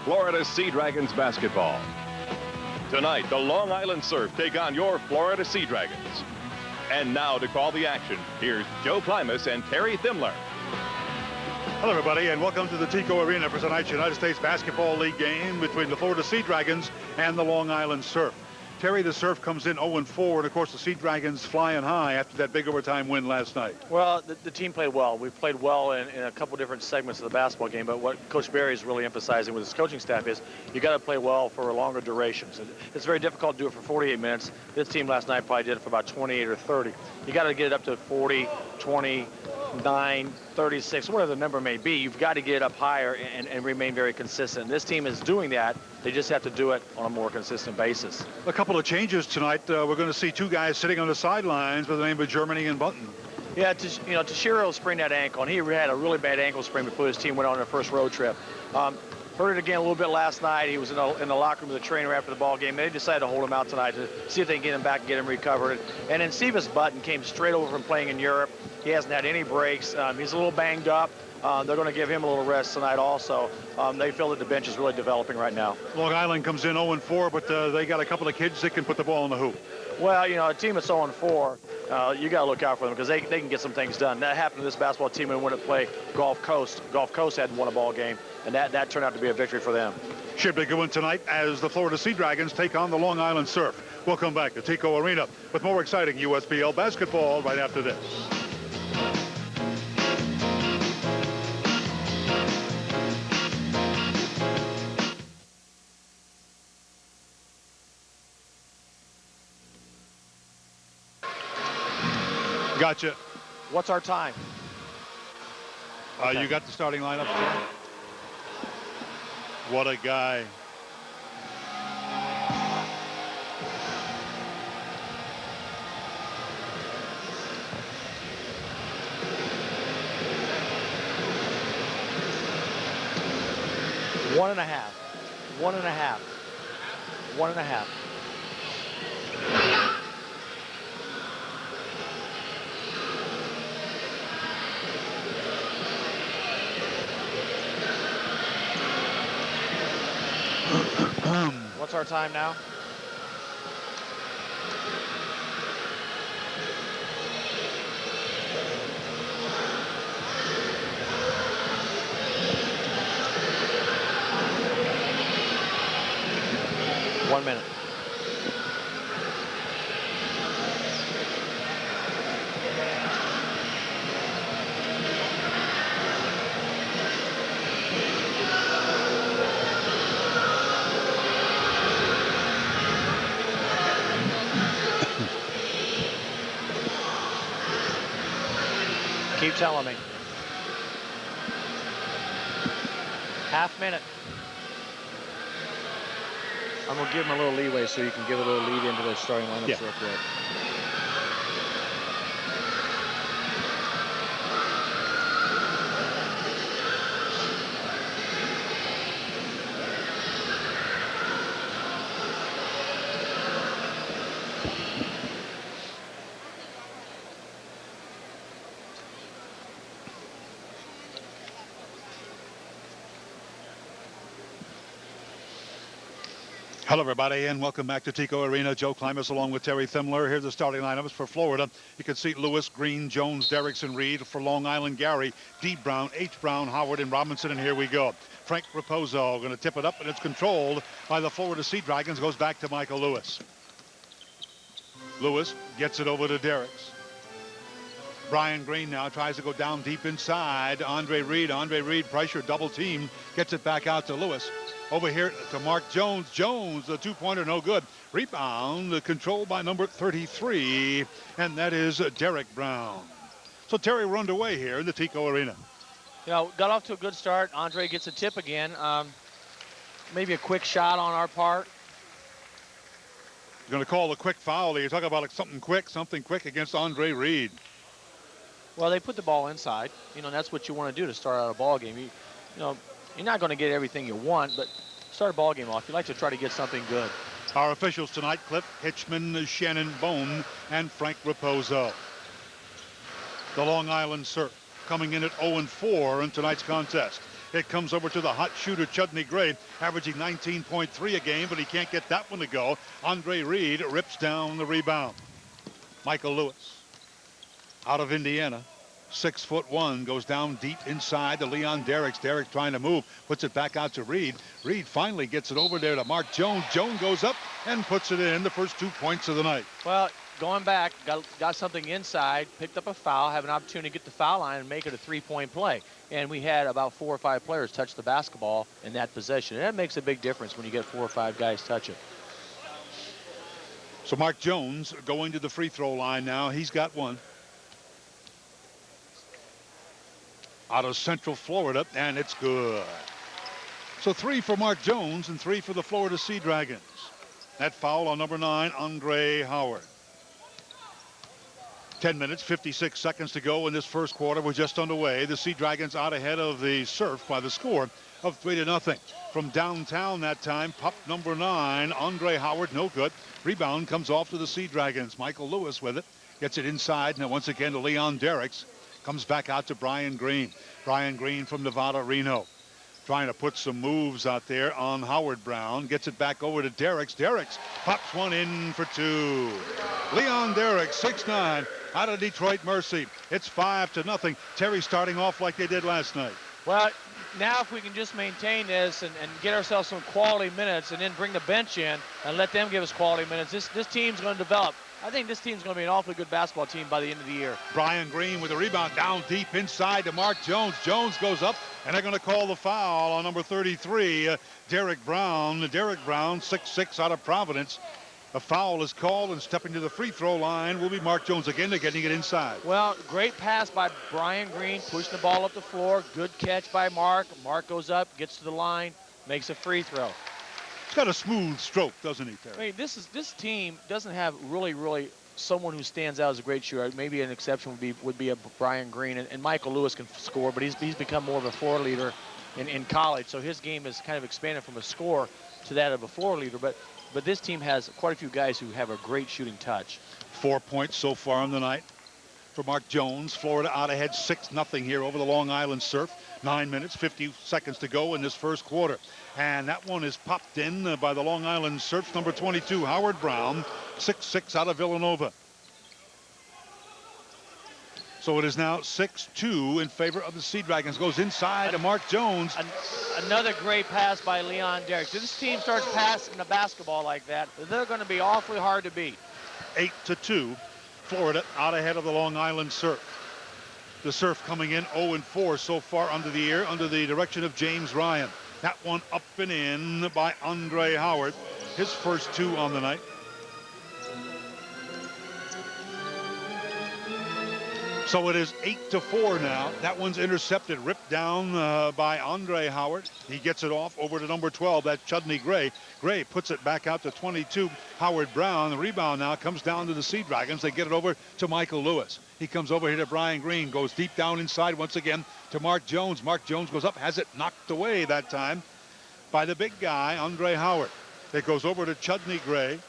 Florida Sea Dragons basketball. Tonight, the Long Island Surf take on your Florida Sea Dragons. And now to call the action, here's Joe Klimas and Terry Thimler. Hello, everybody, and welcome to the Tico Arena for tonight's United States Basketball League game between the Florida Sea Dragons and the Long Island Surf. Terry, the Surf comes in 0-4, and of course the Sea Dragons flying high after that big overtime win last night. Well, the team played well. We played well in a couple different segments of the basketball game, but what Coach Barry is really emphasizing with his coaching staff is you got to play well for longer durations. It's very difficult to do it for 48 minutes. This team last night probably did it for about 28 or 30. You got to get it up to 40, 29, 36, whatever the number may be. You've got to get it up higher and remain very consistent. This team is doing that. They just have to do it on a more consistent basis. A couple of changes tonight. We're going to see two guys sitting on the sidelines by the name of Germany and Bunton. Yeah, Toshiro sprained that ankle, and he had a really bad ankle sprain before his team went on their first road trip. Heard it again a little bit last night. He was in the locker room with the trainer after the ball game. They decided to hold him out tonight to see if they can get him back and get him recovered. And then Cephas Button came straight over from playing in Europe. He hasn't had any breaks. He's a little banged up. They're going to give him a little rest tonight also. They feel that the bench is really developing right now. Long Island comes in 0-4, but they got a couple of kids that can put the ball in the hoop. Well, a team that's 0-4, you got to look out for them because they can get some things done. That happened to this basketball team when it went to play Gulf Coast. Gulf Coast hadn't won a ball game, and that turned out to be a victory for them. Should be a good one tonight as the Florida Sea Dragons take on the Long Island Surf. We'll come back to Tico Arena with more exciting USBL basketball right after this. Gotcha. What's our time? You got the starting lineup there? What a guy. One and a half. What's our time now? One minute. Keep telling me. Half minute. I'm going to give him a little leeway so you can give a little lead into the starting lineups real quick. Hello, everybody, and welcome back to Tico Arena. Joe Klimas along with Terry Thimler. Here's the starting lineups for Florida. You can see Lewis, Green, Jones, Derrickson, Reed. For Long Island, Gary, D. Brown, H. Brown, Howard, and Robinson. And here we go. Frank Raposo going to tip it up, and it's controlled by the Florida Sea Dragons. Goes back to Michael Lewis. Lewis gets it over to Derricks. Brian Green now tries to go down deep inside. Andre Reed. Andre Reed, pressure, double team. Gets it back out to Lewis. Over here to Mark Jones. Jones, the two-pointer, no good. Rebound, controlled by number 33, and that is Derek Brown. So, Terry, we're underway here in the Tico Arena. Got off to a good start. Andre gets a tip again. Maybe a quick shot on our part. You're going to call a quick foul. You're talking about like something quick against Andre Reed. Well, they put the ball inside. That's what you want to do to start out a ball game. You're not going to get everything you want, but start a ball game off. You like to try to get something good. Our officials tonight, Cliff Hitchman, Shannon Bone, and Frank Raposo. The Long Island Surf coming in at 0-4 in tonight's contest. It comes over to the hot shooter, Chudney Gray, averaging 19.3 a game, but he can't get that one to go. Andre Reed rips down the rebound. Michael Lewis, out of Indiana, 6'1", goes down deep inside to Leon Derricks. Derricks trying to move, puts it back out to Reed. Reed finally gets it over there to Mark Jones. Jones goes up and puts it in, the first 2 points of the night. Well, going back, got something inside, picked up a foul, have an opportunity to get the foul line and make it a three-point play. And we had about 4 or 5 players touch the basketball in that possession. And that makes a big difference when you get 4 or 5 guys touch it. So Mark Jones going to the free throw line now. He's got one. Out of Central Florida, and it's good. So 3 for Mark Jones and 3 for the Florida Sea Dragons. That foul on number 9, Andre Howard. 10 minutes, 56 seconds to go in this first quarter. We're just underway. The Sea Dragons out ahead of the Surf by the score of 3-0. From downtown that time, pop number 9, Andre Howard, no good. Rebound comes off to the Sea Dragons. Michael Lewis with it. Gets it inside. Now once again to Leon Derricks. Comes back out to Brian Green. Brian Green from Nevada, Reno. Trying to put some moves out there on Howard Brown. Gets it back over to Derricks. Derricks pops one in for 2. Leon Derricks, 6'9", out of Detroit Mercy. It's 5-0. Terry starting off like they did last night. Well, now if we can just maintain this and get ourselves some quality minutes and then bring the bench in and let them give us quality minutes, this team's going to develop. I think this team's going to be an awfully good basketball team by the end of the year. Brian Green with a rebound down deep inside to Mark Jones. Jones goes up, and they're going to call the foul on number 33, Derek Brown. Derek Brown, 6'6", out of Providence. A foul is called, and stepping to the free throw line will be Mark Jones again. They're getting it inside. Well, great pass by Brian Green, pushing the ball up the floor. Good catch by Mark. Mark goes up, gets to the line, makes a free throw. He's got a smooth stroke, doesn't he, Terry? I mean, this team doesn't have really someone who stands out as a great shooter. Maybe an exception would be a Brian Green, and Michael Lewis can score, but he's become more of a floor leader in college. So his game has kind of expanded from a scorer to that of a floor leader. But this team has quite a few guys who have a great shooting touch. 4 points so far on the night for Mark Jones. Florida out ahead 6-0 here over the Long Island Surf. 9 minutes, 50 seconds to go in this first quarter. And that one is popped in by the Long Island Surf's number 22, Howard Brown, 6'6", out of Villanova. So it is now 6-2 in favor of the Sea Dragons. Goes inside to Mark Jones. Another great pass by Leon Derricks. If this team starts passing the basketball like that, they're going to be awfully hard to beat. 8-2, Florida out ahead of the Long Island Surf. The Surf coming in 0-4 so far under the year, under the direction of James Ryan. That one up and in by Andre Howard, his first 2 on the night. So it is 8-4 now. That one's intercepted, ripped down by Andre Howard. He gets it off over to number 12, that's Chudney Gray. Gray puts it back out to 22, Howard Brown. The rebound now comes down to the Sea Dragons. They get it over to Michael Lewis. He comes over here to Brian Green, goes deep down inside once again to Mark Jones. Mark Jones goes up, has it knocked away that time by the big guy, Andre Howard. It goes over to Chudney Gray.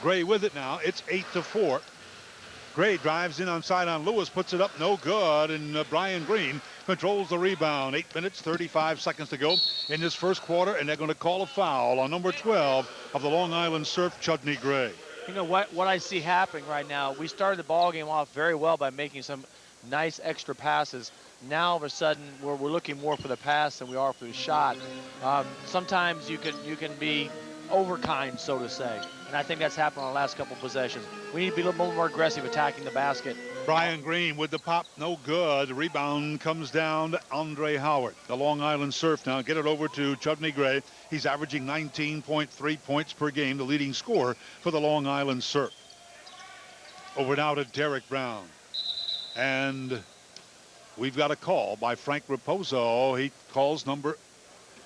Gray with it now. It's 8-4. Gray drives in onside on Lewis, puts it up, no good, and Brian Green controls the rebound. 8 minutes, 35 seconds to go in this first quarter, and they're going to call a foul on number 12 of the Long Island Surf, Chudney Gray. You know what I see happening right now, we started the ball game off very well by making some nice extra passes. Now all of a sudden we're looking more for the pass than we are for the shot. Sometimes you can be overkind, so to say. And I think that's happened on the last couple possessions. We need to be a little more aggressive attacking the basket. Brian Green with the pop, no good. Rebound comes down to Andre Howard. The Long Island Surf now get it over to Chudney Gray. He's averaging 19.3 points per game, the leading scorer for the Long Island Surf. Over now to Derek Brown. And we've got a call by Frank Raposo. He calls number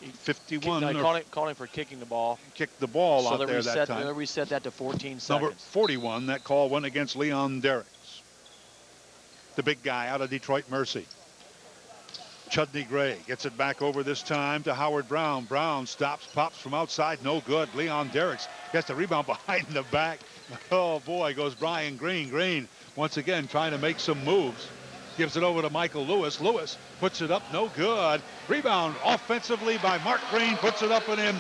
51. Calling for kicking the ball. Kicked the ball out there that time. So they reset that to 14 seconds. Number 41, that call went against Leon Derricks. The big guy out of Detroit Mercy. Chudney Gray gets it back over this time to Howard Brown. Brown stops, pops from outside, no good. Leon Derricks gets the rebound behind the back. Oh boy, goes Brian Green. Green once again trying to make some moves. Gives it over to Michael Lewis. Lewis puts it up, no good. Rebound offensively by Mark Green, puts it up and in.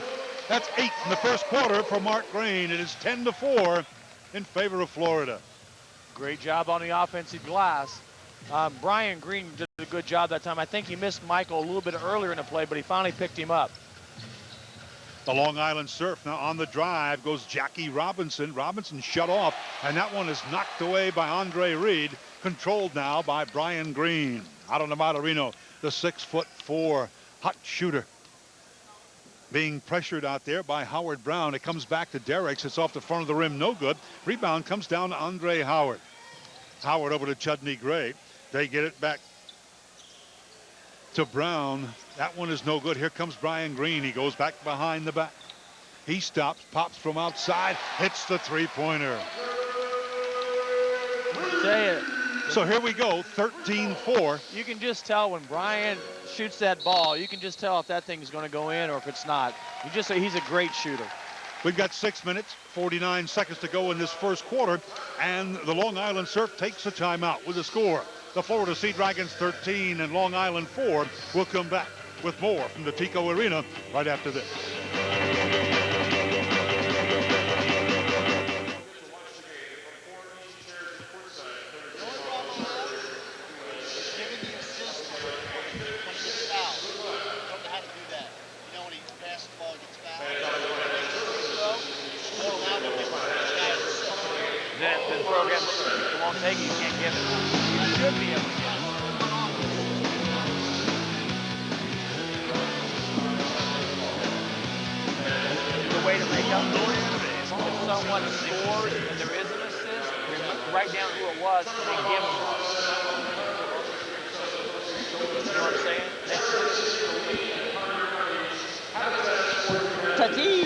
That's 8 in the first quarter for Mark Green. It is 10-4 in favor of Florida. Great job on the offensive glass. Brian Green did a good job that time. I think he missed Michael a little bit earlier in the play, but he finally picked him up. The Long Island Surf now on the drive goes Jackie Robinson. Robinson shut off, and that one is knocked away by Andre Reed. Controlled now by Brian Green. Out on the Matarino, the 6'4" hot shooter. Being pressured out there by Howard Brown. It comes back to Derricks. It's off the front of the rim, no good. Rebound comes down to Andre Howard. Howard over to Chudney Gray. They get it back to Brown. That one is no good. Here comes Brian Green. He goes back behind the back. He stops, pops from outside, hits the three-pointer. So here we go, 13-4. You can just tell when Brian shoots that ball, you can just tell if that thing is going to go in or if it's not. You just say he's a great shooter. We've got 6 minutes, 49 seconds to go in this first quarter, and the Long Island Surf takes a timeout with a score. The Florida Sea Dragons 13 and Long Island 4. We'll come back with more from the Tico Arena right after this. The program won't take it, you can't give it. You should be able to get it. The way to make up for it is if someone scores and there is an assist, write down who it was and give them one. You know what I'm saying? Tati!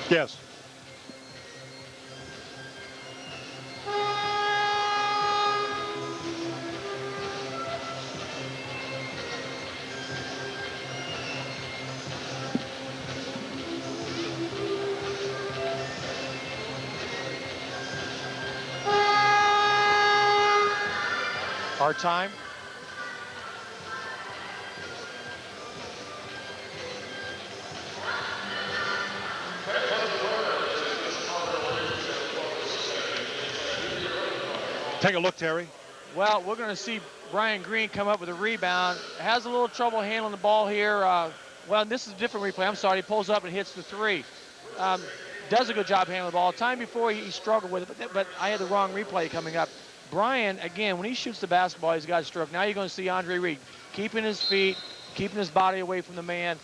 Yes. Our time. Take a look, Terry. Well, we're going to see Brian Green come up with a rebound. Has a little trouble handling the ball here. Well, this is a different replay. I'm sorry. He pulls up and hits the three. Does a good job handling the ball. Time before he struggled with it, but I had the wrong replay coming up. Brian, again, when he shoots the basketball, he's got a stroke. Now you're going to see Andre Reed keeping his feet, keeping his body away from the man.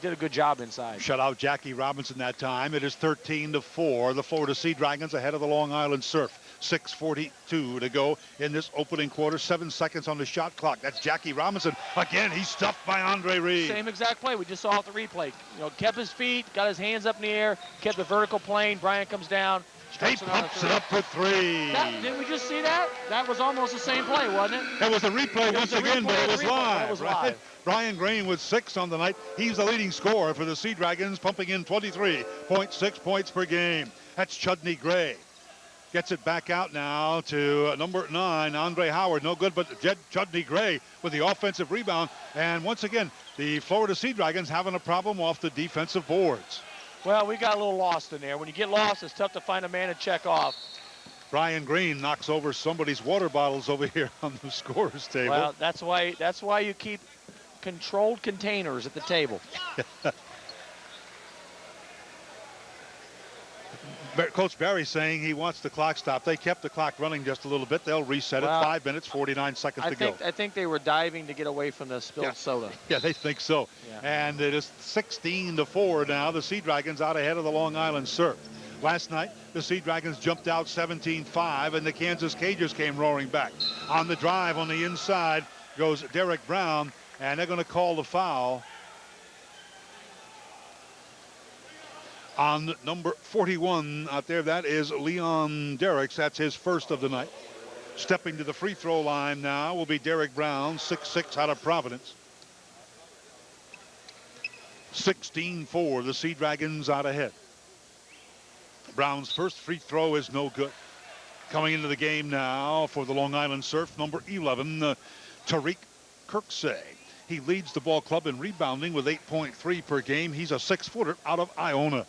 Did a good job inside. Shut out Jackie Robinson that time. It is 13-4. The Florida Sea Dragons ahead of the Long Island Surf. 6:42 to go in this opening quarter. 7 seconds on the shot clock. That's Jackie Robinson. Again, he's stuffed by Andre Reed. Same exact play we just saw at the replay. You know, kept his feet, got his hands up in the air, kept the vertical plane. Brian comes down. He pumps it up for three. Didn't we just see that? That was almost the same play, wasn't it? It was a replay once again, but it was live. It was right? live. Brian Green with 6 on the night. He's the leading scorer for the Sea Dragons, pumping in 23.6 points per game. That's Chudney Gray. Gets it back out now to number 9, Andre Howard. No good, but Chudney Gray with the offensive rebound. And once again, the Florida Sea Dragons having a problem off the defensive boards. Well, we got a little lost in there. When you get lost, it's tough to find a man to check off. Brian Green knocks over somebody's water bottles over here on the scorer's table. Well, that's why you keep controlled containers at the table. Coach Barry saying he wants the clock stopped. They kept the clock running just a little bit. They'll reset it. 5 minutes, 49 seconds to go. I think they were diving to get away from the spilled soda. Yeah, they think so. Yeah. And it is 16-4 now. The Sea Dragons out ahead of the Long Island Surf. Last night, the Sea Dragons jumped out 17-5, and the Kansas Cagers came roaring back. On the drive on the inside goes Derek Brown, and they're going to call the foul on number 41 out there. That is Leon Derricks. That's his first of the night. Stepping to the free throw line now will be Derek Brown, 6'6", out of Providence. 16-4, the Sea Dragons out ahead. Brown's first free throw is no good. Coming into the game now for the Long Island Surf, number 11, Tariq Kirksey. He leads the ball club in rebounding with 8.3 per game. He's a 6-footer out of Iona.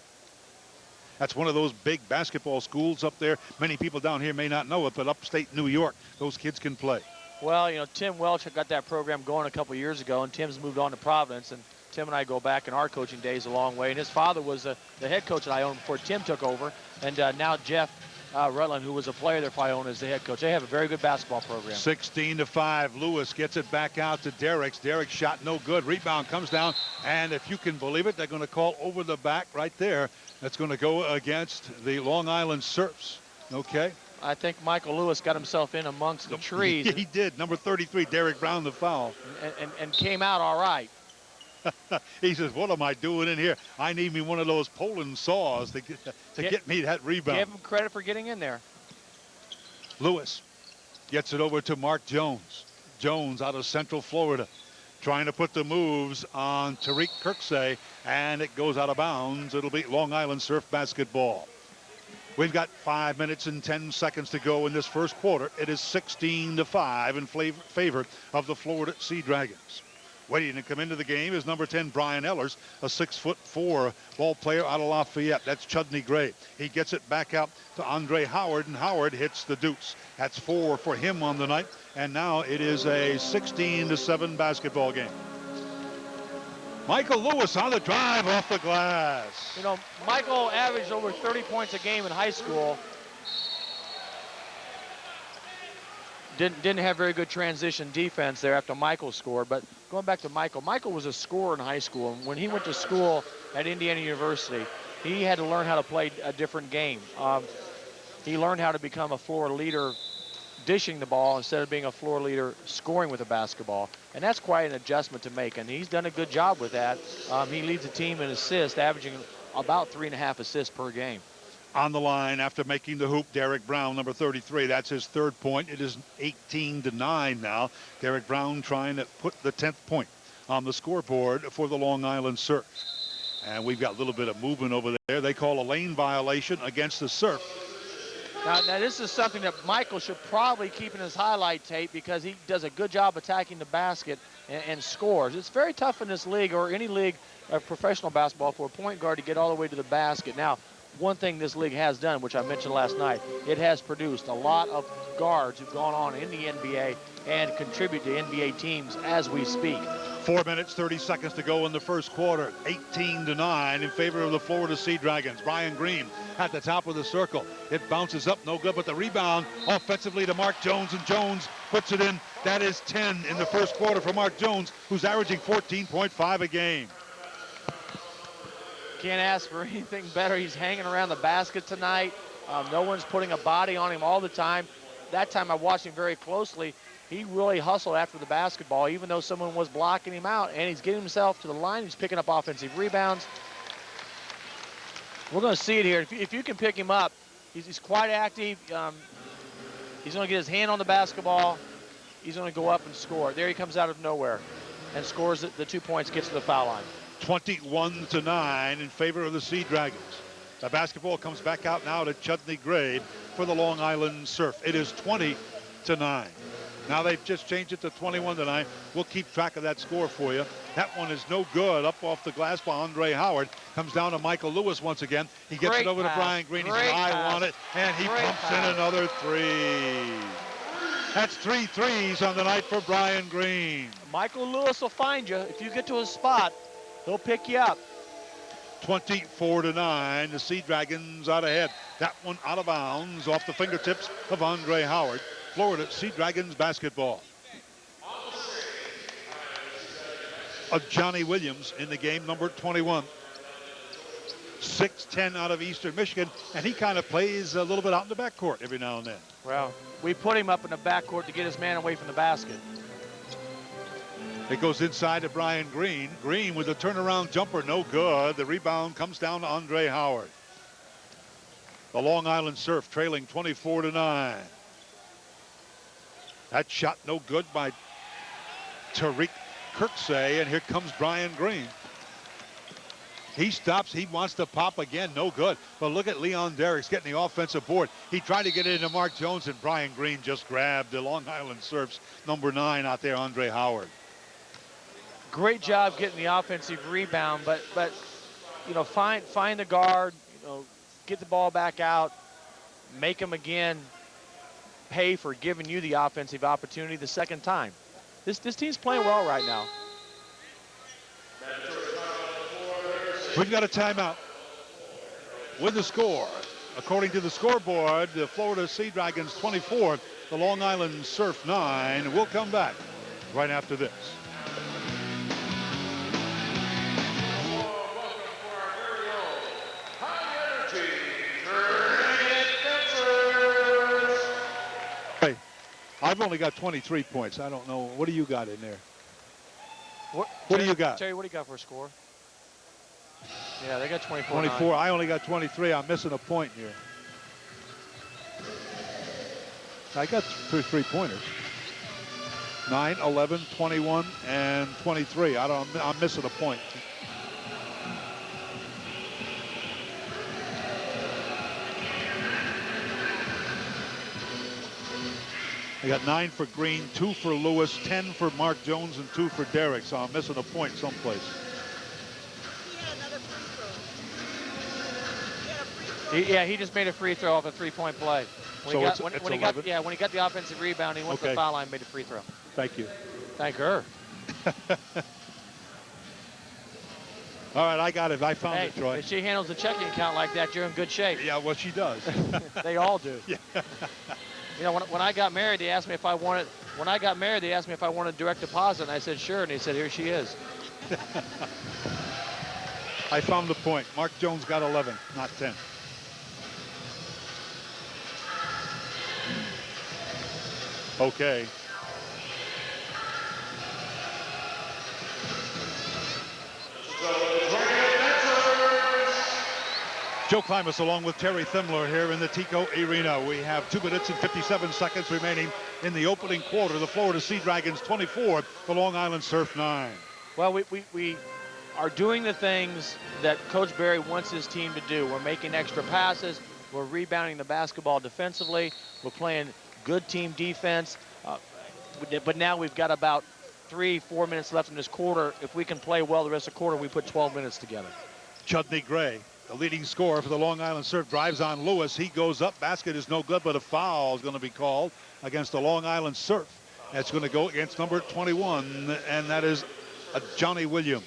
That's one of those big basketball schools up there. Many people down here may not know it, but upstate New York, those kids can play. Well, you know, Tim Welch got that program going a couple years ago, and Tim's moved on to Providence. And Tim and I go back in our coaching days a long way. And his father was the head coach at Iona before Tim took over. And now Jeff Rutland, who was a player there for Iona, is the head coach. They have a very good basketball program. 16-5. Lewis gets it back out to Derricks. Derricks shot no good. Rebound comes down. And if you can believe it, they're going to call over the back right there. That's going to go against the Long Island Surfs. Okay. I think Michael Lewis got himself in amongst the trees. He did. Number 33, Derek Brown, the foul. And came out all right. He says, what am I doing in here? I need me one of those Poland saws to get me that rebound. Give him credit for getting in there. Lewis gets it over to Mark Jones. Jones out of Central Florida, trying to put the moves on Tariq Kirksey, and it goes out of bounds. It'll be Long Island Surf basketball. We've got 5 minutes and 10 seconds to go in this first quarter. It is 16-5 in favor of the Florida Sea Dragons. Waiting to come into the game is number 10, Brian Ellers, a 6'4" ball player out of Lafayette. That's Chudney Gray. He gets it back out to Andre Howard, and Howard hits the deuce. That's 4 for him on the night, and now it is a 16-7 basketball game. Michael Lewis on the drive off the glass. You know, Michael averaged over 30 points a game in high school. Didn't have very good transition defense there after Michael scored. But going back to Michael was a scorer in high school. And when he went to school at Indiana University, he had to learn how to play a different game. He learned how to become a floor leader dishing the ball instead of being a floor leader scoring with a basketball. And that's quite an adjustment to make. And he's done a good job with that. He leads the team in assists, averaging about 3.5 assists per game. On the line after making the hoop, Derek Brown, number 33. That's his third point. It is 18-9 now. Derek Brown trying to put the 10th point on the scoreboard for the Long Island Surf. And we've got a little bit of movement over there. They call a lane violation against the Surf. Now this is something that Michael should probably keep in his highlight tape because he does a good job attacking the basket and scores. It's very tough in this league or any league of professional basketball for a point guard to get all the way to the basket. Now, one thing this league has done, which I mentioned last night, it has produced a lot of guards who've gone on in the NBA and contribute to NBA teams as we speak. 4 minutes, 30 seconds to go in the first quarter. 18-9 in favor of the Florida Sea Dragons. Brian Green at the top of the circle. It bounces up, no good, but the rebound offensively to Mark Jones, and Jones puts it in. That is 10 in the first quarter for Mark Jones, who's averaging 14.5 a game. Can't ask for anything better. He's hanging around the basket tonight. No one's putting a body on him all the time. That time I watched him very closely. He really hustled after the basketball, even though someone was blocking him out, and he's getting himself to the line. He's picking up offensive rebounds. We're going to see it here. If you can pick him up, he's quite active. He's going to get his hand on the basketball. He's going to go up and score. There he comes out of nowhere and scores the 2 points, gets to the foul line. 21-9 in favor of the Sea Dragons. The basketball comes back out now to Chudney Gray for the Long Island Surf. It is 20-9. Now they've just changed it to 21-9. We'll keep track of that score for you. That one is no good. Up off the glass by Andre Howard. Comes down to Michael Lewis once again. He gets it over to Brian Green. He says, I want it. And he pumps in another three. That's 3 threes on the night for Brian Green. Michael Lewis will find you. If you get to his spot, he'll pick you up. 24-9. The Sea Dragons out ahead. That one out of bounds off the fingertips of Andre Howard. Florida Sea Dragons basketball. Johnny Williams in the game, number 21. 6'10" out of Eastern Michigan, and he kind of plays a little bit out in the backcourt every now and then. Well, we put him up in the backcourt to get his man away from the basket. It goes inside to Brian Green. Green with a turnaround jumper, no good. The rebound comes down to Andre Howard. The Long Island Surf trailing 24-9. That shot no good by Tariq Kirksey, and here comes Brian Green. He stops. He wants to pop again. No good. But look at Leon Derricks getting the offensive board. He tried to get it into Mark Jones, and Brian Green just grabbed the Long Island Surf's number 9 out there, Andre Howard. Great job getting the offensive rebound, but you know, find the guard, you know, get the ball back out, make them again pay for giving you the offensive opportunity the second time. This team's playing well right now. We've got a timeout. With the score, according to the scoreboard, the Florida Sea Dragons 24, the Long Island Surf 9. We'll come back right after this. Hey, I've only got 23 points. I don't know. What do you got in there? What do you got? Terry, what do you got for a score? Yeah, they got 24. 24. I only got 23. I'm missing a point here. I got three pointers. 9, 11, 21, and 23. I'm missing a point. I got 9 for Green, 2 for Lewis, 10 for Mark Jones, and 2 for Derrick. So I'm missing a point someplace. Yeah, he just made a free throw off a three-point play. When he got the offensive rebound, he went to the foul line and made a free throw. Thank you. Thank her. All right, I got it. I found it, Troy. If she handles the checking account like that, you're in good shape. Yeah, well, she does. They all do. Yeah. You know, when I got married, they asked me if I wanted. When I got married, they asked me if I wanted direct deposit, and I said sure, and they said here she is. I found the point. Mark Jones got 11, not 10. Okay. Joe Klimas along with Terry Thimler here in the Tico Arena. We have 2 minutes and 57 seconds remaining in the opening quarter. The Florida Sea Dragons 24, the Long Island Surf 9. Well, we are doing the things that Coach Berry wants his team to do. We're making extra passes. We're rebounding the basketball defensively. We're playing good team defense. But now we've got about 3-4 minutes left in this quarter. If we can play well the rest of the quarter, we put 12 minutes together. Chudney Gray, the leading scorer for the Long Island Surf, drives on Lewis. He goes up. Basket is no good, but a foul is going to be called against the Long Island Surf. That's going to go against number 21, and that is Johnny Williams.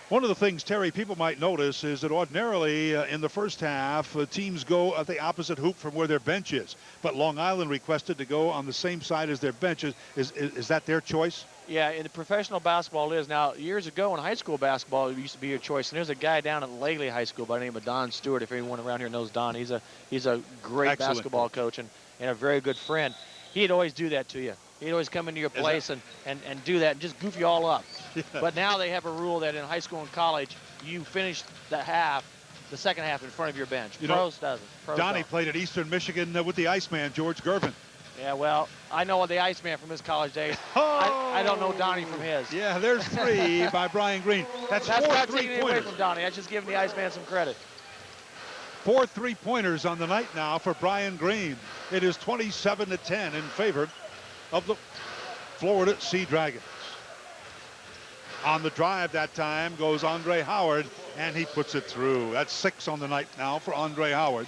One of the things, Terry, people might notice is that ordinarily in the first half, teams go at the opposite hoop from where their bench is. But Long Island requested to go on the same side as their bench. Is that their choice? Yeah, in the professional basketball it is. Now, years ago in high school basketball, it used to be your choice. And there's a guy down at Laley High School by the name of Don Stewart. If anyone around here knows Don, he's a great Excellent basketball coach and a very good friend. He'd always do that to you. He'd always come into your place and do that and just goof you all up. Yeah. But now they have a rule that in high school and college, you finish the second half in front of your bench. Pros doesn't. Donnie played at Eastern Michigan with the Iceman, George Gervin. Yeah, well, I know the Iceman from his college days. Oh! I don't know Donnie from his. Yeah, there's 3 by Brian Green. That's 4 not taking it away three-pointers from Donnie. That's just giving the Iceman some credit. 4 3-pointers on the night now for Brian Green. It is 27-10 in favor of the Florida Sea Dragons. On the drive that time goes Andre Howard, and he puts it through. That's 6 on the night now for Andre Howard.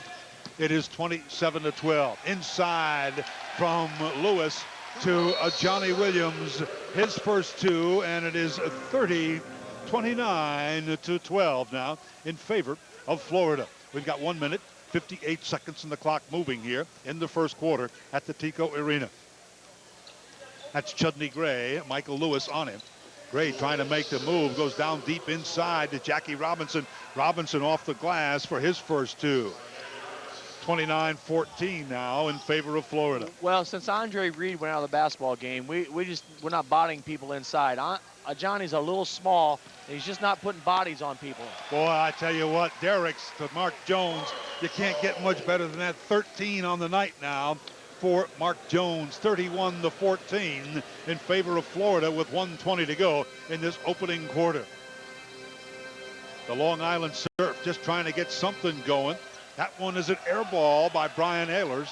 It is 27-12. Inside from Lewis to Johnny Williams, his first 2, and it is 29-12 now in favor of Florida. We've got 1 minute, 58 seconds in the clock moving here in the first quarter at the Tico Arena. That's Chudney Gray, Michael Lewis on him. Gray trying to make the move, goes down deep inside to Jackie Robinson. Robinson off the glass for his first 2. 29-14 now in favor of Florida. Well, since Andre Reed went out of the basketball game, we're not bodying people inside. Johnny's a little small, and he's just not putting bodies on people. Boy, I tell you what, Derricks to Mark Jones, you can't get much better than that. 13 on the night now for Mark Jones, 31-14 in favor of Florida with 1:20 to go in this opening quarter. The Long Island Surf just trying to get something going. That one is an air ball by Brian Ehlers.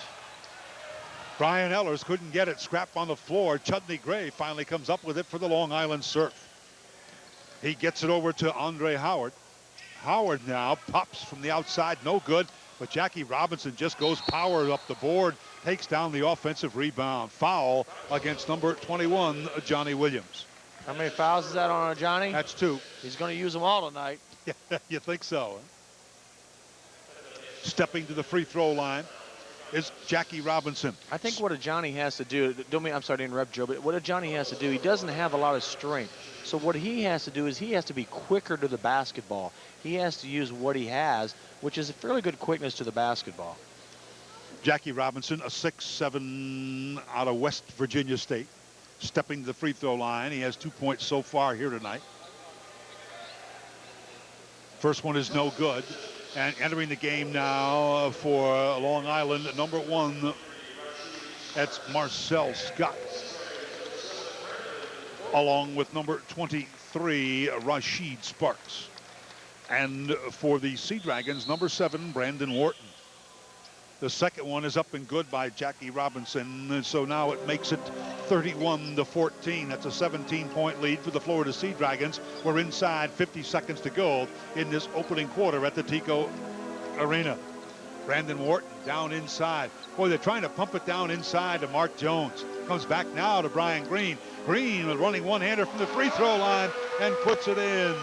Brian Ehlers couldn't get it, scrapped on the floor. Chudney Gray finally comes up with it for the Long Island Surf. He gets it over to Andre Howard. Howard now pops from the outside, no good, but Jackie Robinson just goes power up the board, takes down the offensive rebound. Foul against number 21, Johnny Williams. How many fouls is that on Johnny? That's 2. He's going to use them all tonight. Yeah, you think so? Stepping to the free throw line is Jackie Robinson. I think what a Johnny has to do, I'm sorry to interrupt, Joe, but what a Johnny has to do, he doesn't have a lot of strength. So what he has to do is he has to be quicker to the basketball. He has to use what he has, which is a fairly good quickness to the basketball. Jackie Robinson, a 6'7" out of West Virginia State, stepping to the free throw line. He has 2 points so far here tonight. First one is no good. And entering the game now for Long Island, number 1, that's Marcel Scott, along with number 23, Rashid Sparks. And for the Sea Dragons, number 7, Brandon Wharton. The second one is up and good by Jackie Robinson. So now it makes it 31-14. That's a 17-point lead for the Florida Sea Dragons. We're inside 50 seconds to go in this opening quarter at the Tico Arena. Brandon Wharton down inside. Boy, they're trying to pump it down inside to Mark Jones. Comes back now to Brian Green. Green running one-hander from the free throw line and puts it in.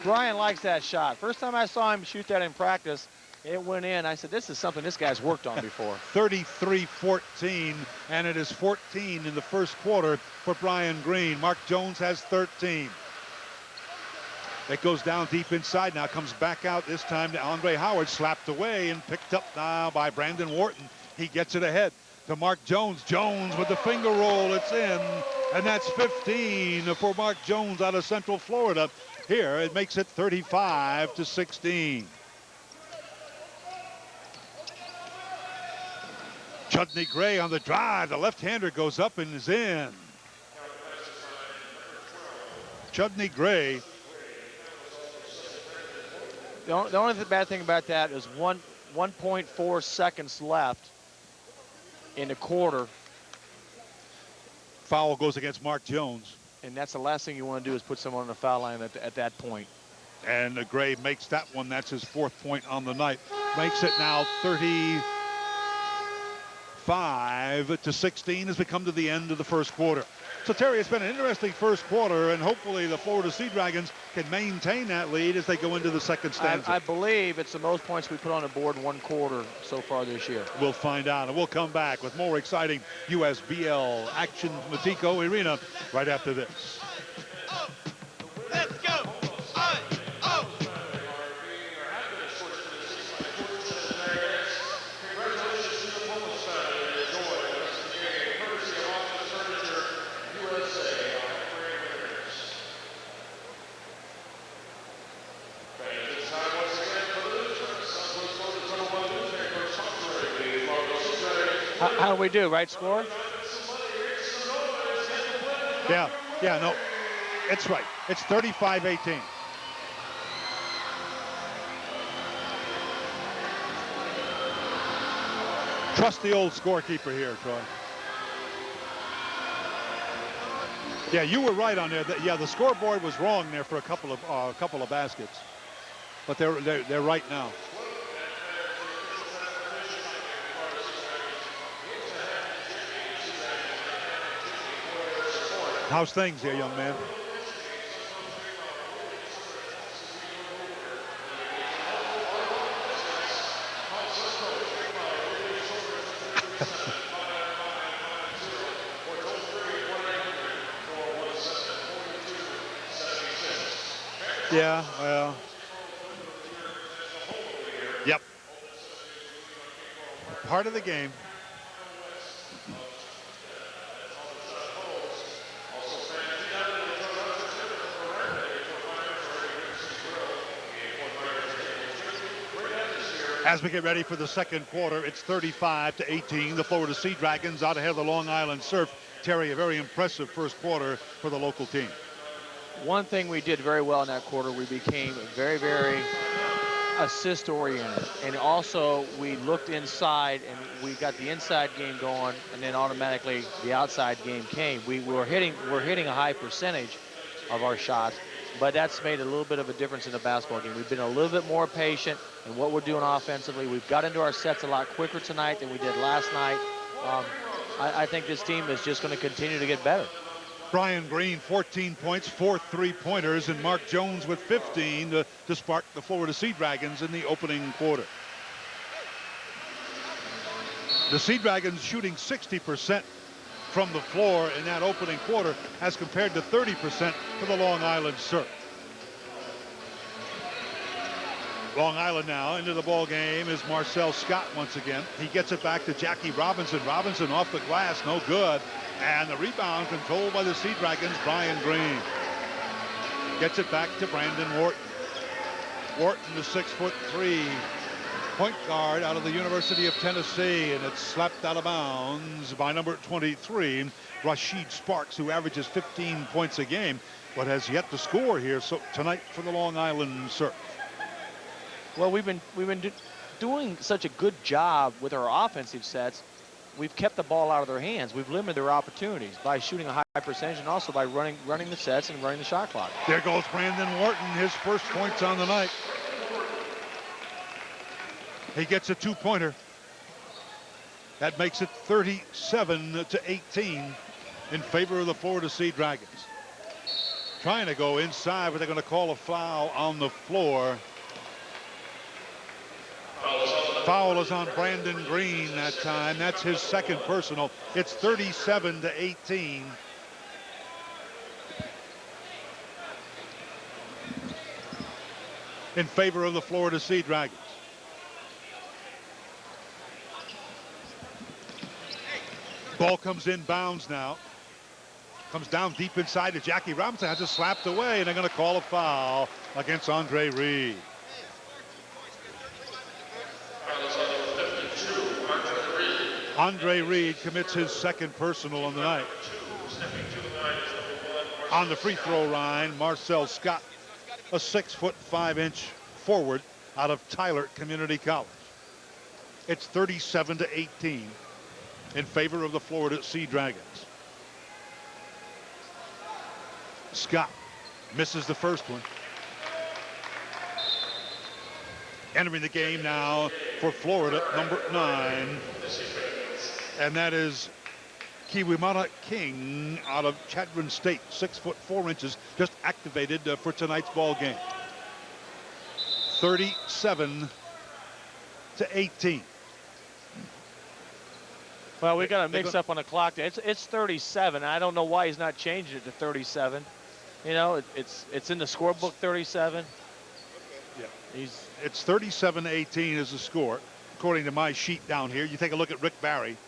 Brian likes that shot. First time I saw him shoot that in practice, it went in. I said, this is something this guy's worked on before. 33-14, and it is 14 in the first quarter for Brian Green. Mark Jones has 13. It goes down deep inside now, comes back out this time to Andre Howard, slapped away and picked up now by Brandon Wharton. He gets it ahead to Mark Jones. Jones with the finger roll, it's in, and that's 15 for Mark Jones out of Central Florida. Here, it makes it 35-16. Chudney Gray on the drive. The left-hander goes up and is in. Chudney Gray. The only bad thing about that is 1.4 seconds left in the quarter. Foul goes against Mark Jones. And that's the last thing you want to do is put someone on the foul line at that point. And Gray makes that one. That's his 4th point on the night. Makes it now 35-16 as we come to the end of the first quarter. So, Terry, it's been an interesting first quarter, and hopefully the Florida Sea Dragons can maintain that lead as they go into the second stanza. I believe it's the most points we put on the board in one quarter so far this year. We'll find out, and we'll come back with more exciting USBL action from the Tico Arena right after this. Let's go! How do we do, right score? Yeah, no, it's right. It's 35-18. Trust the old scorekeeper here, Troy. Yeah, you were right on there. Yeah, the scoreboard was wrong there for a couple of baskets, but they're right now. How's things here, young man? Yeah, well. Yep. Part of the game. As we get ready for the second quarter, it's 35-18. The Florida Sea Dragons out ahead of the Long Island Surf. Terry, a very impressive first quarter for the local team. One thing we did very well in that quarter, we became very, very assist oriented, and also we looked inside and we got the inside game going, and then automatically the outside game came. We're hitting a high percentage of our shots, but that's made a little bit of a difference in the basketball game. We've been a little bit more patient in what we're doing offensively. We've got into our sets a lot quicker tonight than we did last night. I think this team is just going to continue to get better. Brian Green, 14 points, 4 3-pointers, and Mark Jones with 15 to spark the Florida Sea Dragons in the opening quarter. The Sea Dragons shooting 60% from the floor in that opening quarter as compared to 30% for the Long Island Surf. Long Island now into the ball game is Marcel Scott once again. He gets it back to Jackie Robinson. Robinson off the glass, no good. And the rebound controlled by the Sea Dragons, Brian Green. Gets it back to Brandon Wharton. Wharton, the 6'3" point guard out of the University of Tennessee, and it's slapped out of bounds by number 23, Rashid Sparks, who averages 15 points a game, but has yet to score here tonight for the Long Island Surf. Well, we've been doing such a good job with our offensive sets. We've kept the ball out of their hands. We've limited their opportunities by shooting a high percentage and also by running the sets and running the shot clock. There goes Brandon Wharton, his first points on the night. He gets a 2-pointer. That makes it 37-18 in favor of the Florida Sea Dragons. Trying to go inside, but they're going to call a foul on the floor. Foul is on Brandon Green that time. That's his second personal. It's 37-18. In favor of the Florida Sea Dragons. Ball comes in bounds now. Comes down deep inside to Jackie Robinson. Has it slapped away, and they're going to call a foul against Andre Reed. Andre Reed commits his second personal on the night. On the free throw line, Marcel Scott, a 6'5" forward out of Tyler Community College. It's 37-18 in favor of the Florida Sea Dragons. Scott misses the first one. Entering the game now for Florida, number 9. And that is Kiwimana King out of Chadron State, 6'4", just activated for tonight's ball game. 37-18. Well, we got a mix up on the clock. It's 37. I don't know why he's not changing it to 37. You know, it's in the scorebook 37. Yeah, it's 37-18 is the score, according to my sheet down here. You take a look at Rick Barry.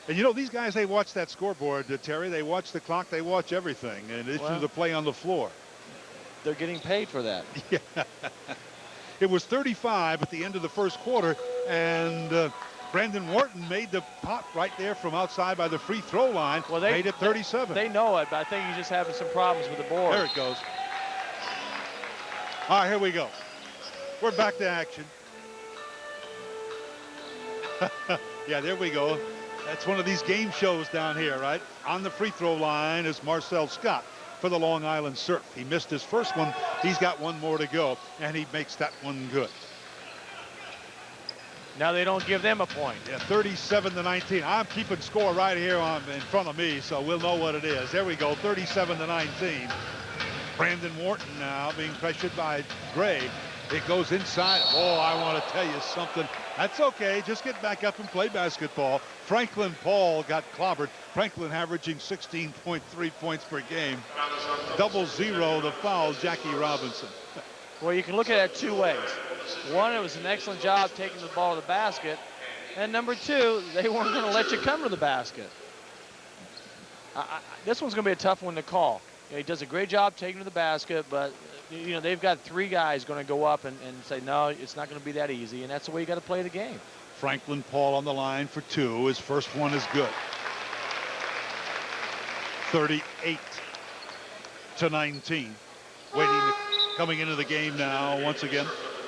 And you know, these guys, they watch that scoreboard, Terry. They watch the clock. They watch everything. And it's the play on the floor. They're getting paid for that. Yeah. It was 35 at the end of the first quarter. And Brandon Wharton made the pop right there from outside by the free throw line. Well, made it 37. They know it, but I think he's just having some problems with the board. There it goes. All right, here we go. We're back to action. Yeah, there we go. That's one of these game shows down here, right? On the free throw line is Marcel Scott for the Long Island Surf. He missed his first one. He's got one more to go, and he makes that one good. Now they don't give them a point. Yeah, 37-19. I'm keeping score right here in front of me, so we'll know what it is. There we go, 37-19. Brandon Wharton now being pressured by Gray. It goes inside. Oh, I want to tell you something. That's okay. Just get back up and play basketball. Franklin Paul got clobbered. Franklin averaging 16.3 points per game. 0 the foul, Jackie Robinson. Well, you can look at it 2 ways. One, it was an excellent job taking the ball to the basket. And number 2, they weren't going to let you come to the basket. This one's going to be a tough one to call. You know, he does a great job taking to the basket, but you know, they've got 3 guys going to go up and say, no, it's not going to be that easy, and that's the way you got to play the game. Franklin Paul on the line for 2. His first one is good. 38-19. Coming into the game now once again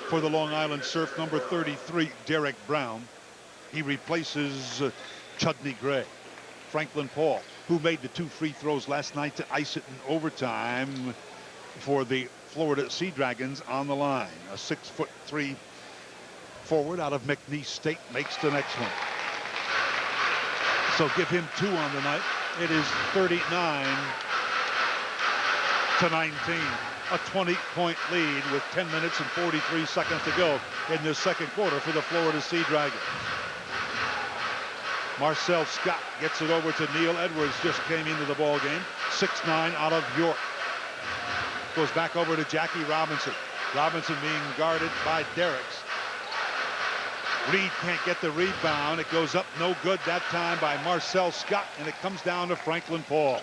for the Long Island Surf, number 33, Derek Brown. He replaces Chudney Gray. Franklin Paul, who made the 2 free throws last night to ice it in overtime for the Florida Sea Dragons, on the line. A 6'3" forward out of McNeese State makes the next one. So give him 2 on the night. It is 39-19. A 20-point lead with 10 minutes and 43 seconds to go in this second quarter for the Florida Sea Dragons. Marcel Scott gets it over to Neil Edwards, just came into the ball game. 6'9" out of York. Goes back over to Jackie Robinson. Robinson being guarded by Derricks. Reed can't get the rebound. It goes up no good that time by Marcel Scott, and it comes down to Franklin Paul.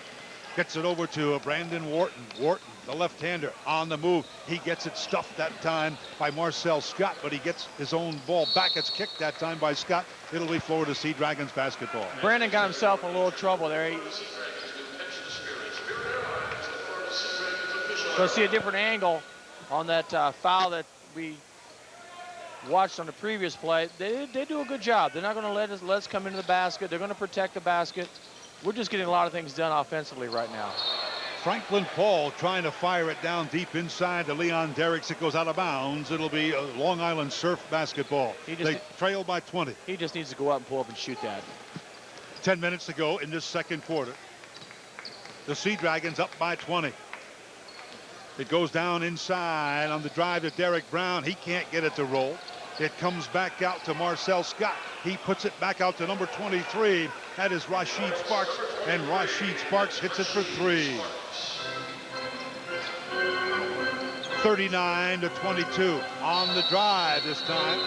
Gets it over to Brandon Wharton. Wharton, the left-hander, on the move. He gets it stuffed that time by Marcel Scott, but he gets his own ball back. It's kicked that time by Scott. It'll be Florida Sea Dragons basketball. Brandon got himself in a little trouble there. So see a different angle on that foul that we watched on the previous play. They do a good job. They're not going to let us come into the basket. They're going to protect the basket. We're just getting a lot of things done offensively right now. Franklin Paul trying to fire it down deep inside to Leon Derricks. It goes out of bounds. It'll be a Long Island Surf basketball. They trail by 20. He just needs to go up and pull up and shoot that. 10 minutes to go in this second quarter. The Sea Dragons up by 20. It goes down inside on the drive to Derek Brown. He can't get it to roll. It comes back out to Marcel Scott. He puts it back out to number 23. That is Rasheed Sparks, and Rasheed Sparks hits it for 3. 39-22 on the drive this time.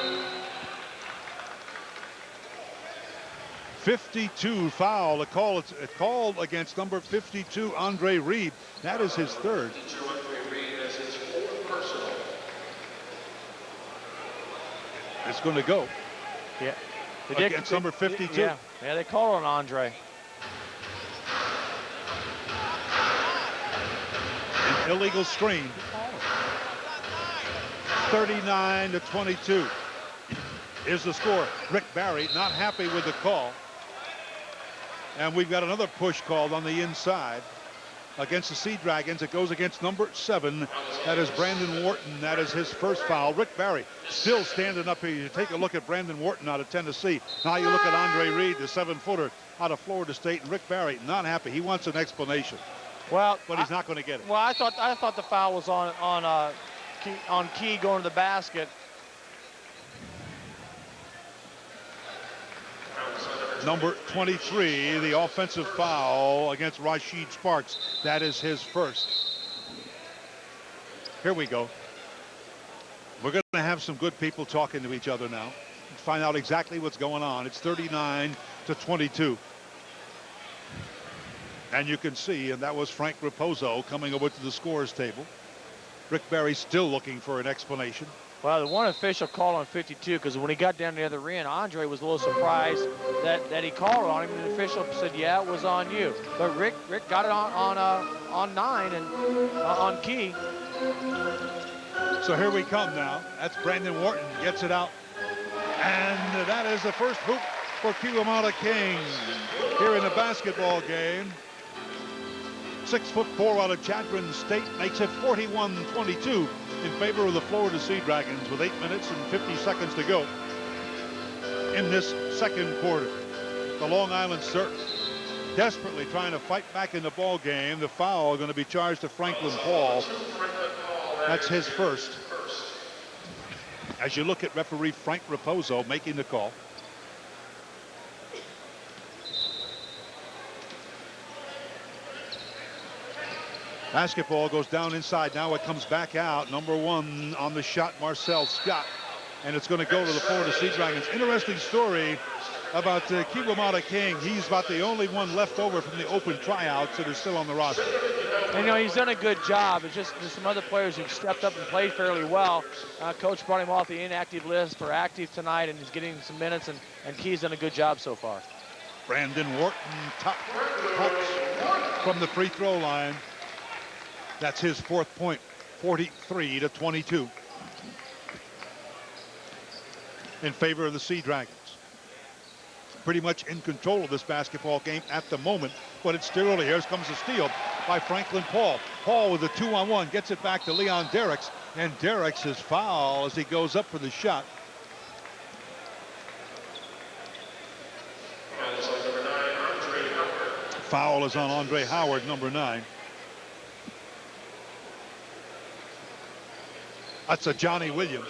52 foul. A call against number 52, Andre Reed. That is his 3rd. It's going to go. Yeah. Against number 52. Yeah, they call on Andre. An illegal screen. 39-22 is the score. Rick Barry not happy with the call. And we've got another push called on the inside against the Sea Dragons. It goes against number 7. That is Brandon Wharton. That is his first foul. Rick Barry still standing up here. You take a look at Brandon Wharton out of Tennessee. Now you look at Andre Reed, the 7-footer out of Florida State, and Rick Barry not happy. He wants an explanation. Well, but he's not going to get it. Well, I thought the foul was on Key going to the basket. Number 23, the offensive foul against Rasheed Sparks. That is his first. Here we go. We're going to have some good people talking to each other now. Find out exactly what's going on. It's 39-22. And you can see, and that was Frank Raposo coming over to the scorer's table. Rick Barry still looking for an explanation. Well, the one official called on 52 because when he got down to the other end, Andre was a little surprised that he called on him, and the official said, "Yeah, it was on you." But Rick got it on 9 and on Key. So here we come now. That's Brandon Wharton gets it out, and that is the first hoop for Kiwamata King here in the basketball game. 6'4" out of Chadron State makes it 41-22 in favor of the Florida Sea Dragons with 8 minutes and 50 seconds to go in this second quarter. The Long Island Surf desperately trying to fight back in the ball game. The foul going to be charged to Franklin Paul. That's his first. As you look at referee Frank Raposo making the call. Basketball goes down inside. Now it comes back out. Number 1 on the shot, Marcel Scott. And it's going to go to the Florida Sea Dragons. Interesting story about Kiwamata King. He's about the only one left over from the open tryouts that are still on the roster. And, you know, he's done a good job. It's just there's some other players who've stepped up and played fairly well. Coach brought him off the inactive list for active tonight, and he's getting some minutes, and Key's done a good job so far. Brandon Wharton pokes from the free throw line. That's his 4th point, 43-22. In favor of the Sea Dragons. Pretty much in control of this basketball game at the moment, but it's still early. Here comes the steal by Franklin Paul. Paul with a 2-on-1 gets it back to Leon Derricks, and Derricks is fouled as he goes up for the shot. Foul is on Andre Howard, number 9. That's a Johnny Williams.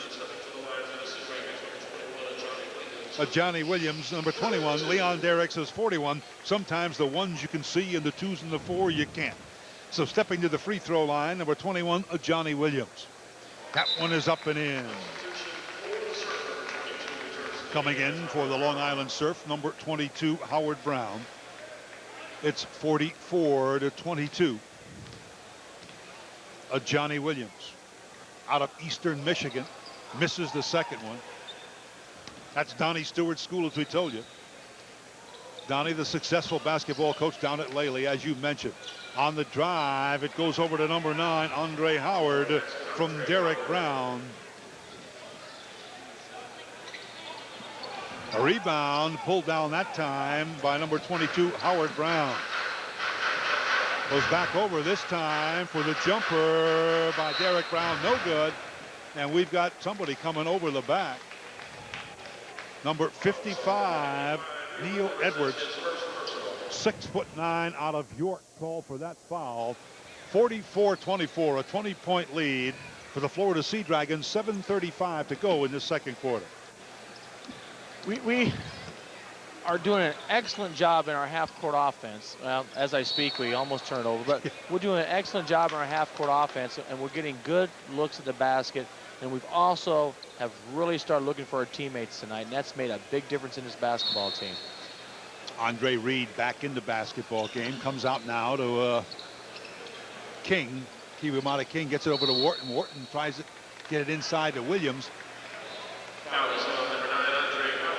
Johnny Williams, number 21. Leon Derricks is 41. Sometimes the ones you can see and the 2s and the 4 you can't. So stepping to the free throw line, number 21, Johnny Williams. That one is up and in. Coming in for the Long Island Surf, number 22, Howard Brown. It's 44-22. Johnny Williams out of Eastern Michigan misses the second one. That's Donnie Stewart's school, as we told you. Donnie, the successful basketball coach down at Lely, as you mentioned. On the drive, it goes over to number 9, Andre Howard, from Derek Brown. A rebound pulled down that time by number 22, Howard Brown. Goes back over this time for the jumper by Derek Brown. No good. And we've got somebody coming over the back. Number 55, Neil Edwards, 6'9" out of York, called for that foul. 44-24, a 20-point lead for the Florida Sea Dragons. 7:35 to go in the second quarter. We are doing an excellent job in our half-court offense. Well, as I speak, we almost turn it over, but we're doing an excellent job in our half-court offense, and we're getting good looks at the basket. And we've also have really started looking for our teammates tonight, and that's made a big difference in this basketball team. Andre Reed back in the basketball game, comes out now to King. Kiwimata King gets it over to Wharton. Wharton tries to get it inside to Williams.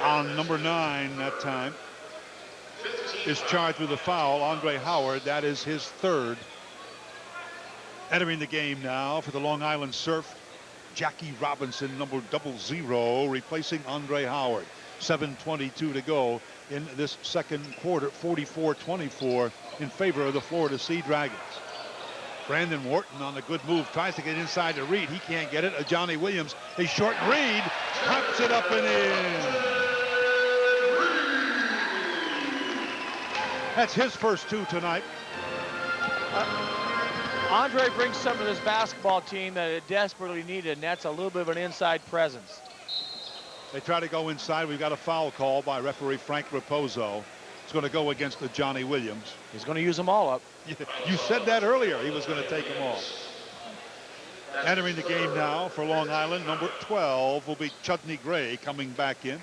On number 9 that time is charged with a foul. Andre Howard, that is his 3rd. Entering the game now for the Long Island Surf, Jackie Robinson, number 00, replacing Andre Howard. 7:22 to go in this second quarter. 44-24 in favor of the Florida Sea Dragons. Brandon Wharton on the good move, tries to get inside to Reed. He can't get it. Johnny Williams, a short Reed, pops it up and in. That's his first 2 tonight. Andre brings something to this basketball team that it desperately needed, and that's a little bit of an inside presence. They try to go inside. We've got a foul call by referee Frank Raposo. It's going to go against the Johnny Williams. He's going to use them all up. You said that earlier. He was going to take them all. Entering the game now for Long Island, number 12 will be Chudney Gray coming back in.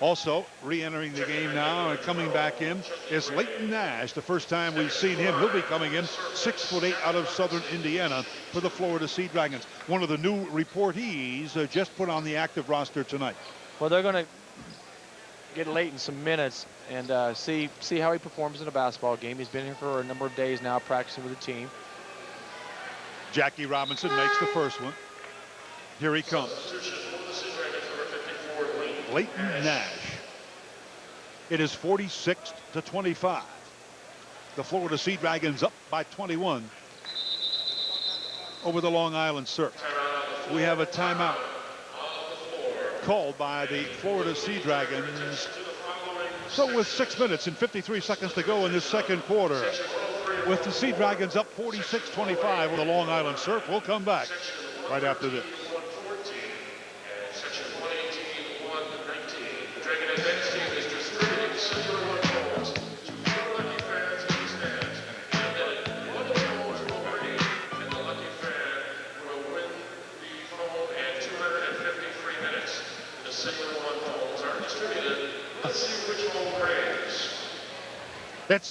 Also re-entering the game now and coming back in is Leighton Nash. The first time we've seen him. He'll be coming in, 6'8" out of Southern Indiana for the Florida Sea Dragons. One of the new reportees just put on the active roster tonight. Well, they're going to get Leighton some minutes and see how he performs in a basketball game. He's been here for a number of days now practicing with the team. Jackie Robinson makes the first one. Here he comes. Leighton Nash. It is 46-25. The Florida Sea Dragons up by 21 over the Long Island Surf. We have a timeout called by the Florida Sea Dragons. So with 6 minutes and 53 seconds to go in this second quarter, with the Sea Dragons up 46-25 with the Long Island Surf, we'll come back right after this.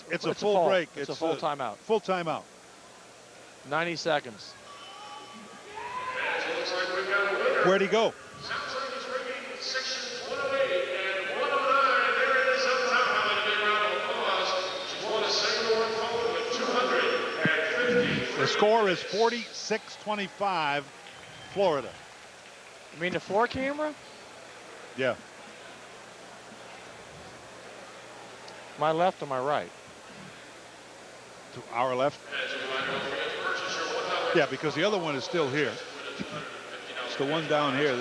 It's a full break. It's a full timeout. Full timeout. 90 seconds. Where'd he go? The score is 46-25, Florida. You mean the 4 camera? Yeah. My left or my right? To our left. Yeah, because the other one is still here. It's the one down here.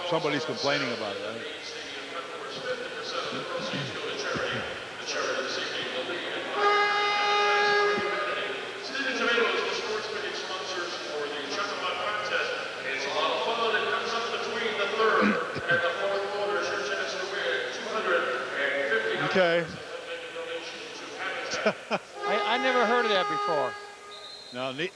Somebody's complaining about it. Right? Okay. I never heard of that before. No, neat.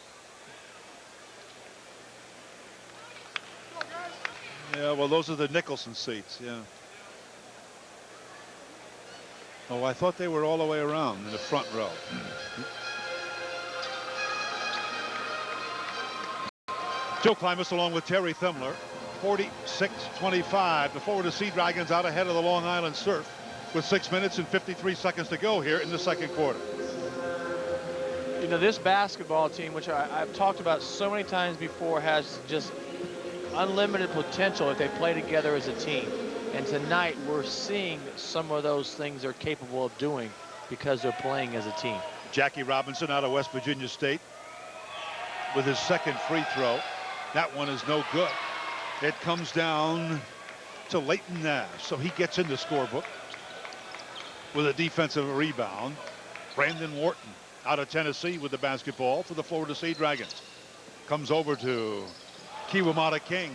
Yeah, well, those are the Nicholson seats, yeah. Oh, I thought they were all the way around in the front row. Joe Klimas along with Terry Thimler. 46-25. The Florida Sea Dragons out ahead of the Long Island Surf with 6 minutes and 53 seconds to go here in the second quarter. You know, this basketball team, which I've talked about so many times before, has just unlimited potential if they play together as a team. And tonight we're seeing some of those things they're capable of doing because they're playing as a team. Jackie Robinson out of West Virginia State with his second free throw. That one is no good. It comes down to Leighton Nash, so he gets in the scorebook with a defensive rebound. Brandon Wharton out of Tennessee with the basketball for the Florida Sea Dragons. Comes over to Kiwamata King.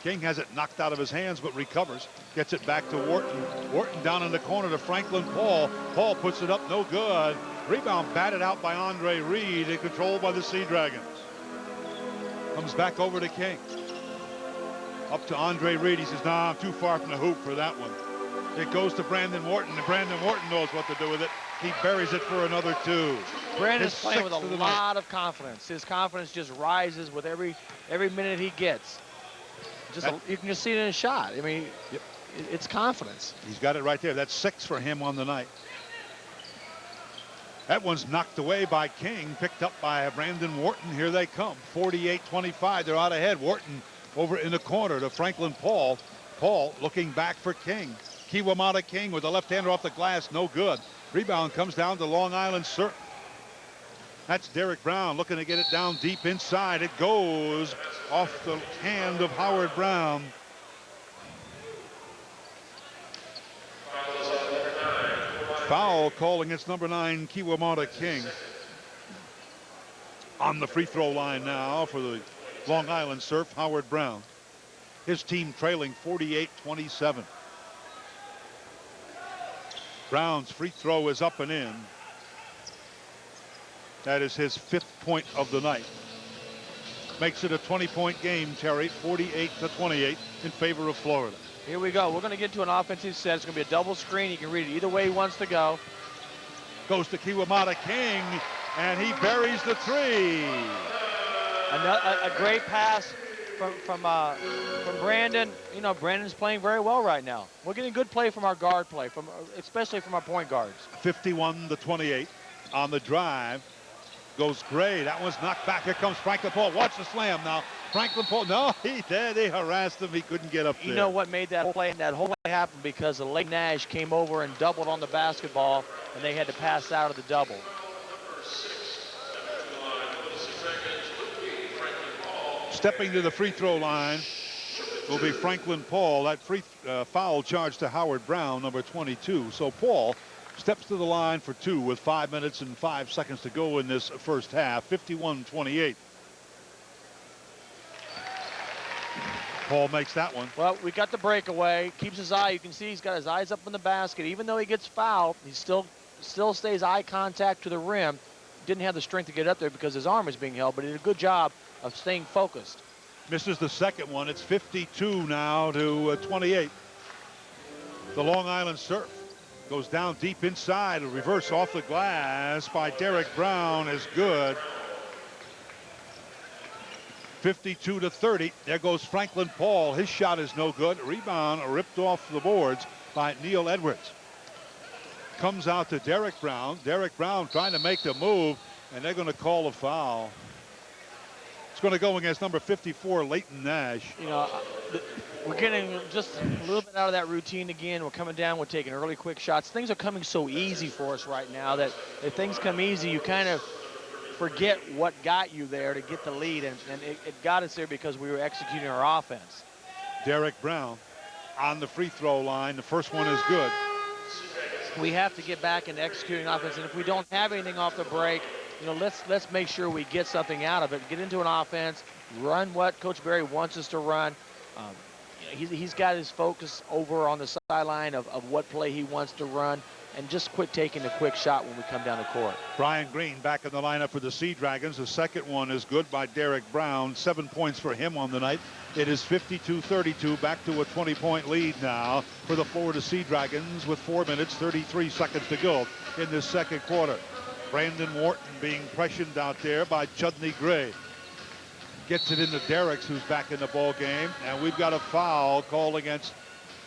King has it knocked out of his hands but recovers. Gets it back to Wharton. Wharton down in the corner to Franklin Paul. Paul puts it up, no good. Rebound batted out by Andre Reed and controlled by the Sea Dragons. Comes back over to King. Up to Andre Reed. He says, nah, I'm too far from the hoop for that one. It goes to Brandon Wharton, and Brandon Wharton knows what to do with it. He buries it for another 2. Brandon's playing with a lot of confidence. His confidence just rises with every minute he gets. You can just see it in his shot. I mean, yep. It's confidence. He's got it right there. That's 6 for him on the night. That one's knocked away by King, picked up by Brandon Wharton. Here they come, 48-25. They're out ahead. Wharton over in the corner to Franklin Paul. Paul looking back for King. Kiwamata King with the left-hander off the glass, no good. Rebound comes down to Long Island Surf. That's Derek Brown looking to get it down deep inside. It goes off the hand of Howard Brown. Foul call against number 9, Kiwamata King. On the free throw line now for the Long Island Surf, Howard Brown. His team trailing 48-27. Brown's free throw is up and in. That is his 5th point of the night. Makes it a 20-point game, Terry, 48-28 in favor of Florida. Here we go. We're going to get to an offensive set. It's going to be a double screen. You can read it either way he wants to go. Goes to Kiwamata King, and he buries the 3. A great pass from Brandon. You know, Brandon's playing very well right now. We're getting good play from our guard play, especially from our point guards. 51-28 on the drive. Goes Gray. That one's knocked back. Here comes Franklin Paul. Watch the slam now. Franklin Paul. No, he did. They harassed him. He couldn't get up there. You know what made that play? That whole play happen because Leighton Nash came over and doubled on the basketball, and they had to pass out of the double. Stepping to the free throw line will be Franklin Paul. That foul charge to Howard Brown, number 22. So Paul steps to the line for 2 with 5 minutes and 5 seconds to go in this first half. 51-28. Paul makes that one. Well, we got the breakaway. Keeps his eye. You can see he's got his eyes up in the basket. Even though he gets fouled, he still stays eye contact to the rim. Didn't have the strength to get up there because his arm is being held, but he did a good job of staying focused. Misses the second one. It's 52 now to 28. The Long Island Surf goes down deep inside. A reverse off the glass by Derek Brown is good. 52-30. There goes Franklin Paul. His shot is no good. Rebound ripped off the boards by Neil Edwards. Comes out to Derek Brown. Derek Brown trying to make the move, and they're going to call a foul. It's going to go against number 54, Leighton Nash. You know, we're getting just a little bit out of that routine again. We're coming down. We're taking early, quick shots. Things are coming so easy for us right now that if things come easy, you kind of forget what got you there to get the lead, and it got us there because we were executing our offense. Derek Brown on the free throw line. The first one is good. We have to get back into executing offense, and if we don't have anything off the break, you know, let's make sure we get something out of it. Get into an offense, run what Coach Berry wants us to run. You know, he's got his focus over on the sideline of what play he wants to run, and just quit taking a quick shot when we come down the court. Brian Green back in the lineup for the Sea Dragons. The second one is good by Derek Brown. 7 points for him on the night. It is 52-32, back to a 20-point lead now for the Florida Sea Dragons with 4 minutes, 33 seconds to go in this second quarter. Brandon Wharton being pressured out there by Chudney Gray. Gets it into Derricks, who's back in the ball game, and we've got a foul called against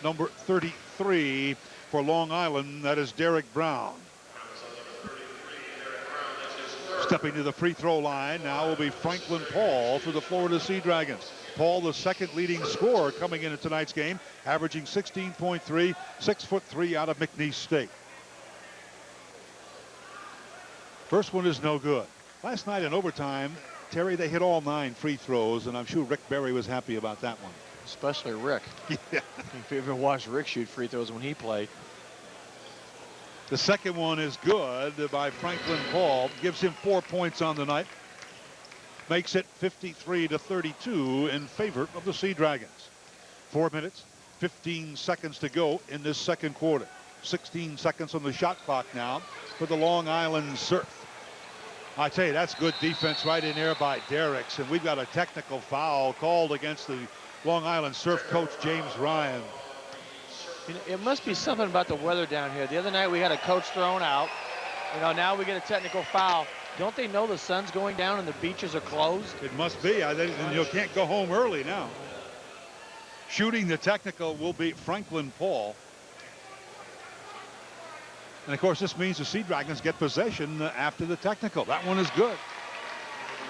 number 33 for Long Island. That is Derek Brown. Stepping to the free throw line now will be Franklin Paul for the Florida Sea Dragons. Paul, the second leading scorer coming into tonight's game, averaging 16.3, 6'3" out of McNeese State. First one is no good. Last night in overtime, Terry, they hit all 9 free throws, and I'm sure Rick Berry was happy about that one. Especially Rick. Yeah. If you ever watched Rick shoot free throws when he played. The second one is good by Franklin Paul. Gives him 4 points on the night. Makes it 53-32 in favor of the Sea Dragons. 4 minutes, 15 seconds to go in this second quarter. 16 seconds on the shot clock now for the Long Island Surf. I tell you, that's good defense right in there by Derricks, and we've got a technical foul called against the Long Island Surf coach, James Ryan. You know, it must be something about the weather down here. The other night we had a coach thrown out. You know, now we get a technical foul. Don't they know the sun's going down and the beaches are closed? It must be. You can't go home early now. Shooting the technical will be Franklin Paul. And of course, this means the Sea Dragons get possession after the technical. That one is good.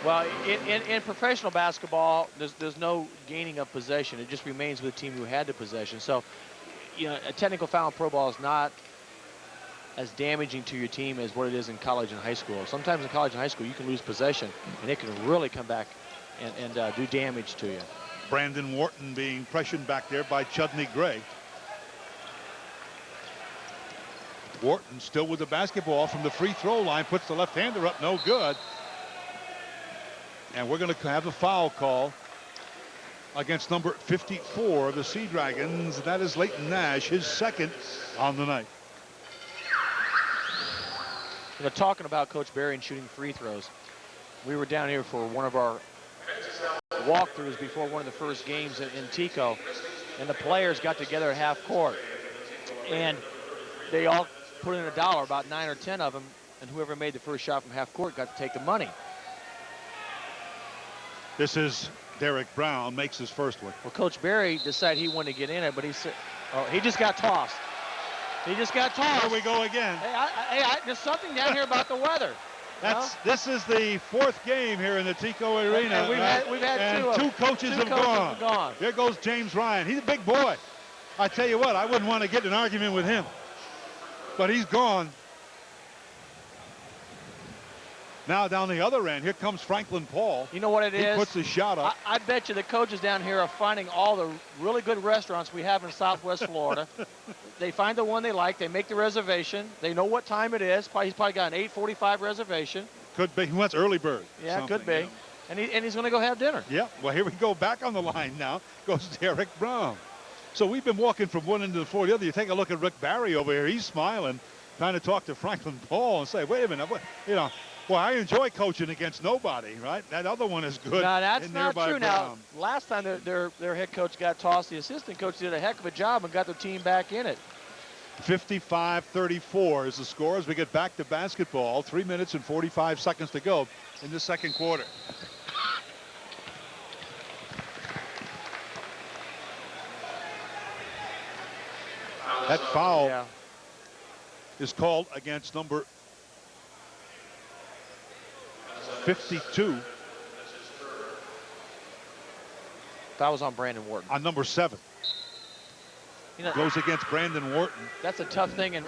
Well, in professional basketball, there's no gaining of possession. It just remains with the team who had the possession. So, you know, a technical foul in pro ball is not as damaging to your team as what it is in college and high school. Sometimes in college and high school, you can lose possession, and it can really come back and do damage to you. Brandon Wharton being pressured back there by Chudney Gray. Wharton still with the basketball from the free throw line, puts the left-hander up, no good. And we're going to have a foul call against number 54 of the Sea Dragons. That is Leighton Nash, his second on the night. You know, talking about Coach Berry and shooting free throws, we were down here for one of our walkthroughs before one of the first games in Tico, and the players got together at half court, and they all put in $1, about 9 or 10 of them, and whoever made the first shot from half court got to take the money. This is Derek Brown, makes his first one. Well, Coach Berry decided he wanted to get in it, but he said, oh, he just got tossed. He just got tossed. Here we go again. Hey, there's something down here about the weather. This is the 4th game here in the Tico Arena. And we've had two coaches have gone. Here goes James Ryan. He's a big boy. I tell you what, I wouldn't want to get in an argument with him. But he's gone. Now down the other end, here comes Franklin Paul. You know what it is? He puts the shot up. I bet you the coaches down here are finding all the really good restaurants we have in Southwest Florida. They find the one they like. They make the reservation. They know what time it is. He's probably got an 8:45 reservation. Could be. He wants early bird. Yeah, could be. You know. And he's going to go have dinner. Yeah. Well, here we go. Back on the line now goes Derek Brown. So we've been walking from one end to the floor to the other. You take a look at Rick Barry over here. He's smiling, trying to talk to Franklin Paul and say, wait a minute, you know, well, I enjoy coaching against nobody, right? That other one is good. No, that's not true. Brown. Now, last time their head coach got tossed, the assistant coach did a heck of a job and got the team back in it. 55-34 is the score as we get back to basketball. 3 minutes and 45 seconds to go in the second quarter. That foul Yeah. is called against number 52 That was on Brandon Wharton. on number 7. You know, Goes against Brandon Wharton. that's a tough thing in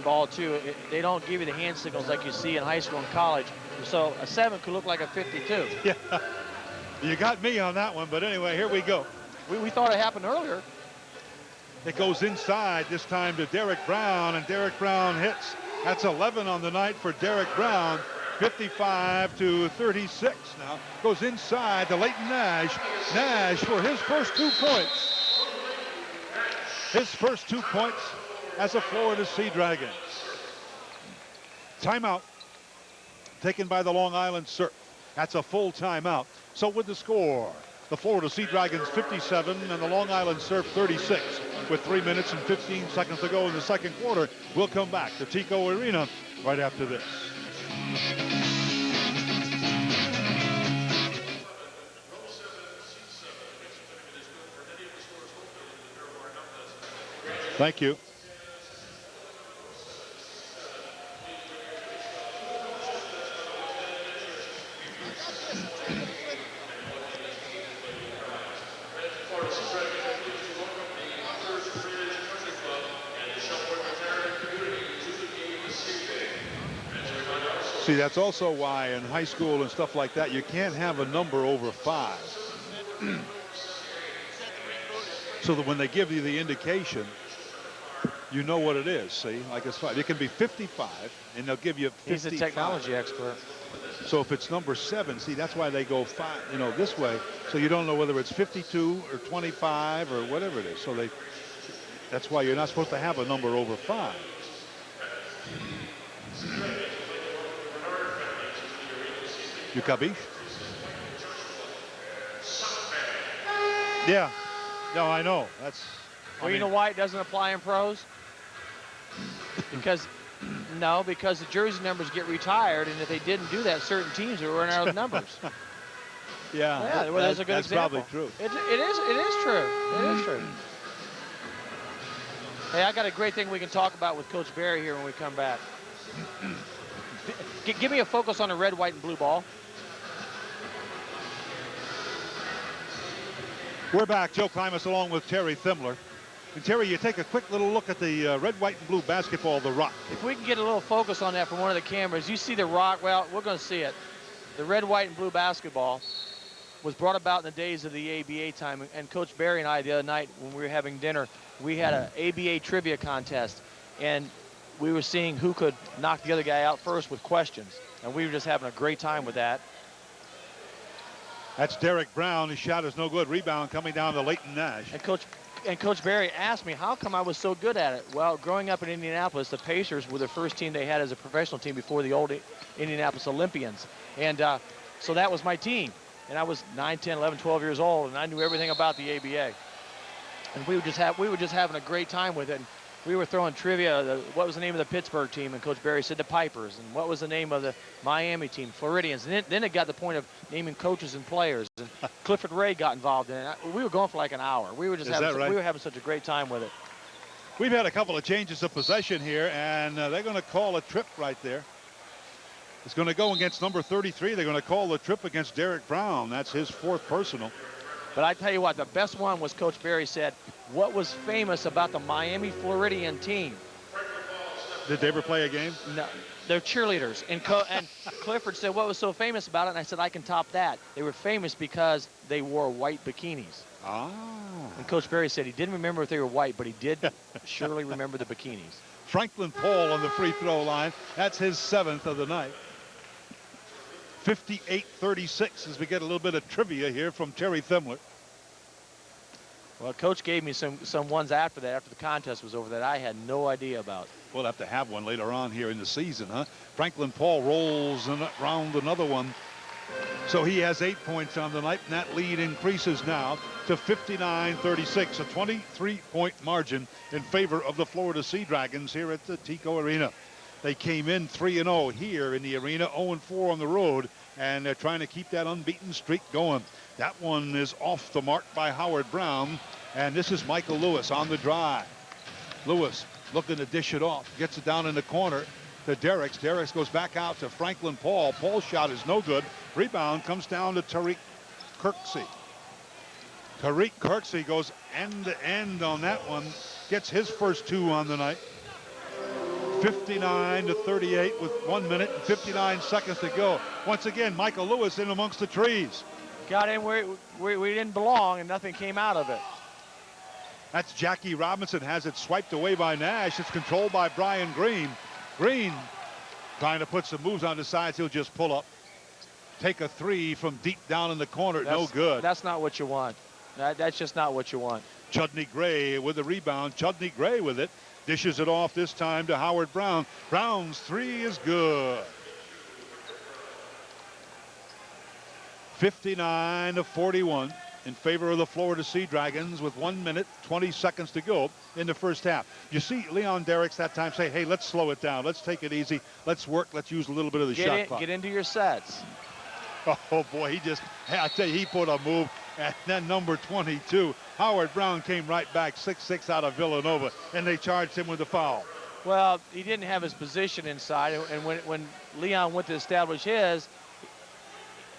ball, too. They don't give you the hand signals like you see in high school and college. So a 7 could look like a 52. Yeah, you got me on that one, but anyway, here we go. We thought it happened earlier. It goes inside this time to Derek Brown, and Derek Brown hits. That's 11 on the night for Derek Brown. 55-36 now. Goes inside to Leighton Nash. Nash for his first 2 points. His first 2 points as a Florida Sea Dragon. Timeout taken by the Long Island Surf. That's a full timeout. So with the score, the Florida Sea Dragons 57 and the Long Island Surf 36. With 3 minutes and 15 seconds to go in the second quarter, we'll come back to Tico Arena right after this. Thank you. See, that's also why in high school and stuff like that, you can't have a number over 5. So that when they give you the indication, you know what it is. See, like it's 5. It can be 55, and they'll give you 55. He's a technology expert. So if it's number 7, see, that's why they go 5, you know, this way. So you don't know whether it's 52 or 25 or whatever it is. So that's why you're not supposed to have a number over 5. You capiche? Yeah. No, I know. That's. Well, you know why it doesn't apply in pros? Because the jersey numbers get retired, and if they didn't do that, certain teams would run out of numbers. Yeah, well, that's a good example. That's probably true. It is true. It is true. Hey, I got a great thing we can talk about with Coach Barry here when we come back. Give me a focus on the red, white, and blue ball. We're back. Joe Klimas along with Terry Thimler. And Terry, you take a quick little look at the red, white, and blue basketball, the rock. If we can get a little focus on that from one of the cameras, you see the rock. Well, we're going to see it. The red, white, and blue basketball was brought about in the days of the ABA time. And Coach Barry and I, the other night when we were having dinner, we had an ABA trivia contest. And we were seeing who could knock the other guy out first with questions. And we were just having a great time with that. That's Derek Brown. His shot is no good. Rebound coming down to Leighton Nash. And Coach Barry asked me, how come I was so good at it? Well, growing up in Indianapolis, the Pacers were the first team they had as a professional team before the old Indianapolis Olympians. And so that was my team. And I was 9, 10, 11, 12 years old, and I knew everything about the ABA. And we were just having a great time with it. And we were throwing trivia. What was the name of the Pittsburgh team? And Coach Barry said the Pipers. And what was the name of the Miami team? Floridians. And then it got to the point of naming coaches and players. And Clifford Ray got involved in it. We were going for like an hour. We were just we were having such a great time with it. We've had a couple of changes of possession here, and they're going to call a trip right there. It's going to go against number 33. They're going to call the trip against Derek Brown. That's his 4th personal. But I tell you what, the best one was Coach Barry said, what was famous about the Miami Floridian team? Did they ever play a game? No, they're cheerleaders. And Clifford said, what was so famous about it? And I said, I can top that. They were famous because they wore white bikinis. Ah. And Coach Barry said he didn't remember if they were white, but he did surely remember the bikinis. Franklin Paul on the free throw line. That's his 7th of the night. 58-36 as we get a little bit of trivia here from Terry Thimler. Well, Coach gave me some ones after that, after the contest was over, that I had no idea about. We'll have to have one later on here in the season, huh? Franklin Paul rolls around another one. So he has 8 points on the night, and that lead increases now to 59-36, a 23-point margin in favor of the Florida Sea Dragons here at the Tico Arena. They came in 3-0 here in the arena, 0-4 on the road, and they're trying to keep that unbeaten streak going. That one is off the mark by Howard Brown, and this is Michael Lewis on the drive. Lewis looking to dish it off. Gets it down in the corner to Derricks. Derricks goes back out to Franklin Paul. Paul's shot is no good. Rebound comes down to Tariq Kirksey. Tariq Kirksey goes end to end on that one. Gets his first 2 on the night. 59-38 with 1 minute and 59 seconds to go. Once again, Michael Lewis in amongst the trees. Got in where we didn't belong, and nothing came out of it. That's Jackie Robinson, has it swiped away by Nash. It's controlled by Brian Green. Green trying to put some moves on the sides. He'll just pull up. Take a 3 from deep down in the corner. No good. That's not what you want. That's just not what you want. Chudney Gray with the rebound. Chudney Gray with it. Dishes it off this time to Howard Brown. Brown's 3 is good. 59-41 in favor of the Florida Sea Dragons with 1 minute, 20 seconds to go in the first half. You see Leon Derricks that time say, hey, let's slow it down. Let's take it easy. Let's work. Let's use a little bit of the shot clock. Get into your sets. Oh, boy, I tell you, he put a move. And then number 22, Howard Brown came right back, 6'6" out of Villanova, and they charged him with a foul. Well, he didn't have his position inside, and when Leon went to establish his,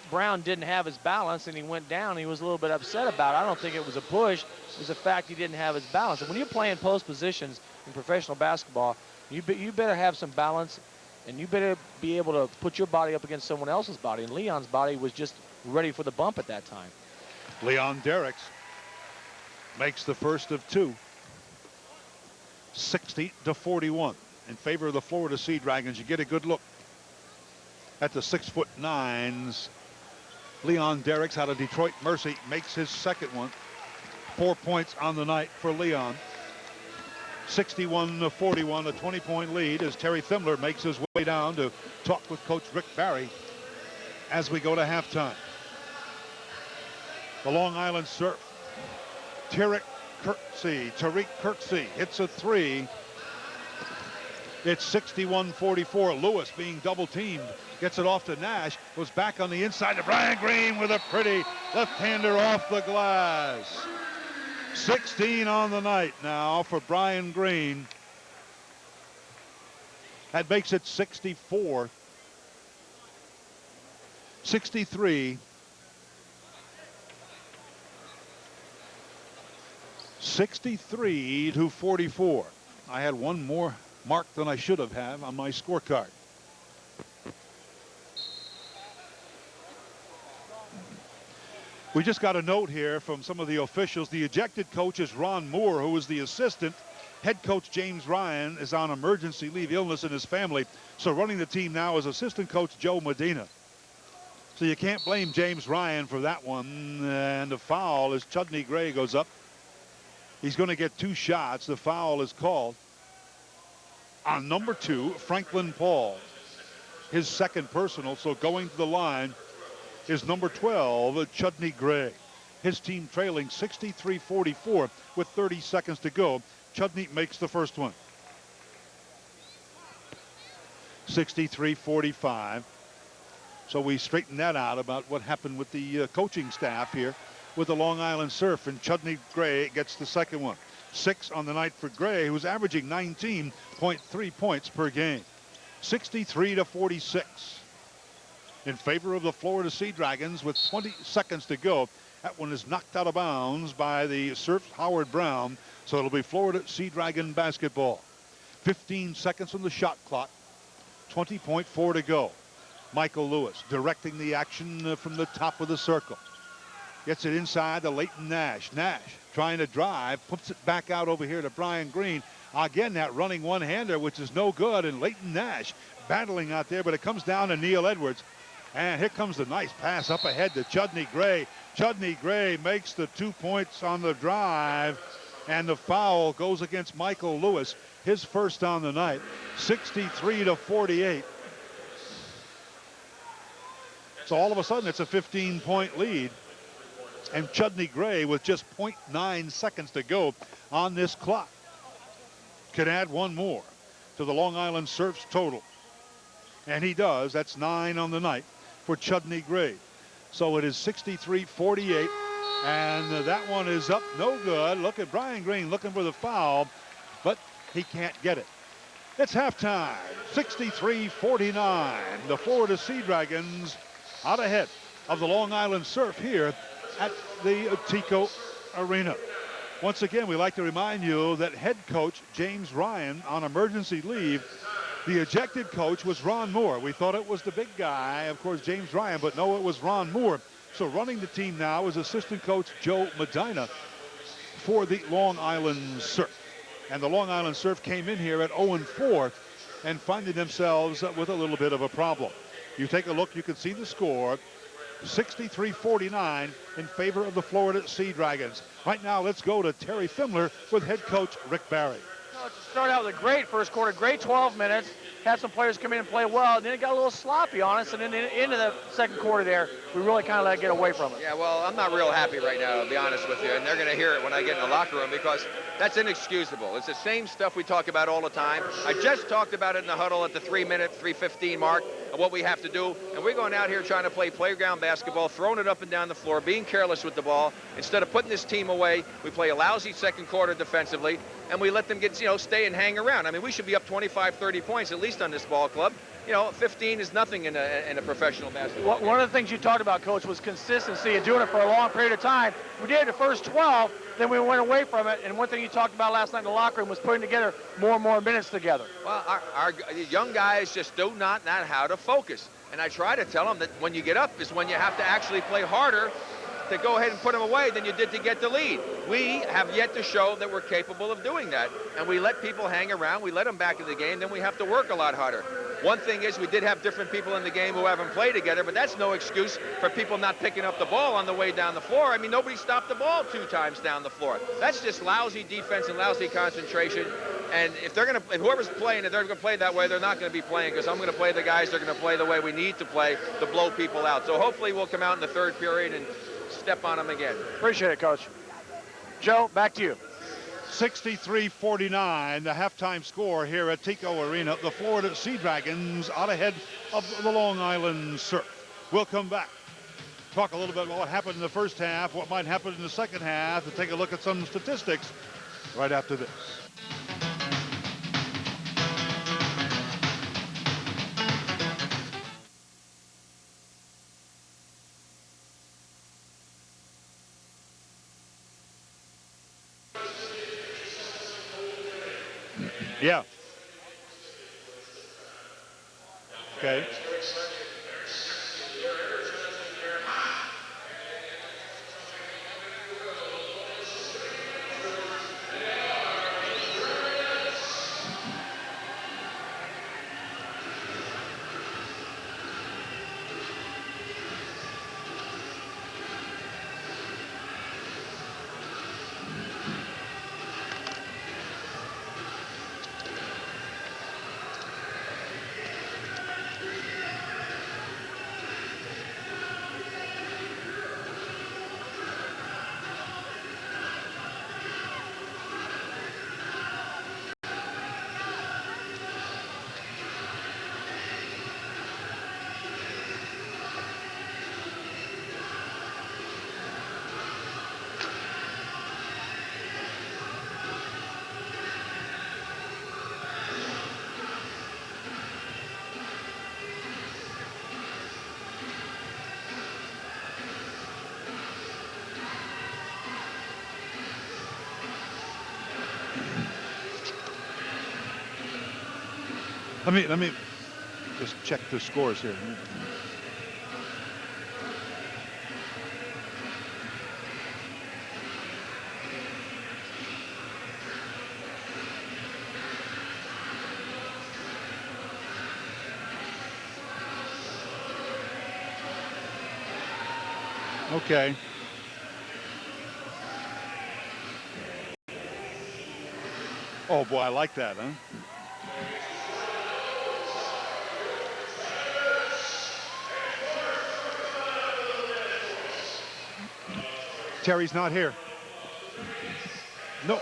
Brown didn't have his balance, and he went down. He was a little bit upset about it. I don't think it was a push. It was the fact he didn't have his balance. And when you're playing post positions in professional basketball, you better have some balance, and you better be able to put your body up against someone else's body. And Leon's body was just ready for the bump at that time. Leon Derricks makes the first of 2. 60-41 in favor of the Florida Sea Dragons. You get a good look at the 6'9". Leon Derricks out of Detroit Mercy makes his second one. 4 points on the night for Leon. 61-41, a 20-point lead as Terry Thimler makes his way down to talk with Coach Rick Barry as we go to halftime. The Long Island Surf. Tariq Kirksey hits a 3. It's 61-44. Lewis being double teamed. Gets it off to Nash. Goes back on the inside to Brian Green with a pretty left-hander off the glass. 16 on the night now for Brian Green. That makes it 64. 63. 63-44. I had one more mark than I should have had on my scorecard. We just got a note here from some of the officials. The ejected coach is Ron Moore, who is the assistant. Head coach James Ryan is on emergency leave, illness in his family. So running the team now is assistant coach Joe Medina. So you can't blame James Ryan for that one. And the foul as Chudney Gray goes up. He's going to get 2 shots. The foul is called on number 2, Franklin Paul. His second personal. So going to the line is number 12, Chudney Gray. His team trailing 63-44 with 30 seconds to go. Chudney makes the first one. 63-45. So we straighten that out about what happened with the coaching staff here with the Long Island Surf, and Chudney Gray gets the second one. 6 on the night for Gray, who's averaging 19.3 points per game. 63-46 in favor of the Florida Sea Dragons with 20 seconds to go. That one is knocked out of bounds by the Surf's Howard Brown, so it'll be Florida Sea Dragon basketball. 15 seconds on the shot clock. 20.4 to go. Michael Lewis directing the action from the top of the circle. Gets it inside to Leighton Nash. Nash trying to drive, puts it back out over here to Brian Green. Again, that running one-hander, which is no good, and Leighton Nash battling out there, but it comes down to Neil Edwards. And here comes the nice pass up ahead to Chudney Gray. Chudney Gray makes the 2 points on the drive, and the foul goes against Michael Lewis, his first on the night. 63-48. So all of a sudden, it's a 15-point lead. And Chudney Gray with just 0.9 seconds to go on this clock can add one more to the Long Island Surf's total. And he does. That's 9 on the night for Chudney Gray. So it is 63-48. And that one is up. No good. Look at Brian Green looking for the foul. But He can't get it. It's halftime, 63-49. The Florida Sea Dragons out ahead of the Long Island Surf here at the Tico Arena. Once again, we like to remind you that head coach James Ryan on emergency leave. The ejected coach was Ron Moore. We thought it was the big guy, of course, James Ryan, but no, it was Ron Moore. So running the team now is assistant coach Joe Medina for the Long Island Surf. And the Long Island Surf came in here at 0-4 and finding themselves with a little bit of a problem. You take a look, you can see the score. 63-49 in favor of the Florida Sea Dragons. Right now, let's go to Terry Fimler with head coach Rick Barry. It started out with a great first quarter, great 12 minutes. Had some players come in and play well, and then it got a little sloppy on us, and then into the second quarter there, we really kind of let it get away from it. Yeah, well, I'm not real happy right now, to be honest with you, and they're going to hear it when I get in the locker room because that's inexcusable. It's the same stuff we talk about all the time. I just talked about it in the huddle at the 3-minute, 3:15 mark of what we have to do, and we're going out here trying to play playground basketball, throwing it up and down the floor, being careless with the ball. Instead of putting this team away, we play a lousy second quarter defensively, and we let them get, stay and hang around. I mean, we should be up 25, 30 points at least on this ball club. 15 is nothing in a professional basketball game. One of the things you talked about, Coach, was consistency and doing it for a long period of time. We did it the first 12, then we went away from it, and one thing you talked about last night in the locker room was putting together more and more minutes together. Well, our young guys just do not know how to focus. And I try to tell them that when you get up is when you have to actually play harder to go ahead and put them away than you did to get the lead. We have yet to show that we're capable of doing that. And we let people hang around, we let them back in the game, then we have to work a lot harder. One thing is we did have different people in the game who haven't played together, but that's no excuse for people not picking up the ball on the way down the floor. I mean, nobody stopped the ball 2 times down the floor. That's just lousy defense and lousy concentration. And if whoever's playing, if they're going to play that way, they're not going to be playing because I'm going to play the guys that are going to play the way we need to play to blow people out. So hopefully we'll come out in the third period and step on them again. Appreciate it, Coach. Joe, back to you. 63-49, the halftime score here at Tico Arena. The Florida Sea Dragons out ahead of the Long Island Surf. We'll come back. Talk a little bit about what happened in the first half, what might happen in the second half, and take a look at some statistics right after this. Yeah. Okay. Let me just check the scores here. Okay. Oh boy, I like that, huh? Terry's not here. Nope.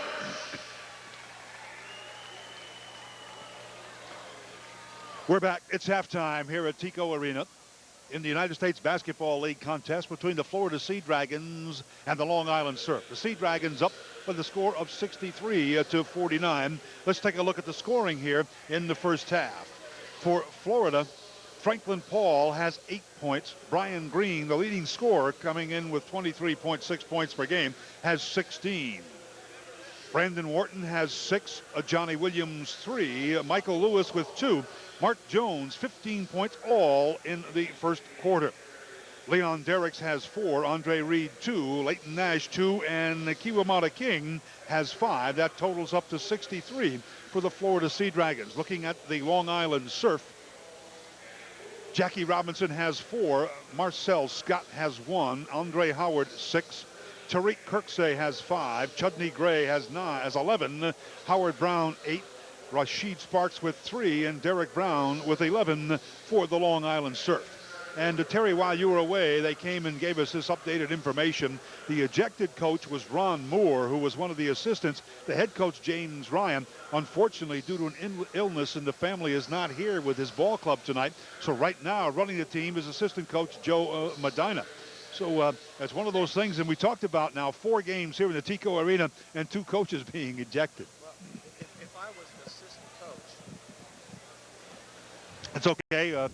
We're back. It's halftime here at Tico Arena. in the United States Basketball League contest between the Florida Sea Dragons and the Long Island Surf. The Sea Dragons up with a score of 63 to 49. Let's take a look at the scoring here in the first half. For Florida, Franklin Paul has 8 points. Brian Green, the leading scorer, coming in with 23.6 points per game, has 16. Brandon Wharton has 6. Johnny Williams 3. Michael Lewis with 2. Mark Jones 15 points all in the first quarter. Leon Derricks has 4. Andre Reed 2. Leighton Nash 2. And Kiwamata King has 5. That totals up to 63 for the Florida Sea Dragons. Looking at the Long Island Surf, Jackie Robinson has 4. Marcel Scott has 1. Andre Howard 6. Tariq Kirksey has 5. Chudney Gray has 11. Howard Brown 8. Rashid Sparks with 3. And Derek Brown with 11 for the Long Island Surf. And Terry, while you were away, they came and gave us this updated information. The ejected coach was Ron Moore, who was one of the assistants. The head coach, James Ryan, unfortunately, due to an illness in the family, is not here with his ball club tonight. So right now, running the team is assistant coach Joe Medina. So that's one of those things, and we talked about now 4 games here in the Tico Arena and 2 coaches being ejected. Well, if I was an assistant coach. It's okay.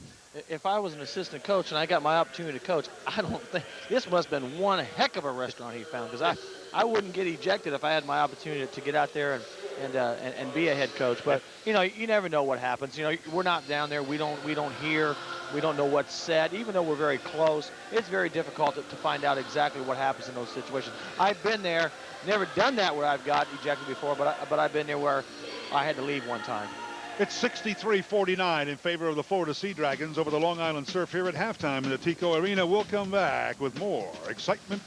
If I was an assistant coach and I got my opportunity to coach, I don't think this must have been one heck of a restaurant he found, because I wouldn't get ejected if I had my opportunity to get out there and be a head coach. But you know, you never know what happens. You know, we're not down there. We don't hear. We don't know what's said. Even though we're very close, it's very difficult to find out exactly what happens in those situations. I've been there, never done that where I've got ejected before, but I've been there where I had to leave one time. It's 63-49 in favor of the Florida Sea Dragons over the Long Island Surf here at halftime in the Tico Arena. We'll come back with more excitement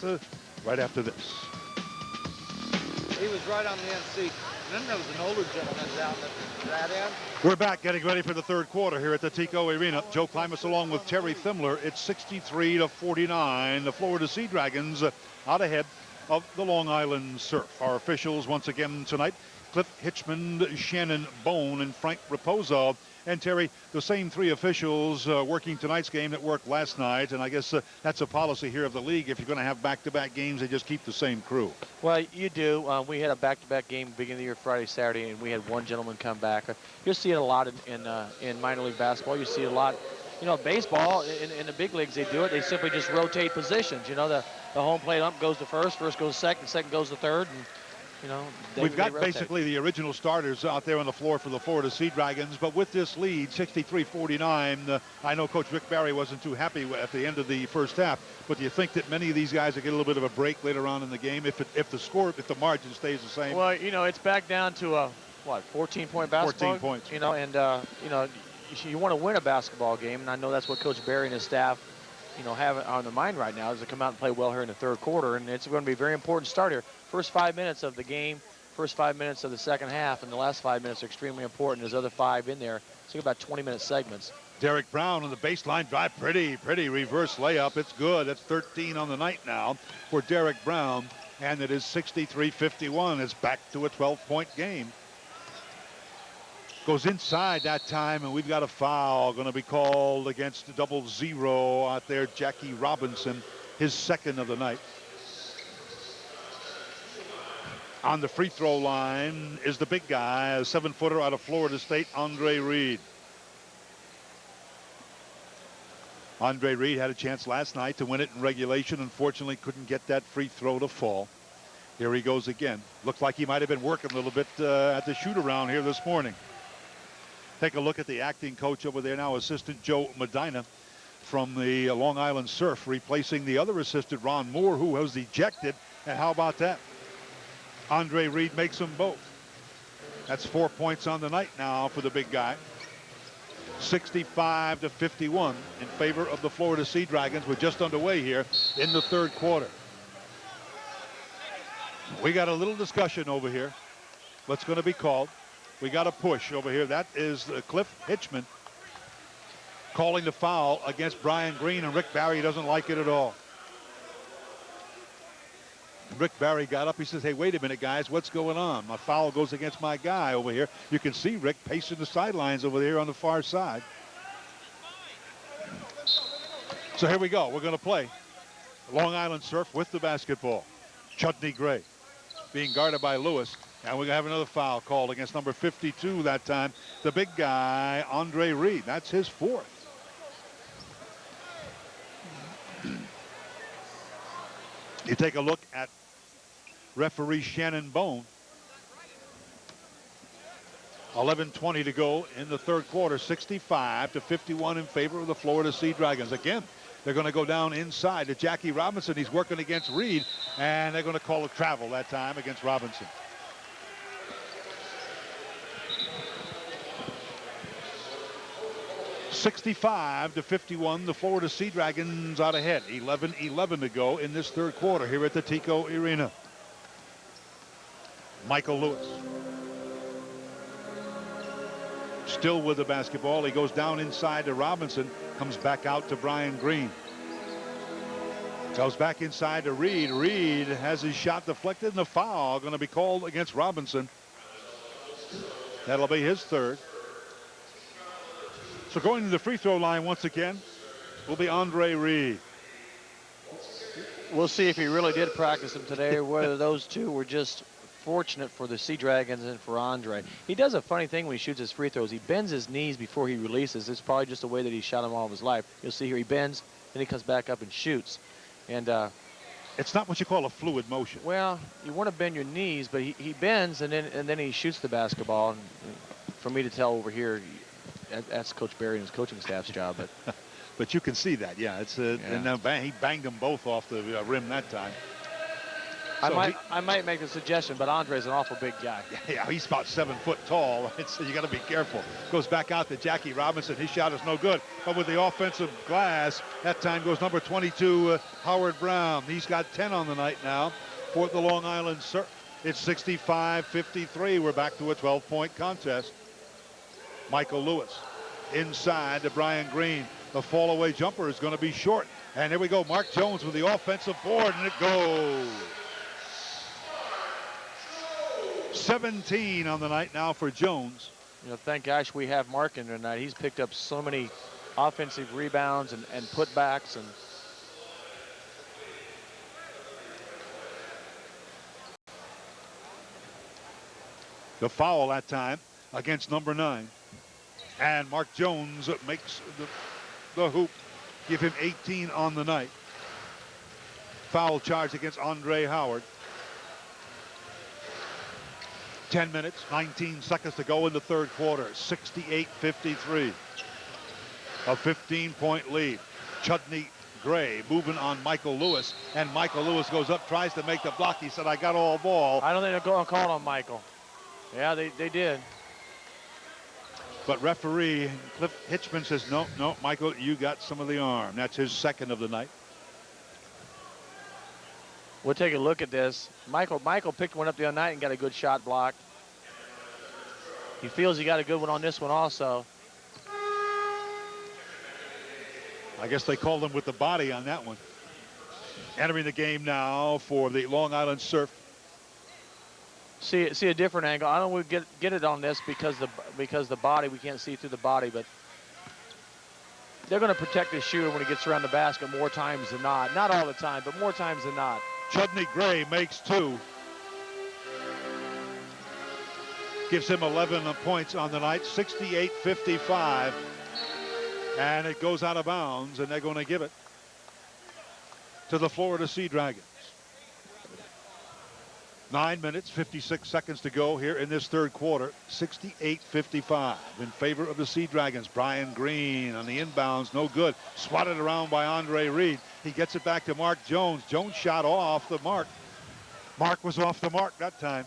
right after this. He was right on the end seat. And then there was an older gentleman down at that end. We're back getting ready for the third quarter here at the Tico Arena. Joe Klimas along with Terry Thimler. It's 63-49. The Florida Sea Dragons out ahead of the Long Island Surf. Our officials once again tonight, Cliff Hitchman, Shannon Bone, and Frank Raposo. And Terry, the same 3 officials working tonight's game that worked last night. And I guess that's a policy here of the league. If you're going to have back-to-back games, they just keep the same crew. Well, you do. We had a back-to-back game beginning of the year, Friday, Saturday, and we had one gentleman come back. You'll see it a lot in minor league basketball. You see it a lot, you know, baseball. In the big leagues, they do it. They simply just rotate positions. You know, the home plate ump goes to first goes to second goes to third, and you know, we've got basically the original starters out there on the floor for the Florida Sea Dragons, but with this lead, 63-49, I know Coach Rick Barry wasn't too happy at the end of the first half, but do you think that many of these guys will get a little bit of a break later on in the game if the margin stays the same? Well, you know, it's back down to a 14-point basketball. 14 points. You know, and you know, you want to win a basketball game, and I know that's what Coach Barry and his staff, you know, have on their mind right now, is to come out and play well here in the third quarter, and it's going to be a very important start here. First 5 minutes of the game, first 5 minutes of the second half, and the last 5 minutes are extremely important. There's other 5 in there. So about 20-minute segments. Derek Brown on the baseline drive, pretty reverse layup. It's good. That's 13 on the night now for Derek Brown, and it is 63-51. It's back to a 12-point game. Goes inside that time, and we've got a foul going to be called against 00 out there. Jackie Robinson, his second of the night. On the free throw line is the big guy, a 7-footer out of Florida State, Andre Reed. Andre Reed had a chance last night to win it in regulation. Unfortunately, couldn't get that free throw to fall. Here he goes again. Looks like he might have been working a little bit at the shoot around here this morning. Take a look at the acting coach over there now, assistant Joe Medina from the Long Island Surf, replacing the other assistant, Ron Moore, who was ejected. And how about that? Andre Reed makes them both. That's 4 points on the night now for the big guy. 65-51 in favor of the Florida Sea Dragons. We're just underway here in the third quarter. We got a little discussion over here. What's going to be called? We got a push over here. That is Cliff Hitchman calling the foul against Brian Green, and Rick Barry doesn't like it at all. Rick Barry got up. He says, hey, wait a minute, guys. What's going on? My foul goes against my guy over here. You can see Rick pacing the sidelines over there on the far side. So here we go. We're going to play Long Island Surf with the basketball. Chudney Gray being guarded by Lewis. And we're going to have another foul called against number 52 that time. The big guy, Andre Reed. That's his fourth. You take a look at referee Shannon Bone. 11:20 to go in the third quarter. 65-51 in favor of the Florida Sea Dragons. Again, they're going to go down inside to Jackie Robinson. He's working against Reed, and they're going to call a travel that time against Robinson. (65-51), the Florida Sea Dragons out ahead. 11:11 to go in this third quarter here at the Tico Arena. Michael Lewis still with the basketball. He goes down inside to Robinson, comes back out to Brian Green. Goes back inside to Reed. Reed has his shot deflected, and a foul going to be called against Robinson. That'll be his third. So going to the free throw line once again will be Andre Reed. We'll see if he really did practice them today or whether those two were just fortunate for the Sea Dragons and for Andre. He does a funny thing when he shoots his free throws. He bends his knees before he releases. It's probably just the way that he shot them all of his life. You'll see here he bends, then he comes back up and shoots. And it's not what you call a fluid motion. Well, you want to bend your knees, but he bends and then he shoots the basketball. And for me to tell over here, that's Coach Barry and his coaching staff's job. But but you can see that, yeah. It's and now he banged them both off the rim that time. I might make a suggestion, but Andre's an awful big guy. Yeah, he's about 7 foot tall. So you got to be careful. Goes back out to Jackie Robinson. His shot is no good. But with the offensive glass, that time goes number 22, Howard Brown. He's got 10 on the night now for the Long Island Surf. It's 65-53. We're back to a 12-point contest. Michael Lewis inside to Brian Green. The fall-away jumper is going to be short. And here we go. Mark Jones with the offensive board, and it goes. 17 on the night now for Jones. You know, thank gosh we have Mark in tonight. He's picked up so many offensive rebounds and putbacks. And the foul that time against number 9. And Mark Jones makes the hoop, give him 18 on the night. Foul charge against Andre Howard. 10 minutes, 19 seconds to go in the third quarter. 68-53. A 15-point lead. Chudney Gray moving on Michael Lewis. And Michael Lewis goes up, tries to make the block. He said, I got all ball. I don't think they're going to call on Michael. Yeah, they did. But referee Cliff Hitchman says, no, Michael, you got some of the arm. That's his second of the night. We'll take a look at this. Michael picked one up the other night and got a good shot blocked. He feels he got a good one on this one also. I guess they called him with the body on that one. Entering the game now for the Long Island Surf. See a different angle. I don't want to get it on this because the body, we can't see through the body, but they're going to protect the shooter when he gets around the basket more times than not. Not all the time, but more times than not. Chudney Gray makes 2. Gives him 11 points on the night. 68-55. And it goes out of bounds, and they're going to give it to the Florida Sea Dragons. 9 minutes, 56 seconds to go here in this third quarter. 68-55 in favor of the Sea Dragons. Brian Green on the inbounds, no good. Swatted around by Andre Reed. He gets it back to Mark Jones. Jones shot off the mark. Mark was off the mark that time.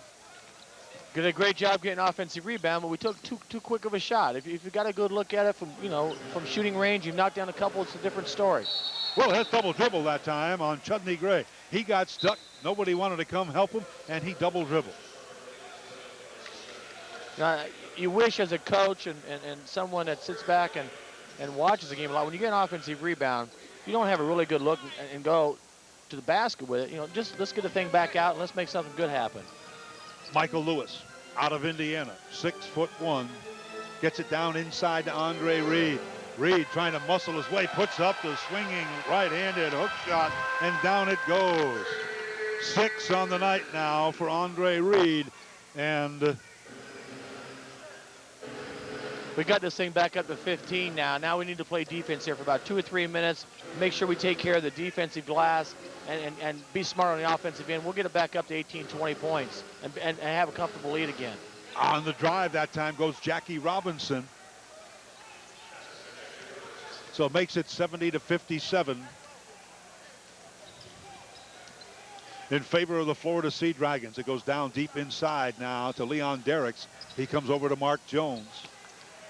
Did a great job getting offensive rebound, but we took too quick of a shot. If you got a good look at it from shooting range, you knocked down a couple, it's a different story. Well, that's double dribble that time on Chudney Gray. He got stuck. Nobody wanted to come help him, and he double dribbled. You wish as a coach and someone that sits back and watches the game a lot, when you get an offensive rebound, you don't have a really good look and go to the basket with it. Just let's get the thing back out and let's make something good happen. Michael Lewis out of Indiana, 6'1", gets it down inside to Andre Reed. Reed trying to muscle his way, puts up the swinging right-handed hook shot, and down it goes. 6 on the night now for Andre Reed, and we got this thing back up to 15 now. Now we need to play defense here for about 2 or 3 minutes. Make sure we take care of the defensive glass and be smart on the offensive end. We'll get it back up to 18, 20 points and have a comfortable lead again. On the drive that time goes Jackie Robinson. So it makes it 70-57 in favor of the Florida Sea Dragons. It goes down deep inside now to Leon Derricks. He comes over to Mark Jones.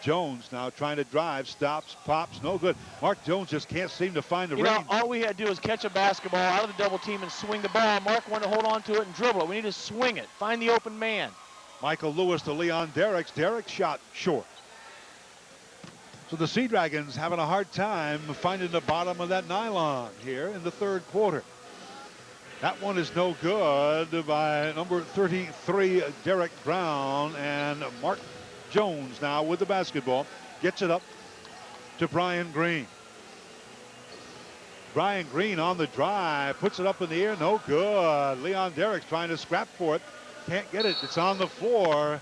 Jones now trying to drive, stops, pops, no good. Mark Jones just can't seem to find the range. All we had to do is catch a basketball out of the double team and swing the ball. Mark wanted to hold on to it and dribble it. We need to swing it, find the open man. Michael Lewis to Leon Derricks. Derricks shot short. So the Sea Dragons having a hard time finding the bottom of that nylon here in the third quarter. That one is no good by number 33, Derek Brown, and Mark Jones now with the basketball. Gets it up to Brian Green. Brian Green on the drive, puts it up in the air, no good. Leon Derricks trying to scrap for it. Can't get it, it's on the floor,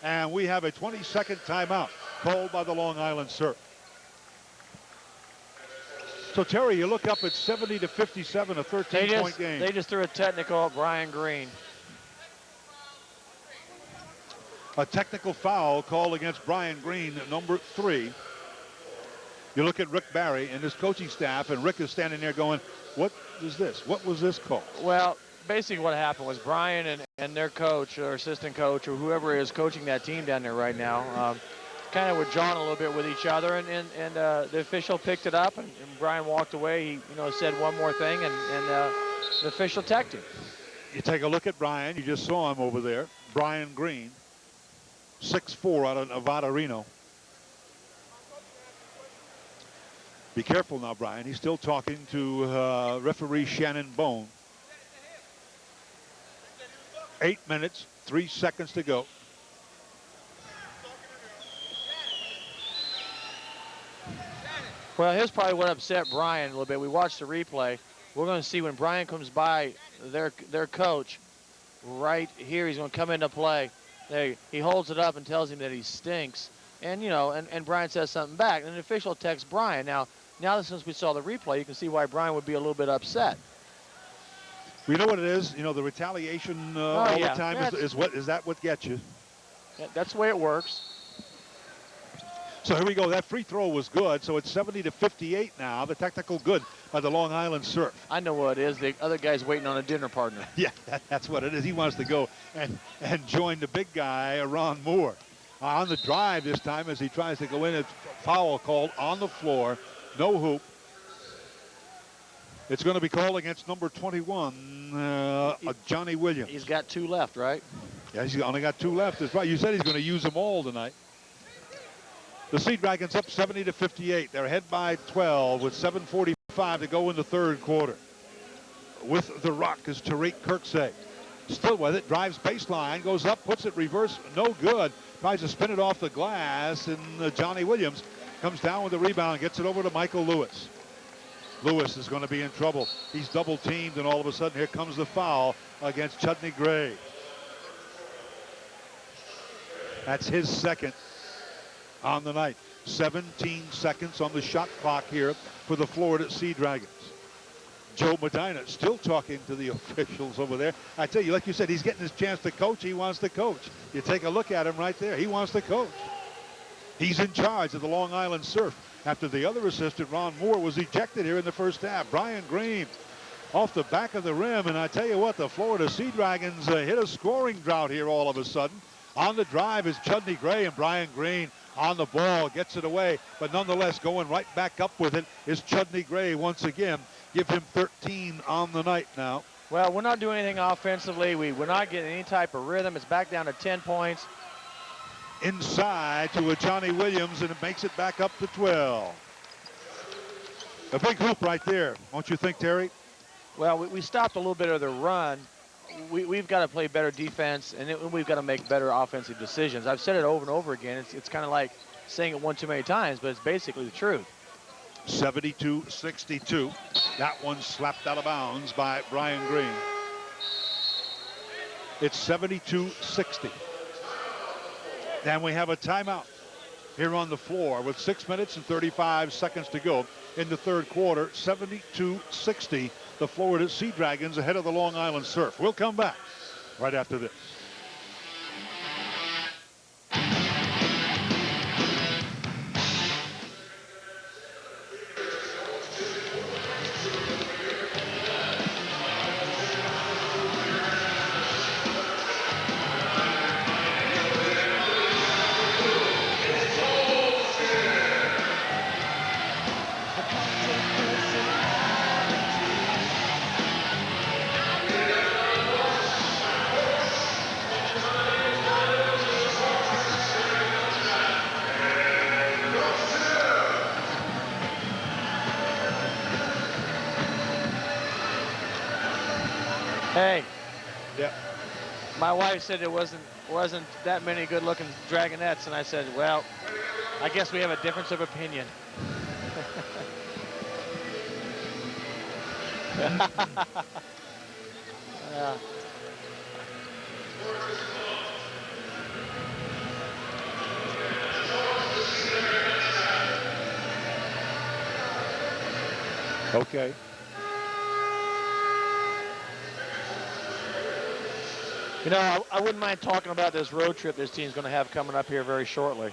and we have a 20-second timeout called by the Long Island Surf. So Terry, you look up at 70-57, a 13-point game. They just threw a technical at Brian Green. A technical foul called against Brian Green, number 3. You look at Rick Barry and his coaching staff, and Rick is standing there going, what is this? What was this called? Well, basically what happened was Brian and their coach or assistant coach or whoever is coaching that team down there right now kind of were jawing a little bit with each other, and the official picked it up, and Brian walked away. He said one more thing, and the official teched him. You take a look at Brian. You just saw him over there. Brian Green, 6'4" out of Nevada, Reno. Be careful now, Brian. He's still talking to referee Shannon Bone. 8 minutes, 3 seconds to go. Well, here's probably what upset Brian a little bit. We watched the replay. We're going to see when Brian comes by their coach right here. He's going to come into play. He holds it up and tells him that he stinks. And, and Brian says something back. And the official texts Brian. Now since we saw the replay, you can see why Brian would be a little bit upset. We know what it is. The retaliation all the time is that what gets you? That's the way it works. So here we go. That free throw was good. So it's 70-58 now. The technical good by the Long Island Surf. I know what it is. The other guy's waiting on a dinner partner. Yeah, that's what it is. He wants to go and join the big guy, Ron Moore. On the drive this time as he tries to go in. It's foul called on the floor. No hoop. It's going to be called against number 21, Johnny Williams. He's got 2 left, right? Yeah, he's only got 2 left. That's right. You said he's going to use them all tonight. The Sea Dragons up 70-58. They're ahead by 12 with 7:45 to go in the third quarter. With the rock is Tariq Kirksey. Still with it, drives baseline, goes up, puts it reverse, no good. Tries to spin it off the glass, and Johnny Williams comes down with the rebound, gets it over to Michael Lewis. Lewis is going to be in trouble. He's double teamed, and all of a sudden here comes the foul against Chudney Gray. That's his second on the night. 17 seconds on the shot clock here for the Florida Sea Dragons. Joe Medina still talking to the officials over there. I tell you, like you said, he's getting his chance to coach. He wants to coach. You take a look at him right there. He wants to coach. He's in charge of the Long Island Surf after the other assistant, Ron Moore, was ejected here in the first half. Brian Green off the back of the rim, and I tell you what, the Florida Sea Dragons hit a scoring drought here all of a sudden. On the drive is Chudney Gray, and Brian Green on the ball, gets it away, but nonetheless going right back up with it is Chudney Gray once again. Give him 13 on the night now. Well, we're not doing anything offensively. We're not getting any type of rhythm. It's back down to 10 points. Inside to a Johnny Williams, and it makes it back up to 12. A big hoop right there, don't you think, Terry? Well, we stopped a little bit of the run. We've got to play better defense, and we've got to make better offensive decisions. I've said it over and over again. It's kind of like saying it one too many times, but it's basically the truth. 72-62. That one slapped out of bounds by Brian Green. It's 72-60. And we have a timeout here on the floor with 6 minutes and 35 seconds to go in the third quarter. 72-60. The Florida Sea Dragons ahead of the Long Island Surf. We'll come back right after this. Hey. Yeah. My wife said there wasn't that many good-looking Dragonettes, and I said, well, I guess we have a difference of opinion. Yeah. Okay. You know, I wouldn't mind talking about this road trip this team's going to have coming up here very shortly.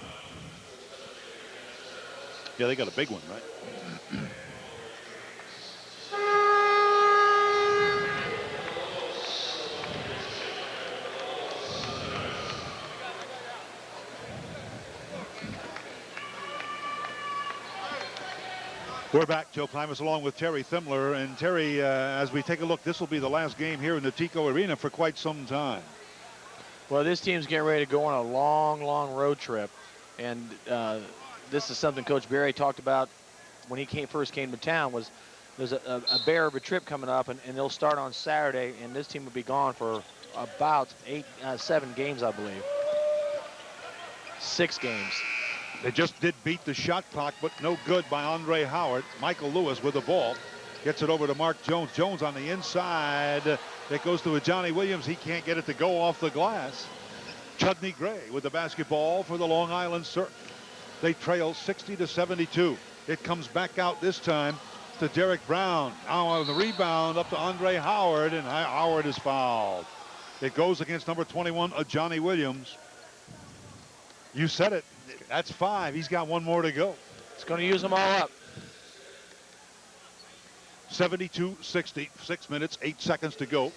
Yeah, they got a big one, right? We're back. Joe Klimas along with Terry Thimler. And Terry, as we take a look, this will be the last game here in the Tico Arena for quite some time. Well, this team's getting ready to go on a long, long road trip. And this is something Coach Berry talked about when he first came to town. Was there's a bear of a trip coming up, and they'll start on Saturday, and this team will be gone for about 7 games, I believe. 6 games. They just did beat the shot clock, but no good by Andre Howard. Michael Lewis with the ball. Gets it over to Mark Jones. Jones on the inside. It goes to a Johnny Williams. He can't get it to go off the glass. Chudney Gray with the basketball for the Long Island Surf. They trail 60-72. It comes back out this time to Derek Brown. Now on the rebound up to Andre Howard, and Howard is fouled. It goes against number 21, Johnny Williams. You said it. That's 5. He's got 1 more to go. It's going to use them all up. 72-60. 6 minutes, 8 seconds to go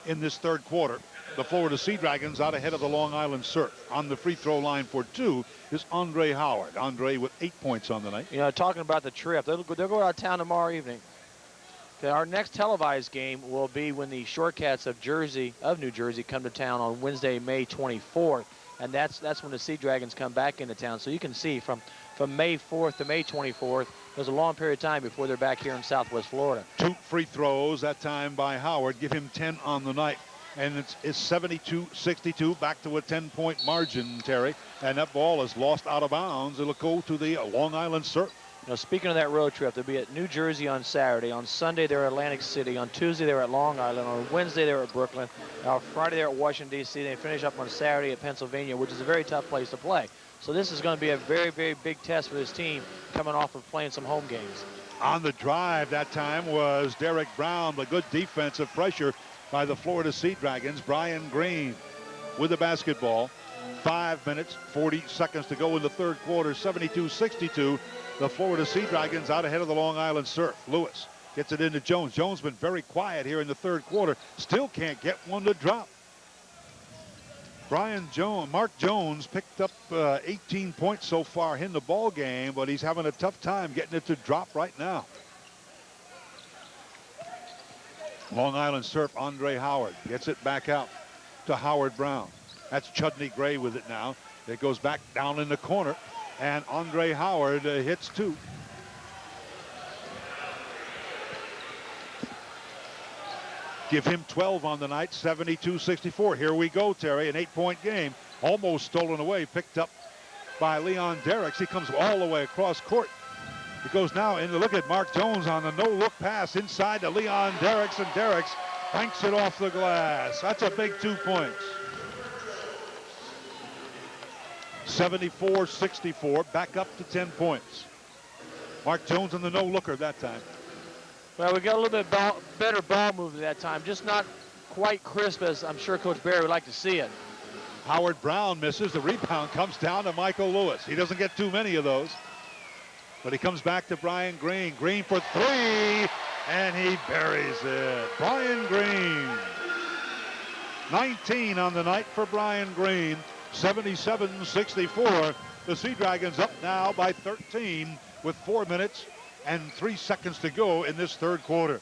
in this third quarter. The Florida Sea Dragons out ahead of the Long Island Surf. On the free throw line for 2 is Andre Howard. Andre with 8 points on the night. You know, talking about the trip, they'll go out of town tomorrow evening. Okay, our next televised game will be when the Shortcats of New Jersey come to town on Wednesday, May 24th. And that's when the Sea Dragons come back into town. So you can see from May 4th to May 24th, there's a long period of time before they're back here in Southwest Florida. 2 free throws, that time by Howard. Give him 10 on the night. And it's 72-62, back to a 10-point margin, Terry. And that ball is lost out of bounds. It'll go to the Long Island Surf. Now, speaking of that road trip, they'll be at New Jersey on Saturday. On Sunday, they're at Atlantic City. On Tuesday, they're at Long Island. On Wednesday, they're at Brooklyn. On Friday, they're at Washington, D.C. They finish up on Saturday at Pennsylvania, which is a very tough place to play. So this is going to be a very, very big test for this team coming off of playing some home games. On the drive that time was Derek Brown, but good defensive pressure by the Florida Sea Dragons. Brian Green with the basketball. 5 minutes, 40 seconds to go in the third quarter. 72-62. The Florida Sea Dragons out ahead of the Long Island Surf. Lewis gets it into Jones. Jones been very quiet here in the third quarter. Still can't get one to drop. Mark Jones picked up 18 points so far in the ball game, but he's having a tough time getting it to drop right now. Long Island Surf, Andre Howard gets it back out to Howard Brown. That's Chudney Gray with it now. It goes back down in the corner, and Andre Howard hits 2. Give him 12 on the night, 72-64. Here we go, Terry, an 8-point game. Almost stolen away, picked up by Leon Derricks. He comes all the way across court. He goes now in to look at Mark Jones on the no-look pass inside to Leon Derricks, and Derricks banks it off the glass. That's a big 2 points. 74-64, back up to 10 points. Mark Jones on the no-looker that time. Well, we got a little bit better ball movement that time, just not quite crisp as I'm sure Coach Barry would like to see it. Howard Brown misses. The rebound comes down to Michael Lewis. He doesn't get too many of those. But he comes back to Brian Green. Green for three, and he buries it. Brian Green. 19 on the night for Brian Green. 77-64. The Sea Dragons up now by 13 with 4 minutes and 3 seconds to go in this third quarter.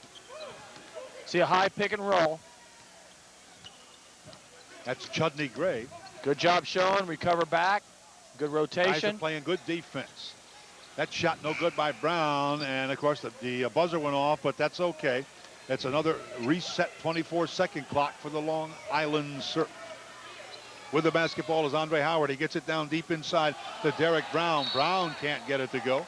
See a high pick and roll. That's Chudney Gray. Good job showing, recover back. Good rotation. Guys are playing good defense. That shot no good by Brown, and of course the buzzer went off, but that's okay. It's another reset 24-second clock for the Long Island Surf. With the basketball is Andre Howard. He gets it down deep inside to Derek Brown. Brown can't get it to go.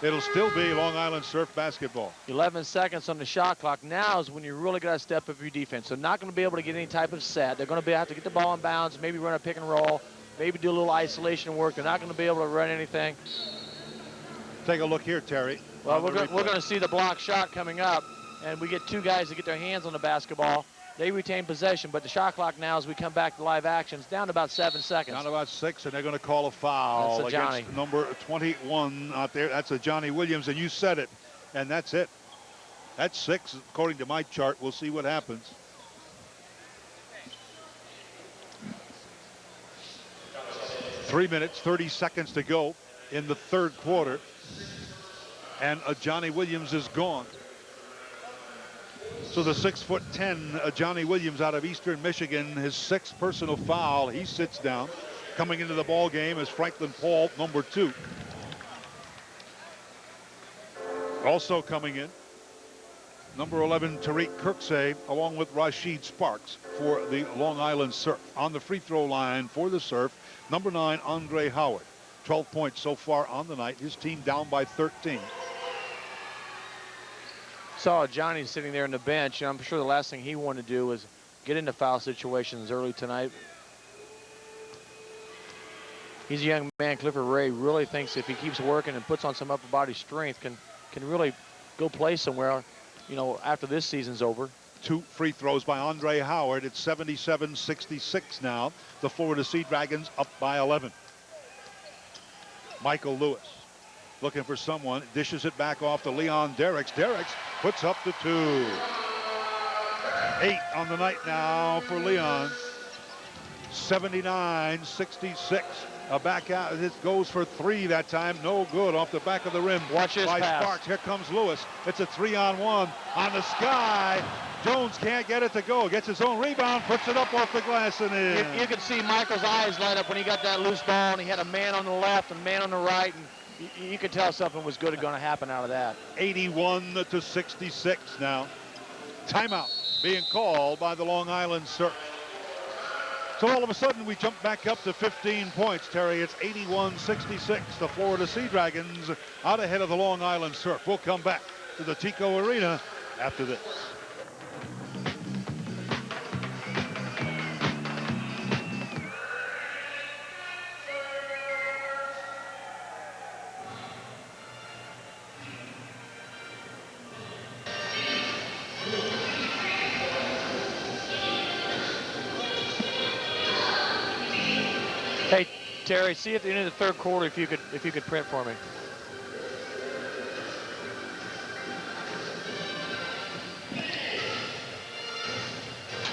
It'll still be Long Island Surf basketball. 11 seconds on the shot clock. Now is when you really got to step up your defense. They're not going to be able to get any type of set. They're going to have to get the ball in bounds, maybe run a pick and roll, maybe do a little isolation work. They're not going to be able to run anything. Take a look here, Terry. Well, we're going to see the block shot coming up, and we get two guys to get their hands on the basketball. They retain possession, but the shot clock now, as we come back to live action, is down to about 7 seconds. Down to about 6, and they're going to call a foul That's a Johnny. against number 21 out there. That's a Johnny Williams, and you said it, and that's it. That's 6, according to my chart. We'll see what happens. Three minutes, 30 seconds to go in the third quarter, and Johnny Williams is gone. So the 6'10" Johnny Williams out of Eastern Michigan, his 6th personal foul. He sits down. Coming into the ball game is Franklin Paul, number 2. Also coming in, number 11 Tariq Kirksey, along with Rashid Sparks for the Long Island Surf. On the free throw line for the Surf, number 9 Andre Howard. 12 points so far on the night. His team down by 13. Saw Johnny sitting there on the bench, and I'm sure the last thing he wanted to do was get into foul situations early tonight. He's a young man. Clifford Ray really thinks if he keeps working and puts on some upper body strength, can really go play somewhere, you know, after this season's over. 2 free throws by Andre Howard. It's 77-66 now. The Florida Sea Dragons up by 11. Michael Lewis looking for someone, dishes it back off to Leon Derricks. Derricks puts up the 2. 8 on the night now for Leon. 79-66. A back out. It goes for 3 that time. No good off the back of the rim. Watch his by pass. Sparks. Here comes Lewis. It's a 3-on-1 on the sky. Jones can't get it to go. Gets his own rebound, puts it up off the glass and in. You could see Michael's eyes light up when he got that loose ball, and he had a man on the left and a man on the right, and you could tell something was good going to happen out of that. 81-66 now. Timeout being called by the Long Island Surf. So all of a sudden we jump back up to 15 points, Terry. It's 81-66. The Florida Sea Dragons out ahead of the Long Island Surf. We'll come back to the Tico Arena after this. Hey, Terry, see at the end of the third quarter if you could print for me.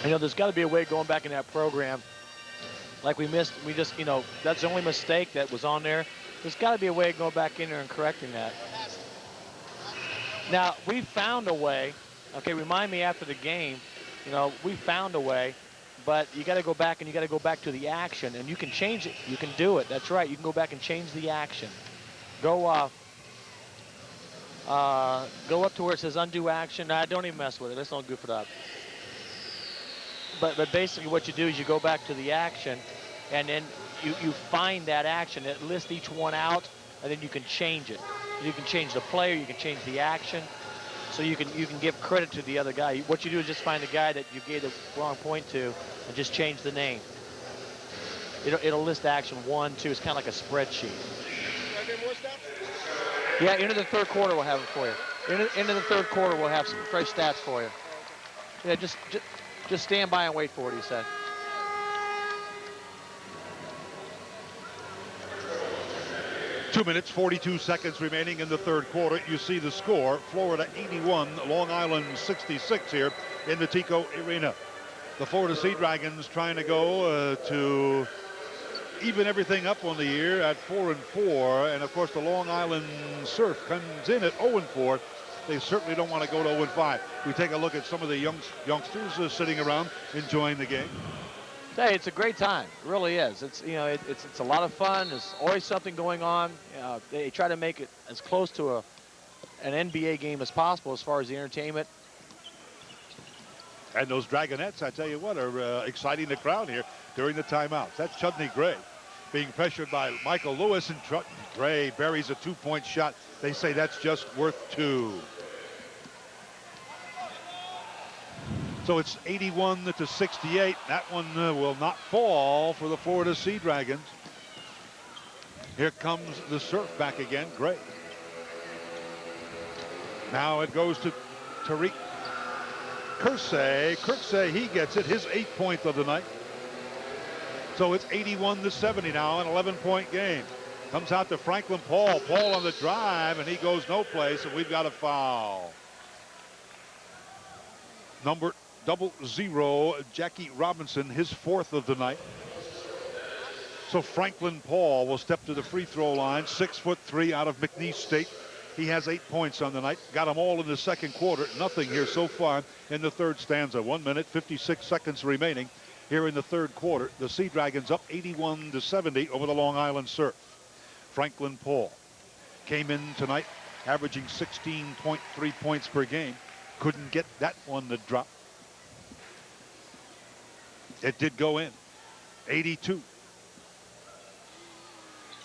You know, there's got to be a way going back in that program. Like we just, you know, that's the only mistake that was on there. There's got to be a way of going back in there and correcting that. Now, we found a way. Okay, remind me after the game. You know, we found a way. But you got to go back, and you got to go back to the action, and you can change it. You can do it. That's right. You can go back and change the action. Go up to where it says undo action. Nah, don't even mess with it. Let's not goof it up. But basically what you do is you go back to the action, and then you find that action, it lists each one out, and then you can change it. You can change the player, you can change the action, so you can give credit to the other guy. What you do is just find the guy that you gave the wrong point to and just change the name. It'll list action 1, 2. It's kind of like a spreadsheet. Yeah, into the third quarter we'll have it for you. Into the third quarter we'll have some fresh stats for you. Yeah, just stand by and wait for it, he said. Two minutes, 42 seconds remaining in the third quarter. You see the score, Florida 81, Long Island 66 here in the Tico Arena. The Florida Sea Dragons trying to go to even everything up on the year at 4-4, and of course the Long Island Surf comes in at 0-4. They certainly don't want to go to 0-5. We take a look at some of the youngsters sitting around enjoying the game. Hey, it's a great time. It really is. It's it's a lot of fun. There's always something going on. They try to make it as close to an NBA game as possible as far as the entertainment. And those Dragonettes, I tell you what, are exciting the crowd here during the timeouts. That's Chudney Gray being pressured by Michael Lewis, and Gray buries a two-point shot. They say that's just worth 2. So it's 81-68. That one will not fall for the Florida Sea Dragons. Here comes the Surf back again. Gray. Now it goes to Tariq Kirksey. Kirksey, he gets it, his 8th point of the night. So it's 81-70 now, an 11-point game. Comes out to Franklin Paul. Paul on the drive, and he goes no place, and we've got a foul. Number 00, Jackie Robinson, his 4th of the night. So Franklin Paul will step to the free throw line, 6'3" out of McNeese State. He has 8 points on the night. Got them all in the second quarter. Nothing here so far in the third stanza. 1 minute, 56 seconds remaining here in the third quarter. The Sea Dragons up 81-70 over the Long Island Surf. Franklin Paul came in tonight averaging 16.3 points per game. Couldn't get that one to drop. It did go in. 82.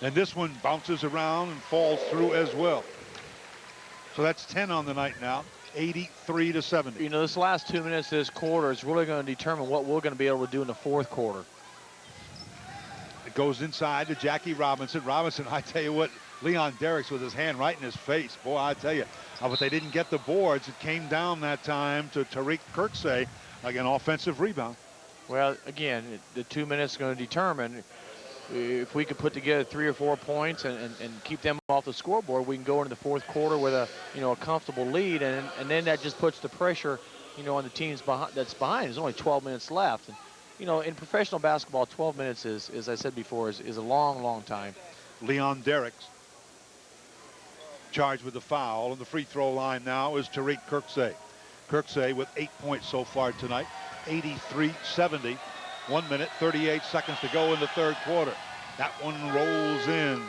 And this one bounces around and falls through as well. So that's 10 on the night now. 83-70. You know, this last 2 minutes of this quarter is really going to determine what we're going to be able to do in the fourth quarter. It goes inside to Jackie Robinson. Robinson, I tell you what, Leon Derricks with his hand right in his face. Boy, I tell you. But they didn't get the boards. It came down that time to Tariq Kirksey. Again, offensive rebound. Well, again, the 2 minutes is going to determine if we could put together 3 or 4 points and keep them off the scoreboard. We can go into the fourth quarter with a comfortable lead, and then that just puts the pressure on the teams that's behind. There's only 12 minutes left, and in professional basketball, 12 minutes is, as I said before, is a long time. Leon Derricks charged with the foul, and the free throw line now is Tariq Kirksey. Kirksey with 8 points so far tonight. 83-70. 1 minute, 38 seconds to go in the third quarter. That one rolls in.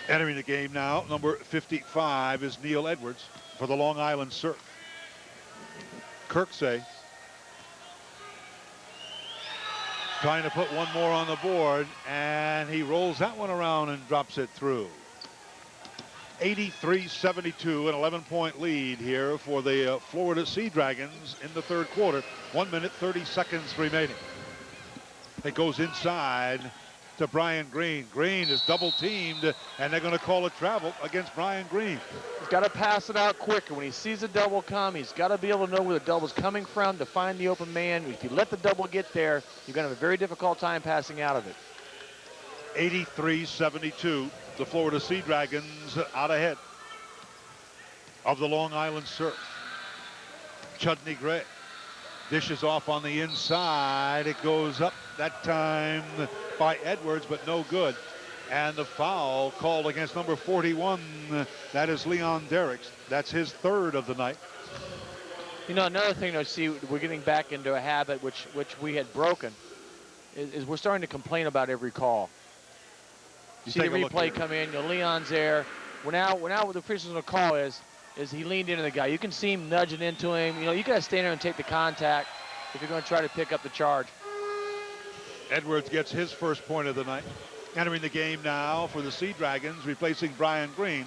Entering the game now, number 55 is Neil Edwards for the Long Island Surf. Kirksey trying to put one more on the board, and he rolls that one around and drops it through. 83-72, an 11-point lead here for the Florida Sea Dragons in the third quarter. 1 minute, 30 seconds remaining. It goes inside to Brian Green. Green is double teamed, and they're going to call a travel against Brian Green. He's got to pass it out quicker. When he sees a double come, he's got to be able to know where the double's coming from to find the open man. If you let the double get there, you're going to have a very difficult time passing out of it. 83-72. The Florida Sea Dragons out ahead of the Long Island Surf. Chudney Gray dishes off on the inside. It goes up that time by Edwards, but no good. And the foul called against number 41. That is Leon Derricks. That's his 3rd of the night. Another thing I see, we're getting back into a habit which we had broken, is we're starting to complain about every call. You see the replay come in. Leon's there. We're now what the officials going to call is is he leaned into the guy. You can see him nudging into him. You know, you got to stand there and take the contact if you're going to try to pick up the charge. Edwards gets his first point of the night. Entering the game now for the Sea Dragons, replacing Brian Green,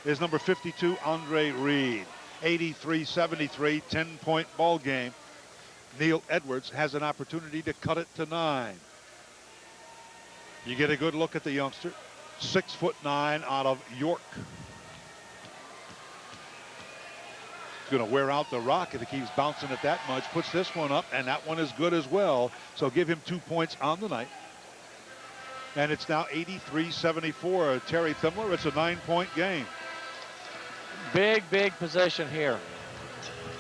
is number 52, Andre Reed. 83-73, 10-point ball game. Neil Edwards has an opportunity to cut it to 9. You get a good look at the youngster, 6'9" out of York. He's going to wear out the rock if he keeps bouncing it that much. Puts this one up, and that one is good as well. So give him 2 points on the night. And it's now 83-74. Terry Thimler, it's a 9-point game. Big possession here.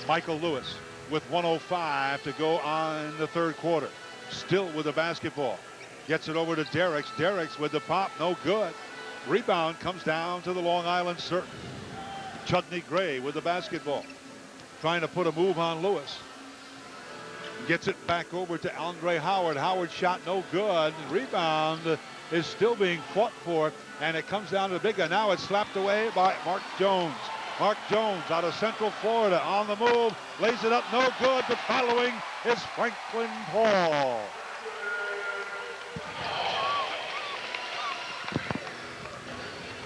Michael Lewis with 1:05 to go on the third quarter. Still with the basketball. Gets it over to Derricks. Derricks with the pop, no good. Rebound comes down to the Long Island Surf. Chudney Gray with the basketball. Trying to put a move on Lewis. Gets it back over to Andre Howard. Howard shot no good. Rebound is still being fought for, and it comes down to the big guy. Now it's slapped away by Mark Jones. Mark Jones out of Central Florida on the move. Lays it up, no good, but following is Franklin Paul.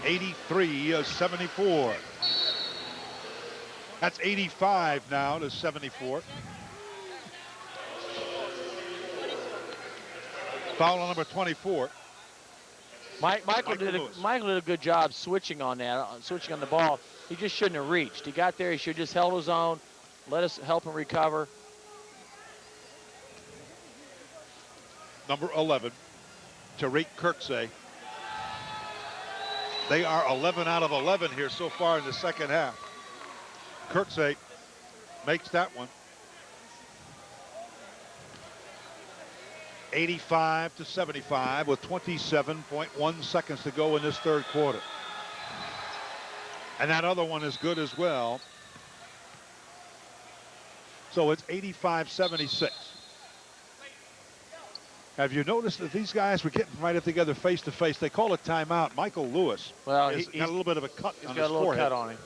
(83-74). That's 85 now to 74. Foul on number 24. Michael did a good job switching on that, switching on the ball. He just shouldn't have reached. He got there. He should have just held his own, let us help him recover. Number 11, Tariq Kirksey. They are 11 out of 11 here so far in the second half. Kirksey makes that one. 85-75 with 27.1 seconds to go in this third quarter. And that other one is good as well. So it's 85-76. Have you noticed that these guys were getting right up together face to face? They call it timeout. Michael Lewis has got a little bit of a cut on his forehead. He's got a little cut on him.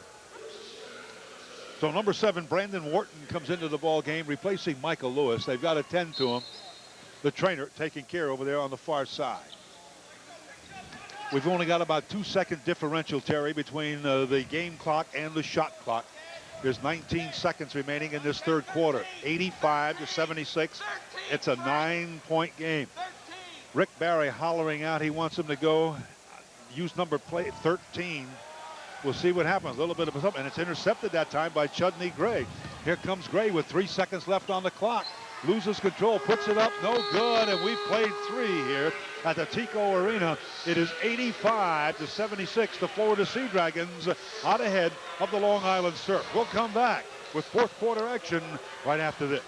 So number 7, Brandon Wharton, comes into the ball game replacing Michael Lewis. They've got to tend to him. The trainer taking care over there on the far side. We've only got about 2-second differential, Terry, between the game clock and the shot clock. There's 19 seconds remaining in this third quarter. 85-76. It's a 9-point game. Rick Barry hollering out he wants him to go use number plate 13. We'll see what happens. A little bit of something, and it's intercepted that time by Chudney Gray. Here comes Gray with 3 seconds left on the clock. Loses control, puts it up, no good, and we've played 3 here at the Tico Arena. It is 85-76. The Florida Sea Dragons out ahead of the Long Island Surf. We'll come back with fourth quarter action right after this.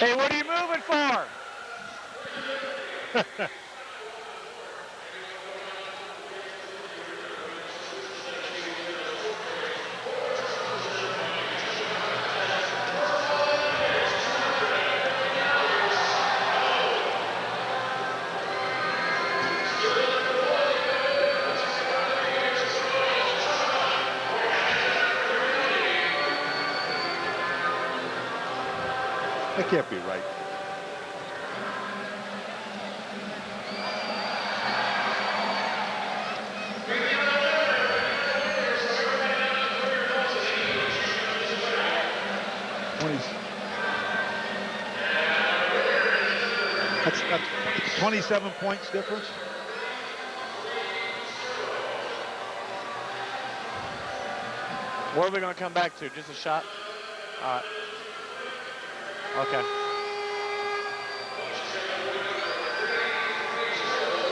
Hey, what are you moving for? That can't be right. That's 27 points difference. Where are we going to come back to? Just a shot? All right. Okay.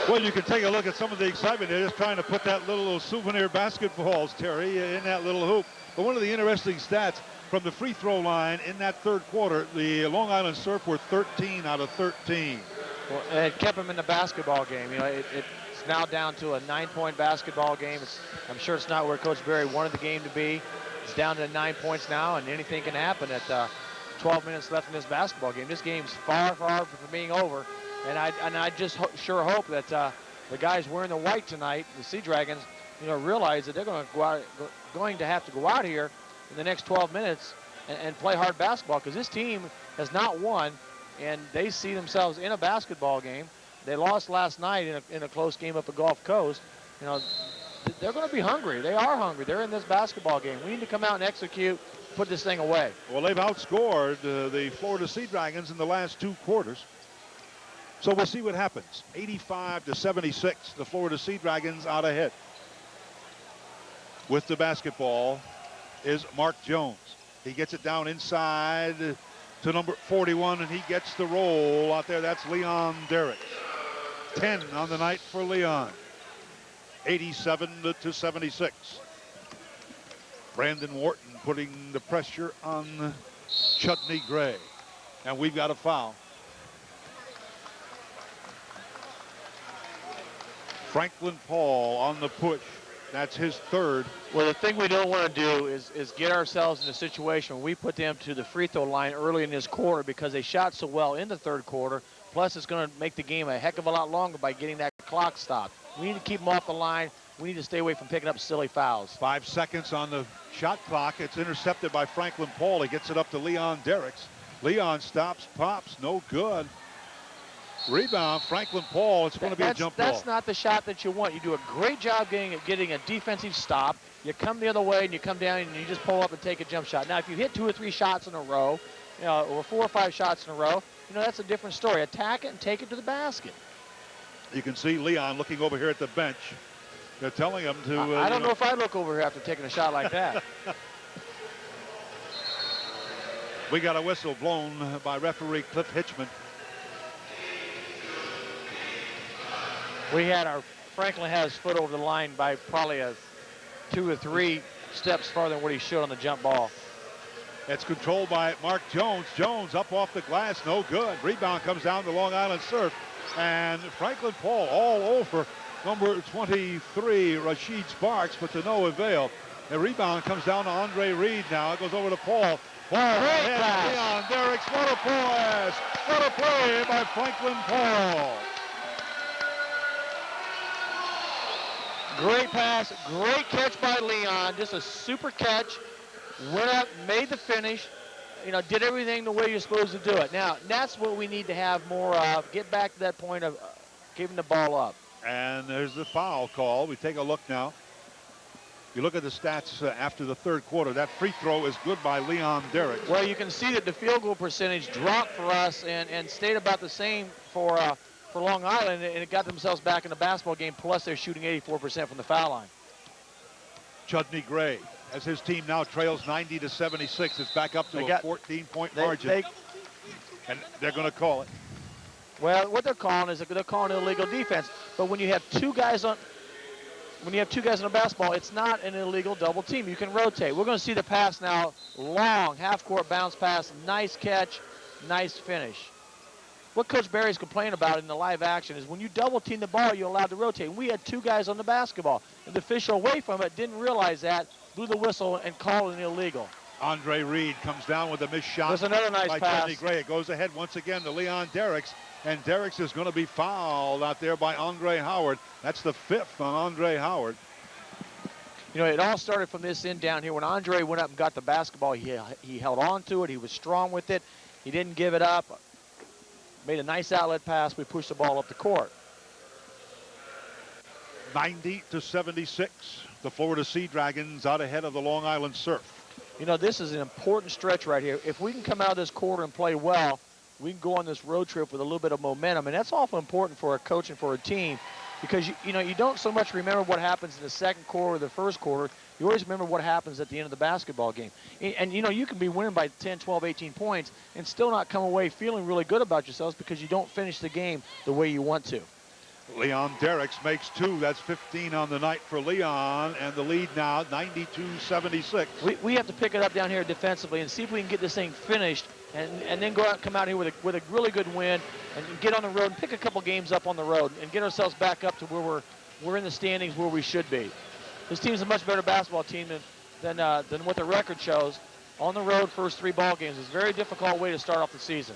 Well, you can take a look at some of the excitement. They're just trying to put that little souvenir basketballs, Terry, in that little hoop. But one of the interesting stats from the free throw line in that third quarter, the Long Island Surf were 13 out of 13. Well, it kept them in the basketball game. You know, it's now down to a 9-point basketball game. I'm sure it's not where Coach Berry wanted the game to be. It's down to 9 points now, and anything can happen at 12 minutes left in this basketball game. This game's far, far from being over, and I just sure hope that the guys wearing the white tonight, the Sea Dragons, you know, realize that they're going to have to go out here in the next 12 minutes and play hard basketball, because this team has not won, and they see themselves in a basketball game. They lost last night in a close game up at Gulf Coast. You know, they're going to be hungry. They are hungry. They're in this basketball game. We need to come out and execute, put this thing away. Well, they've outscored the Florida Sea Dragons in the last 2 quarters. So we'll see what happens. 85-76, the Florida Sea Dragons out ahead. With the basketball is Mark Jones. He gets it down inside to number 41, and he gets the roll out there. That's Leon Derrick. 10 on the night for Leon. 87-76. Brandon Wharton putting the pressure on Chutney Gray. And we've got a foul. Franklin Paul on the push. That's his third. Well, the thing we don't want to do is get ourselves in a situation where we put them to the free throw line early in this quarter, because they shot so well in the third quarter. Plus, it's going to make the game a heck of a lot longer by getting that clock stopped. We need to keep them off the line. We need to stay away from picking up silly fouls. 5 seconds on the shot clock. It's intercepted by Franklin Paul. He gets it up to Leon Derricks. Leon stops, pops, no good. Rebound, Franklin Paul. It's going to be a jump ball. That's not the shot that you want. You do a great job getting a defensive stop. You come the other way and you come down and you just pull up and take a jump shot. Now, if you hit 2 or 3 shots in a row, you know, or 4 or 5 shots in a row, you know, that's a different story. Attack it and take it to the basket. You can see Leon looking over here at the bench. They're telling him to... I don't know if I look over here after taking a shot like that. We got a whistle blown by referee Cliff Hitchman. Franklin had his foot over the line by probably 2 or 3 steps farther than what he should on the jump ball. It's controlled by Mark Jones. Jones up off the glass, no good. Rebound comes down to Long Island Surf. And Franklin Paul all over number 23, Rashid Sparks, but to no avail. The rebound comes down to Andre Reed now. It goes over to Paul. Ball ahead, Leon Derricks. What a pass. What a play by Franklin Paul. Great pass, great catch by Leon. Just a super catch. Went up, made the finish. You know, did everything the way you're supposed to do it. Now, that's what we need to have more of. Get back to that point of giving the ball up. And there's the foul call. We take a look now. You look at the stats after the third quarter. That free throw is good by Leon Derricks. Well, you can see that the field goal percentage dropped for us and stayed about the same for Long Island, and it got themselves back in the basketball game, plus they're shooting 84% from the foul line. Chutney Gray, as his team now trails 90-76. It's back up to a 14-point margin. And they're going to call it. Well, what they're calling is they're calling it illegal defense. But when you have 2 guys on a basketball, it's not an illegal double team. You can rotate. We're going to see the pass now. Long half-court bounce pass. Nice catch. Nice finish. What Coach Berry's complaining about in the live action is when you double team the ball, you're allowed to rotate. And we had 2 guys on the basketball. And the official away from it didn't realize that, blew the whistle, and called it illegal. Andre Reed comes down with a missed shot. There's another nice by pass. Chutney Gray. It goes ahead once again to Leon Derricks. And Derricks is going to be fouled out there by Andre Howard. That's the 5th on Andre Howard. You know, it all started from this end down here. When Andre went up and got the basketball, he held on to it. He was strong with it. He didn't give it up. Made a nice outlet pass. We pushed the ball up the court. 90-76. The Florida Sea Dragons out ahead of the Long Island Surf. You know, this is an important stretch right here. If we can come out of this quarter and play well, we can go on this road trip with a little bit of momentum. And that's awful important for a coach and for a team, because you know, you don't so much remember what happens in the second quarter or the first quarter. You always remember what happens at the end of the basketball game. And you know, you can be winning by 10, 12, 18 points and still not come away feeling really good about yourselves because you don't finish the game the way you want to. Leon Derricks makes 2. That's 15 on the night for Leon, and the lead now 92-76. We have to pick it up down here defensively and see if we can get this thing finished, and then go out, come out here with a really good win, and get on the road and pick a couple games up on the road and get ourselves back up to where we're in the standings where we should be. This team's a much better basketball team than what the record shows. On the road, first 3 ball games is a very difficult way to start off the season.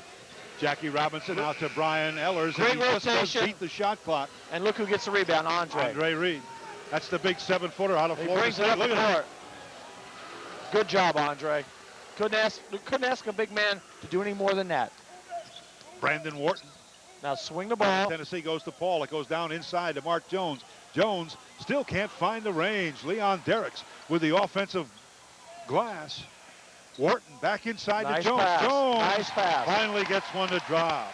Jackie Robinson out to Brian Ehlers. Great and he just rotation. beat the shot clock. And look who gets the rebound, Andre Reed. That's the big 7-footer out of He Florida brings it State. up Look the at court. Good job, Andre. Couldn't ask a big man to do any more than that. Brandon Wharton. Now swing the ball. Tennessee goes to Paul. It goes down inside to Mark Jones. Jones still can't find the range. Leon Derricks with the offensive glass. Wharton back inside Nice to Jones. pass. Jones Nice pass. finally gets one to drop.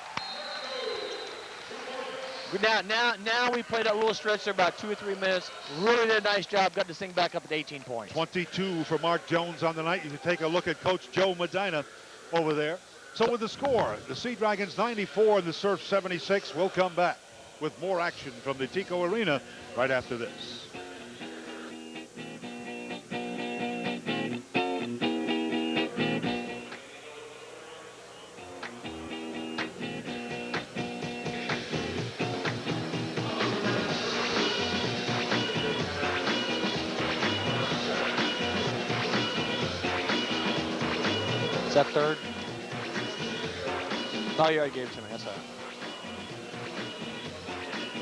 Now we played that little stretch there about 2 or 3 minutes. Really did a nice job. Got this thing back up at 18 points. 22 for Mark Jones on the night. You can take a look at Coach Joe Medina over there. So with the score, the Sea Dragons 94 and the Surf 76. We'll come back with more action from the Tico Arena right after this. Is that third? Oh, you already gave it to me. That's all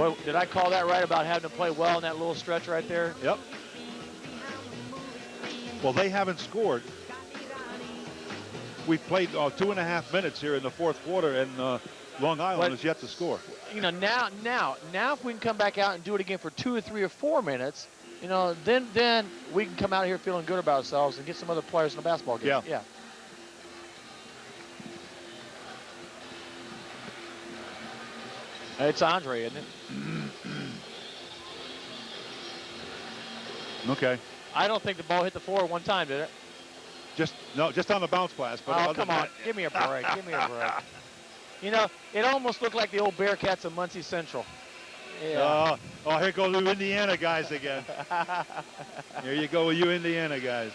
right. Boy, did I call that right about having to play well in that little stretch right there? Yep. Well, they haven't scored. We've played 2.5 minutes here in the fourth quarter, and Long Island has yet to score. You know, now, if we can come back out and do it again for 2 or 3 or 4 minutes, you know, then we can come out here feeling good about ourselves and get some other players in the basketball game. Yeah. It's Andre, isn't it? Okay. I don't think the ball hit the floor one time, did it? Just on the bounce pass. But Oh, come on. Give me a break. Give me a break. You know, it almost looked like the old Bearcats of Muncie Central. Yeah. Here go the Indiana guys again. Here you go with you Indiana guys.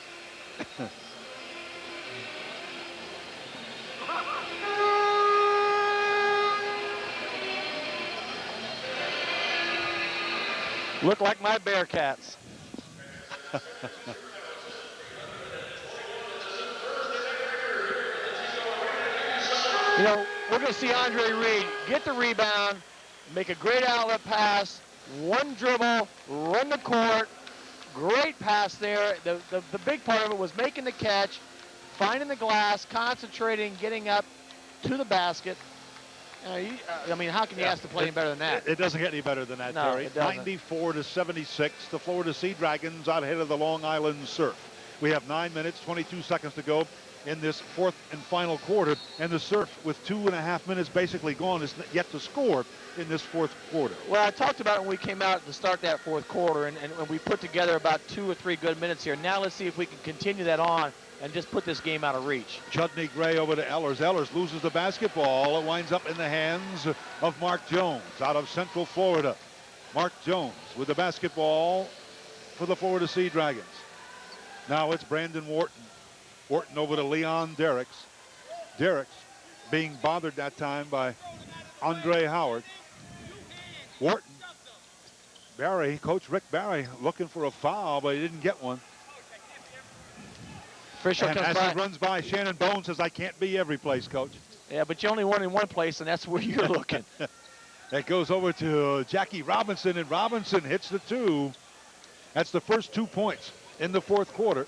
Look like my Bearcats. You know, we're going to see Andre Reed get the rebound, make a great outlet pass, one dribble, run the court, great pass there. The big part of it was making the catch, finding the glass, concentrating, getting up to the basket. I mean, how can you ask to play any better than that? It doesn't get any better than that, No, Terry. it doesn't. 94-76. The Florida Sea Dragons out ahead of the Long Island Surf. We have 9 minutes, 22 seconds to go in this fourth and final quarter. And the Surf, with 2.5 minutes basically gone, is yet to score in this fourth quarter. Well, I talked about it when we came out to start that fourth quarter, and we put together about 2 or 3 good minutes here. Now let's see if we can continue that on and just put this game out of reach. Chudney Gray over to Ehlers. Ehlers loses the basketball. It winds up in the hands of Mark Jones out of Central Florida. Mark Jones with the basketball for the Florida Sea Dragons. Now it's Brandon Wharton. Wharton over to Leon Derricks. Derricks being bothered that time by Andre Howard. Wharton. Barry, Coach Rick Barry, looking for a foul, but he didn't get one. And as he runs by, Shannon Bone says, I can't be every place, Coach. Yeah, but you only won in one place, and that's where you're looking. That goes over to Jackie Robinson, and Robinson hits the 2. That's the first 2 points in the fourth quarter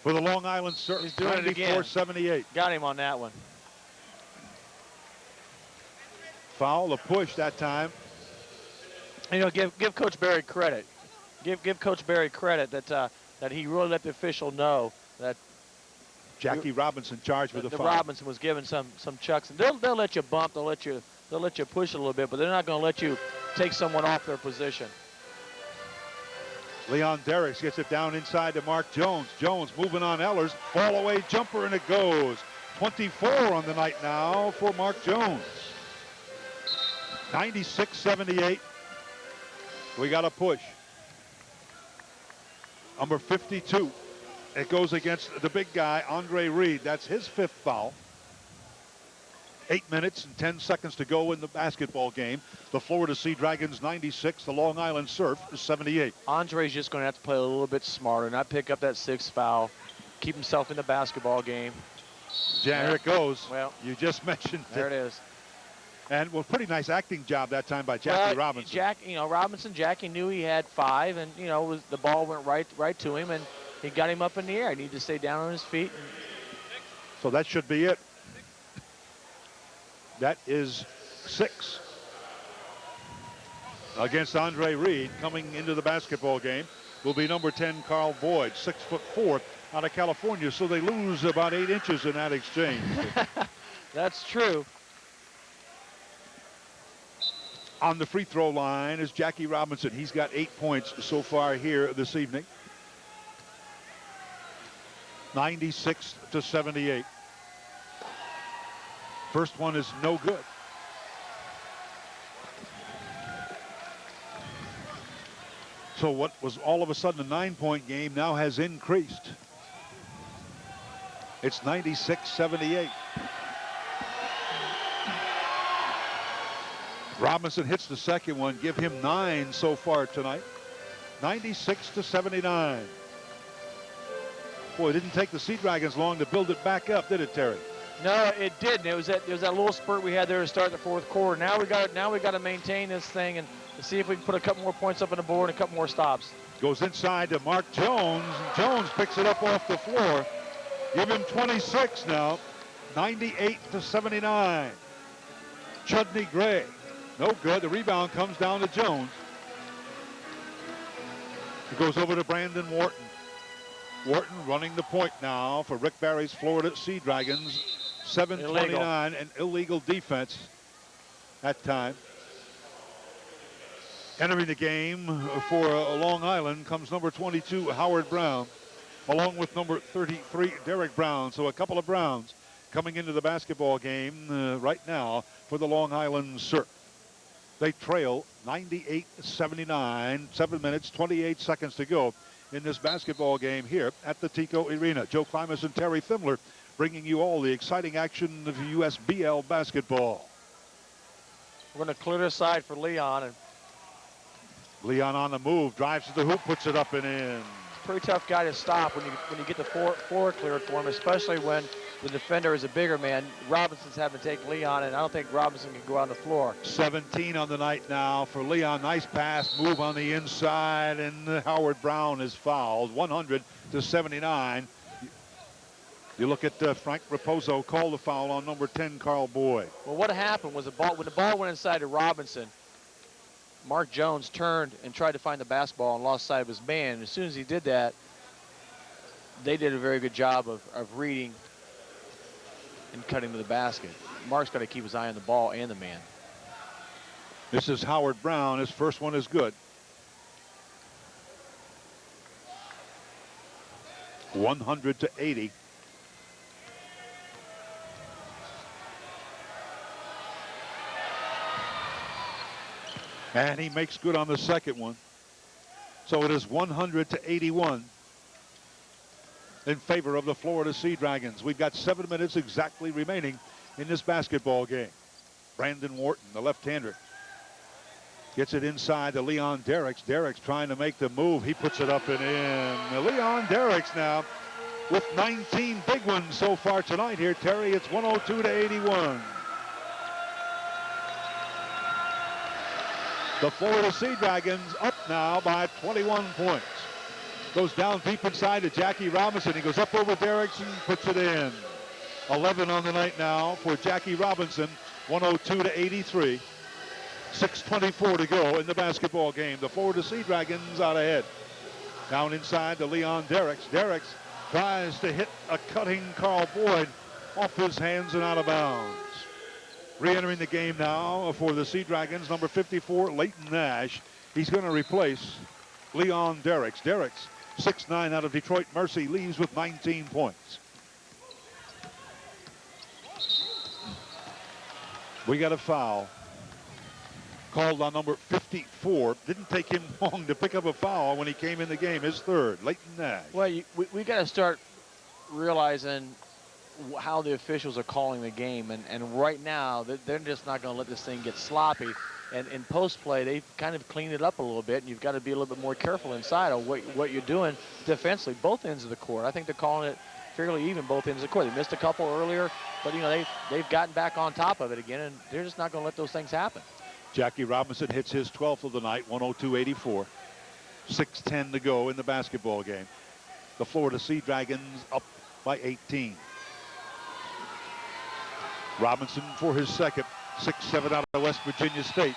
for the Long Island Surf. He's doing it again. 94-78. Got him on that one. Foul, a push that time. You know, give Coach Barry credit. Give Coach Barry credit that he really let the official know that Jackie Robinson charged with a foul. Robinson was given some chucks, and they'll let you bump, they'll let you push a little bit, but they're not going to let you take someone off their position. Leon Derricks gets it down inside to Mark Jones. Jones moving on Ehlers, fall away jumper, and it goes. 24 on the night now for Mark Jones. 96-78. We got a push. Number 52. It goes against the big guy, Andre Reed. That's his 5th foul. 8 minutes and 10 seconds to go in the basketball game. The Florida Sea Dragons 96, the Long Island Surf 78. Andre's just going to have to play a little bit smarter, not pick up that 6th foul, keep himself in the basketball game. Yeah, here it goes. Well, you just mentioned there it is. And well, pretty nice acting job that time by Jackie Robinson. Jackie knew he had 5, and the ball went right to him, and he got him up in the air. He needed to stay down on his feet. So that should be it. That is 6 against Andre Reed. Coming into the basketball game will be number 10, Carl Boyd, 6'4", out of California. So they lose about 8 inches in that exchange. That's true. On the free throw line is Jackie Robinson. He's got 8 points so far here this evening. 96-78. First one is no good. So what was all of a sudden a 9-point game now has increased. It's 96-78. Robinson hits the second one, give him 9 so far tonight. 96-79. Boy, it didn't take the Sea Dragons long to build it back up, did it, Terry? No, it didn't. It was that little spurt we had there to start the 4th quarter. Now we got to maintain this thing and see if we can put a couple more points up on the board and a couple more stops. Goes inside to Mark Jones. Jones picks it up off the floor. Give him 26 now. 98-79. Chudney Gray. No good. The rebound comes down to Jones. It goes over to Brandon Wharton. Wharton running the point now for Rick Barry's Florida Sea Dragons. 7:29, an illegal defense that time. Entering the game for Long Island comes number 22, Howard Brown, along with number 33, Derek Brown. So a couple of Browns coming into the basketball game right now for the Long Island Surf. They trail 98-79, 7 minutes, 28 seconds to go in this basketball game here at the Tico Arena. Joe Klimas and Terry Thimler bringing you all the exciting action of USBL basketball. We're going to clear this side for Leon. And Leon on the move, drives to the hoop, puts it up and in. Pretty tough guy to stop when you get the floor cleared for him, especially when the defender is a bigger man. Robinson's having to take Leon, and I don't think Robinson can go on the floor. 17 on the night now for Leon. Nice pass, move on the inside, and Howard Brown is fouled. 100-79. You look at Frank Raposo call the foul on number 10, Carl Boyd. Well, what happened was when the ball went inside to Robinson, Mark Jones turned and tried to find the basketball and lost sight of his man. And as soon as he did that, they did a very good job of reading and cutting to the basket. Mark's got to keep his eye on the ball and the man. This is Howard Brown. His first one is good. 100-80. And he makes good on the second one. So it is 100-81 in favor of the Florida Sea Dragons. We've got 7 minutes exactly remaining in this basketball game. Brandon Wharton, the left-hander, gets it inside to Leon Derricks. Derricks trying to make the move. He puts it up and in. Now, Leon Derricks now with 19 big ones so far tonight here. Terry, it's 102-81. The Florida Sea Dragons up now by 21 points. Goes down deep inside to Jackie Robinson. He goes up over Derricks and puts it in. 11 on the night now for Jackie Robinson. 102-83. 6:24 to go in the basketball game. The Florida Sea Dragons out ahead. Down inside to Leon Derricks. Derricks tries to hit a cutting Carl Boyd off his hands and out of bounds. Re-entering the game now for the Sea Dragons, number 54, Leighton Nash. He's going to replace Leon Derricks. Derricks, 6'9" out of Detroit Mercy, leaves with 19 points. We got a foul. called on number 54. Didn't take him long to pick up a foul when he came in the game. His third, Leighton Nash. Well, we got to start realizing how the officials are calling the game. And right now, they're just not going to let this thing get sloppy. And in post play, they've kind of cleaned it up a little bit, and you've got to be a little bit more careful inside of what you're doing defensively, both ends of the court. I think they're calling it fairly even both ends of the court. They missed a couple earlier, but they've gotten back on top of it again, and they're just not going to let those things happen. Jackie Robinson hits his 12th of the night, 102-84. 6:10 to go in the basketball game. The Florida Sea Dragons up by 18. Robinson for his second, 6'7" out of West Virginia State.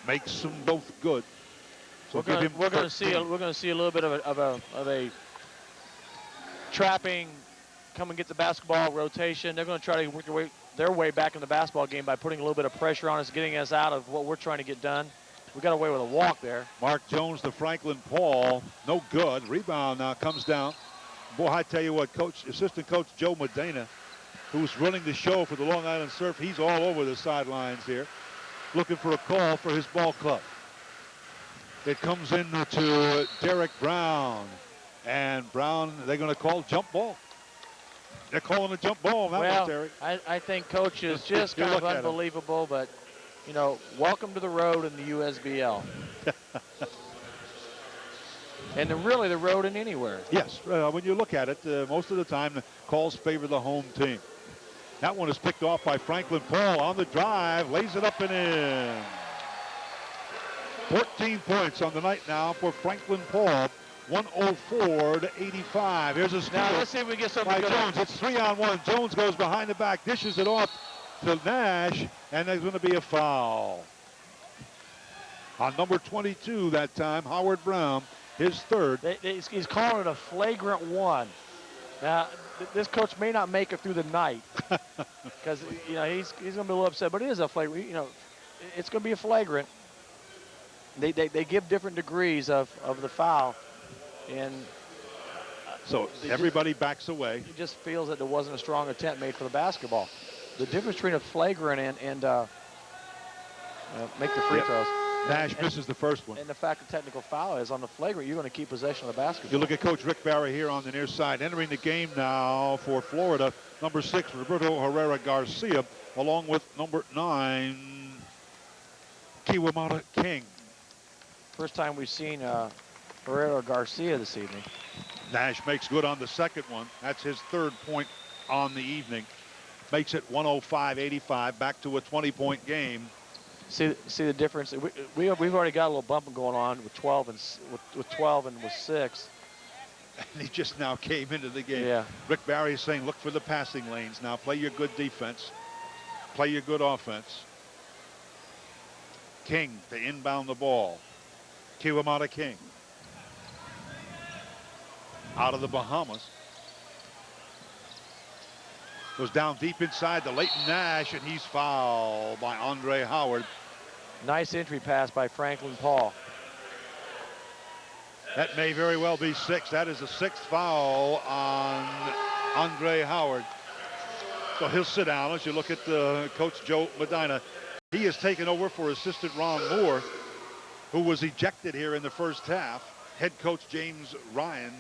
Makes them both good. So we're going to see a little bit of a trapping, come and get the basketball rotation. They're going to try to work their way back in the basketball game by putting a little bit of pressure on us, getting us out of what we're trying to get done. We got away with a walk there. Mark Jones to Franklin Paul, no good. Rebound now comes down. Boy, I tell you what, assistant coach Joe Medina, who's running the show for the Long Island Surf, he's all over the sidelines here, looking for a call for his ball club. It comes in to Derek Brown, and Brown, they're going to call jump ball. They're calling a jump ball on that one, Terry. I think coach is just kind of unbelievable, but welcome to the road in the USBL. And really the road in anywhere. Yes, when you look at it, most of the time the calls favor the home team. That one is picked off by Franklin Paul on the drive, lays it up and in. 14 points on the night now for Franklin Paul, 104-85. Here's a steal. Now let's see if we get something by good. Jones. It's 3-on-1. Jones goes behind the back, dishes it off to Nash, and there's going to be a foul. On number 22 that time, Howard Brown, his third. He's calling it a flagrant one. Now, this coach may not make it through the night because he's going to be a little upset, but it is a flagrant. It's going to be a flagrant. They give different degrees of the foul, and so everybody backs away. He just feels that there wasn't a strong attempt made for the basketball. The difference between a flagrant and make the free throws. Nash misses the first one. And the fact the technical foul is on the flagrant, you're going to keep possession of the basketball. You look at Coach Rick Barry here on the near side. Entering the game now for Florida, number 6, Roberto Herrera Garcia, along with number 9, Kiwamata King. First time we've seen Herrera Garcia this evening. Nash makes good on the second one. That's his third point on the evening. Makes it 105-85, back to a 20-point game. See the difference. We've already got a little bumping going on with 12 and with 6. And he just now came into the game. Yeah. Rick Barry is saying, look for the passing lanes now. Play your good defense. Play your good offense. King to inbound the ball. Kiwamata King. Out of the Bahamas. Goes down deep inside to Leighton Nash, and he's fouled by Andre Howard. Nice entry pass by Franklin Paul. That may very well be 6. That is the 6th foul on Andre Howard. So he'll sit down. As you look at Coach Joe Medina, he has taken over for assistant Ron Moore, who was ejected here in the first half. Head coach James Ryan,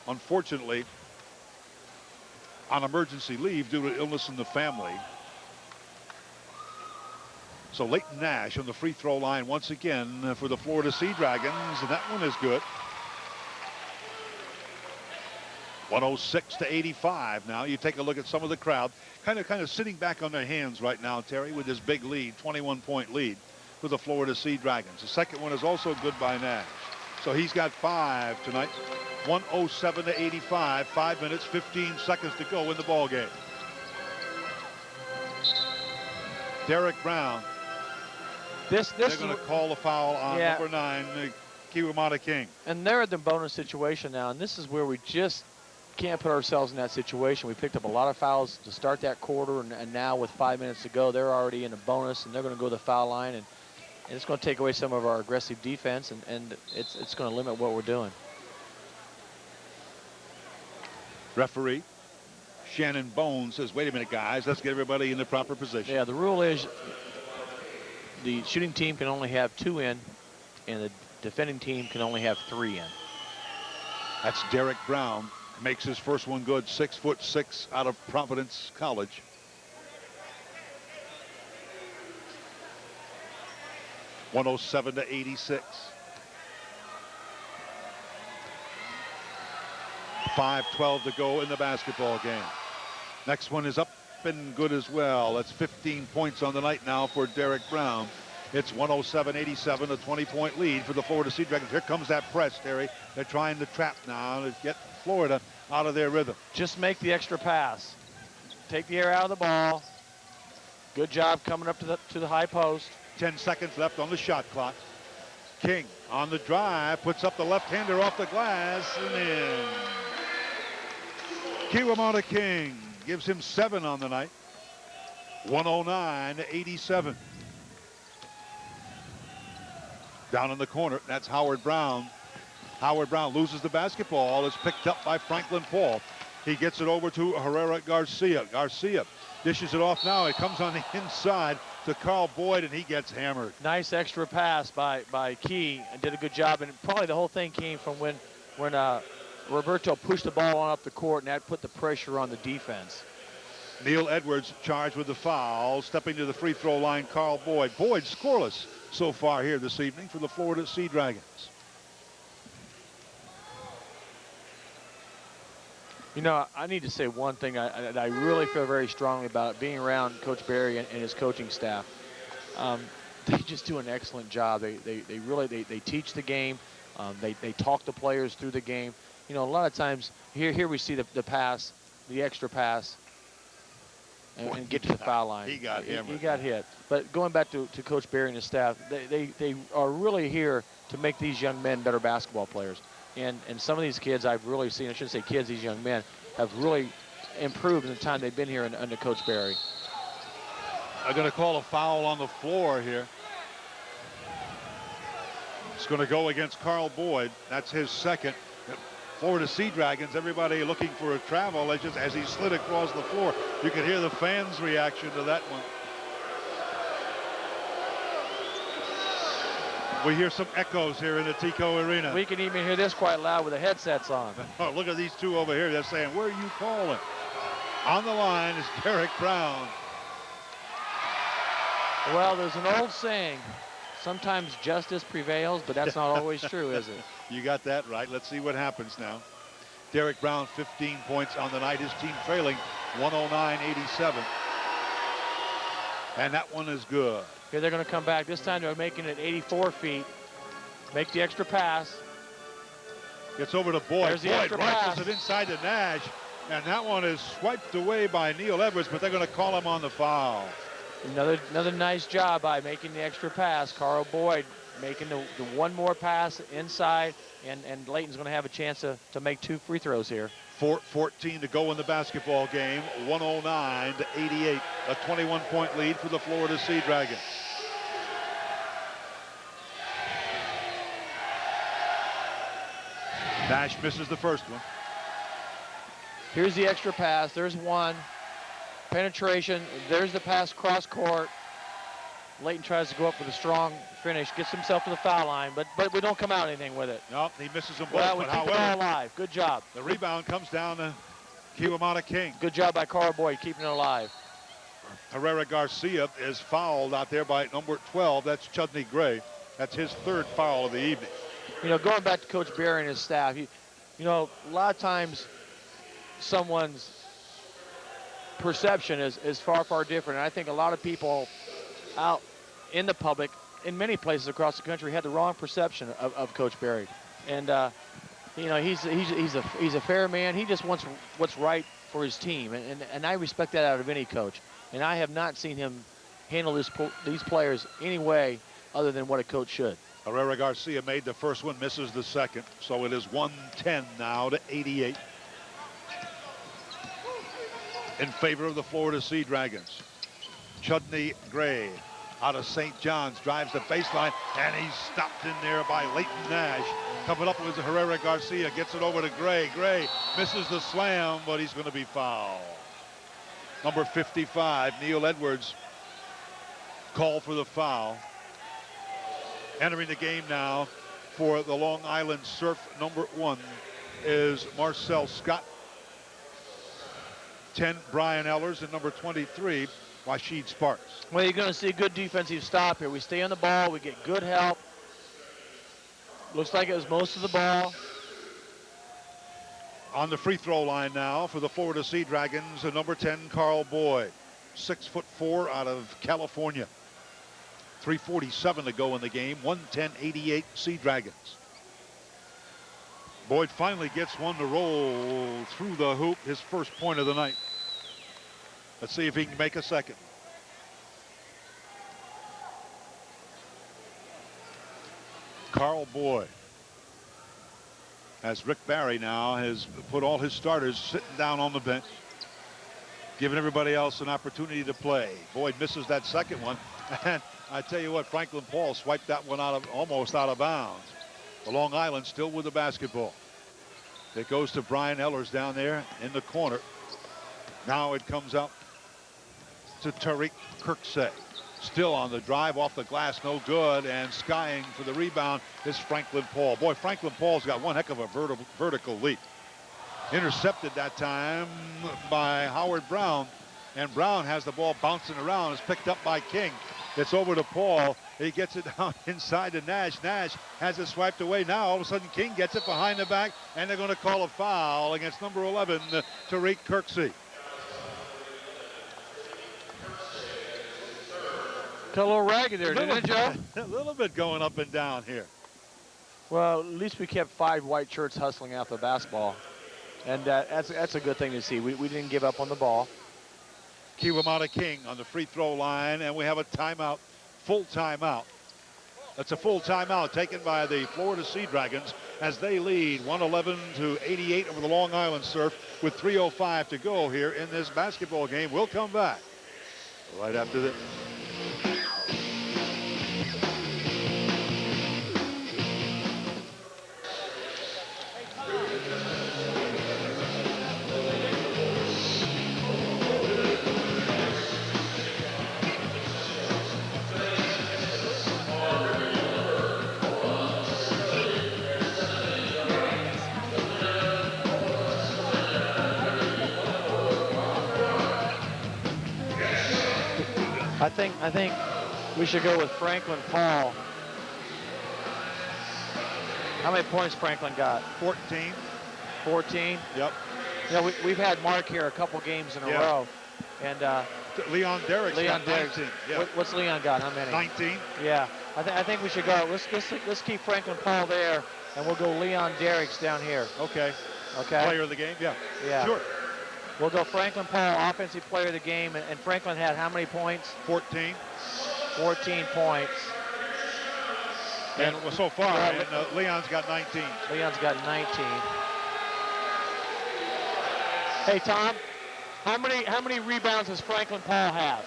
unfortunately, on emergency leave due to illness in the family. So Leighton Nash on the free throw line once again for the Florida Sea Dragons, and that one is good. 106-85 now. You take a look at some of the crowd, kind of sitting back on their hands right now, Terry, with this big lead, 21-point lead for the Florida Sea Dragons. The second one is also good by Nash. So he's got 5 tonight. 107-85, 5 minutes, 15 seconds to go in the ball game. Derek Brown. They're going to call a foul on number 9, Kiwamata King. And they're in the bonus situation now, and this is where we just can't put ourselves in that situation. We picked up a lot of fouls to start that quarter, and now with 5 minutes to go, they're already in a bonus, and they're going to go to the foul line, and it's going to take away some of our aggressive defense, and it's going to limit what we're doing. Referee Shannon Bones says, wait a minute, guys, let's get everybody in the proper position. Yeah, the rule is the shooting team can only have 2 in, and the defending team can only have 3 in. That's Derek Brown. Makes his first one good. 6'6" out of Providence College. (107-86). 5:12 to go in the basketball game. Next one is up and good as well. That's 15 points on the night now for Derek Brown. It's 107-87, a 20-point lead for the Florida Sea Dragons. Here comes that press, Terry. They're trying to trap now to get Florida out of their rhythm. Just make the extra pass. Take the air out of the ball. Good job coming up to the high post. 10 seconds left on the shot clock. King on the drive, puts up the left-hander off the glass and in. Kiwamata King gives him 7 on the night. 109-87. Down in the corner, that's Howard Brown. Howard Brown loses the basketball. It's picked up by Franklin Paul. He gets it over to Herrera Garcia. Garcia dishes it off now. It comes on the inside to Carl Boyd, and he gets hammered. Nice extra pass by Key, and did a good job. And probably the whole thing came from when Roberto pushed the ball on up the court, and that put the pressure on the defense. Neil Edwards charged with the foul. Stepping to the free throw line, Carl Boyd. Boyd scoreless so far here this evening for the Florida Sea Dragons. You know, I need to say one thing I really feel very strongly about, being around Coach Barry and his coaching staff. They just do an excellent job. They really teach the game. They talk the players through the game. You know, a lot of times here we see the pass, the extra pass, and get to the foul line. He got hammered. He got hit. But going back to Coach Barry and his staff, they are really here to make these young men better basketball players. And some of these kids I've really seen, I shouldn't say kids, these young men have really improved in the time they've been here under Coach Barry. I'm going to call a foul on the floor here. It's going to go against Carl Boyd. That's his second. Florida Sea Dragons, everybody looking for a travel as he slid across the floor. You could hear the fans' reaction to that one. We hear some echoes here in the Tico Arena. We can even hear this quite loud with the headsets on. Oh, look at these two over here. They're saying, where are you calling? On the line is Derek Brown. Well, there's an old saying, sometimes justice prevails, but that's not always true, is it? You got that right. Let's see what happens now. Derek Brown, 15 points on the night. His team trailing 109-87. And that one is good. Here they're going to come back. This time they're making it 84 feet. Make the extra pass. Gets over to Boyd. Boyd rifles it inside to Nash. And that one is swiped away by Neil Edwards, but they're going to call him on the foul. Another nice job by making the extra pass. Carl Boyd making the one more pass inside, and Layton's going to have a chance to make 2 free throws here. 14 to go in the basketball game. 109-88. A 21-point lead for the Florida Sea Dragons. Nash misses the first one. Here's the extra pass. There's one. Penetration. There's the pass cross court. Layton tries to go up with a strong finish, gets himself to the foul line, but we don't come out anything with it. Nope, he misses them both. Well, we but keep it all alive. Good job. The rebound comes down to Kiwamata King. Good job by Carl Boyd keeping it alive. Herrera Garcia is fouled out there by number 12. That's Chudney Gray. That's his 3rd foul of the evening. You know, going back to Coach Barry and his staff, you know, a lot of times someone's perception is far, far different. And I think a lot of people out in the public, in many places across the country, had the wrong perception of Coach Barry. And you know, he's a fair man. He just wants what's right for his team, and I respect that out of any coach. And I have not seen him handle these players any way other than what a coach should. Herrera Garcia made the first one, misses the second, so it is 110 now to 88 in favor of the Florida Sea Dragons. Chudney Gray out of St. John's drives the baseline, and he's stopped in there by Leighton Nash. Coming up with Herrera Garcia, gets it over to Gray. Gray misses the slam, but he's going to be fouled. Number 55, Neil Edwards, called for the foul. Entering the game now for the Long Island Surf, number 1 is Marcel Scott. 10, Brian Ellers, and number 23, Rashid Sparks. Well, you're going to see a good defensive stop here. We stay on the ball. We get good help. Looks like it was most of the ball. On the free throw line now for the Florida Sea Dragons, number 10, Carl Boyd, 6'4" out of California. 3:47 to go in the game, 110-88 Sea Dragons. Boyd finally gets one to roll through the hoop, his first point of the night. Let's see if he can make a second. Carl Boyd, as Rick Barry now has put all his starters sitting down on the bench, giving everybody else an opportunity to play. Boyd misses that second one, and I tell you what, Franklin Paul swiped that one almost out of bounds. The Long Island still with the basketball. It goes to Brian Ellers down there in the corner. Now it comes out to Tariq Kirksey. Still on the drive, off the glass, no good, and skying for the rebound is Franklin Paul. Boy, Franklin Paul's got one heck of a vertical leap. Intercepted that time by Howard Brown, and Brown has the ball bouncing around. It's picked up by King. It's over to Paul. He gets it down inside to Nash. Nash has it swiped away. Now all of a sudden King gets it behind the back, and they're going to call a foul against number 11, Tariq Kirksey. Got a little ragged there, didn't it, Joe? A little bit going up and down here. Well, at least we kept 5 white shirts hustling after the basketball. And that's a good thing to see. We didn't give up on the ball. Kiwamata King on the free throw line, and we have a timeout, full timeout. That's a full timeout taken by the Florida Sea Dragons as they lead 111-88 over the Long Island Surf with 3:05 to go here in this basketball game. We'll come back right after this. I think we should go with Franklin Paul. How many points Franklin got? 14. 14? Yep. You know, we've had Mark here a couple games in a row. And Leon Derrick's got 19. Yeah. What's Leon got? How many? 19. Yeah. I think we should go. Let's keep Franklin Paul there, and we'll go Leon Derrick's down here. Okay. Okay. Player of the game? Yeah. Yeah. Sure. We'll go Franklin Paul, offensive player of the game, and Franklin had how many points? 14. 14 points. And so far, Leon's got 19. Leon's got 19. Hey, Tom, how many rebounds does Franklin Paul have?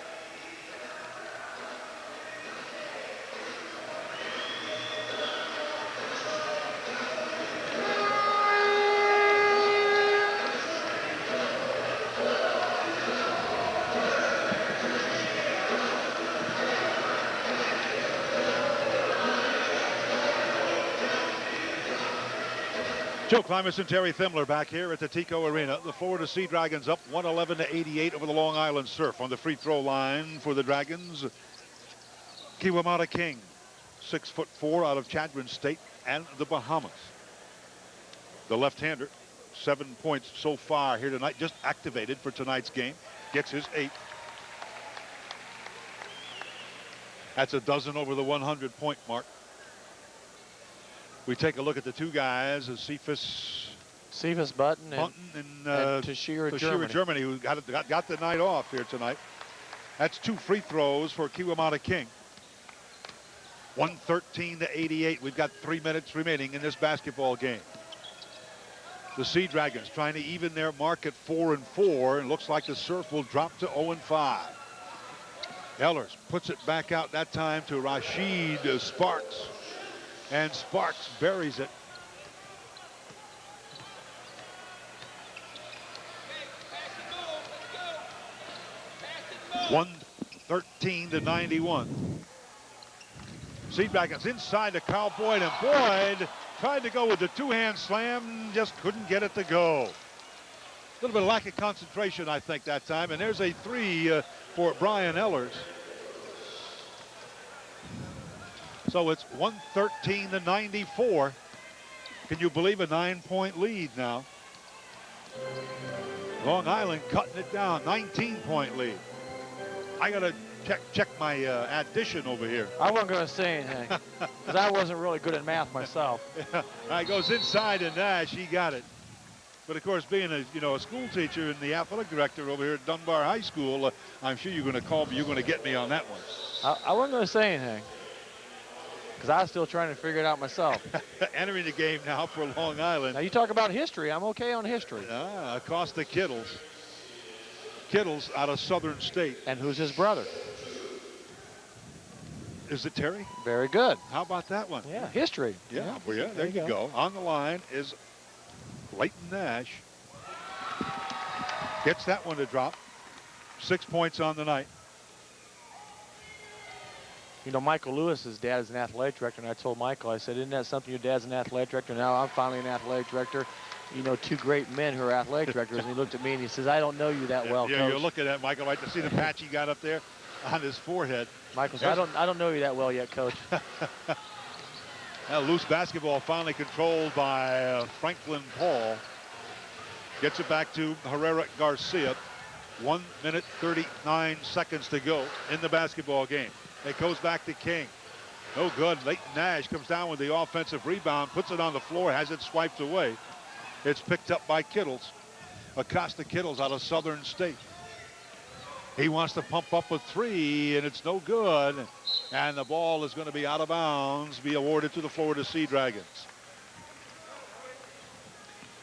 Joe Klimas and Terry Thimler back here at the Tico Arena. The Florida Sea Dragons up 111-88 over the Long Island Surf. On the free throw line for the Dragons, Kiwamata King, 6'4" out of Chadron State and the Bahamas. The left-hander, 7 points so far here tonight, just activated for tonight's game, gets his 8th. That's a dozen over the 100-point mark. We take a look at the two guys, Cephas Button and Tashira Germany, who got the night off here tonight. That's 2 free throws for Kiwamata King. 113-88. We've got 3 minutes remaining in this basketball game. The Sea Dragons trying to even their mark at 4-4, and looks like the Surf will drop to 0-5. Ellers puts it back out that time to Rashid Sparks. And Sparks buries it. Pass it, 113-91. Sea Dragons inside to Kyle Boyd, and Boyd tried to go with the two-hand slam, just couldn't get it to go. A little bit of lack of concentration, I think, that time. And there's a three for Brian Ellers. So it's 113-94. Can you believe a 9-point lead now? Long Island cutting it down, 19-point lead. I got to check my addition over here. I wasn't going to say anything because I wasn't really good at math myself. All right, goes inside to Nash. He got it. But of course, being a school teacher and the athletic director over here at Dunbar High School, I'm sure you're going to call me. You're going to get me on that one. I wasn't going to say anything because I was still trying to figure it out myself. Entering the game now for Long Island. Now you talk about history. I'm okay on history. Acosta Kittles. Kittles out of Southern State. And who's his brother? Is it Terry? Very good. How about that one? Yeah, history. Yeah, well, yeah, there you go. On the line is Leighton Nash. Gets that one to drop. 6 points on the night. You know, Michael Lewis's dad is an athletic director, and I told Michael, I said, isn't that something your dad's an athletic director? Now I'm finally an athletic director. You know, two great men who are athletic directors. And he looked at me and he says, I don't know you that well, Yeah, Coach. you're looking at Michael, right, to see the patch he got up there on his forehead. Michael said, I don't know you that well yet, Coach. Now, loose basketball finally controlled by Franklin Paul. Gets it back to Herrera Garcia. 1 minute 39 seconds to go in the basketball game. It goes back to King. No good. Leighton Nash comes down with the offensive rebound, puts it on the floor, has it swiped away. It's picked up by Kittles. Acosta Kittles out of Southern State. He wants to pump up a three, and it's no good. And the ball is going to be out of bounds, be awarded to the Florida Sea Dragons.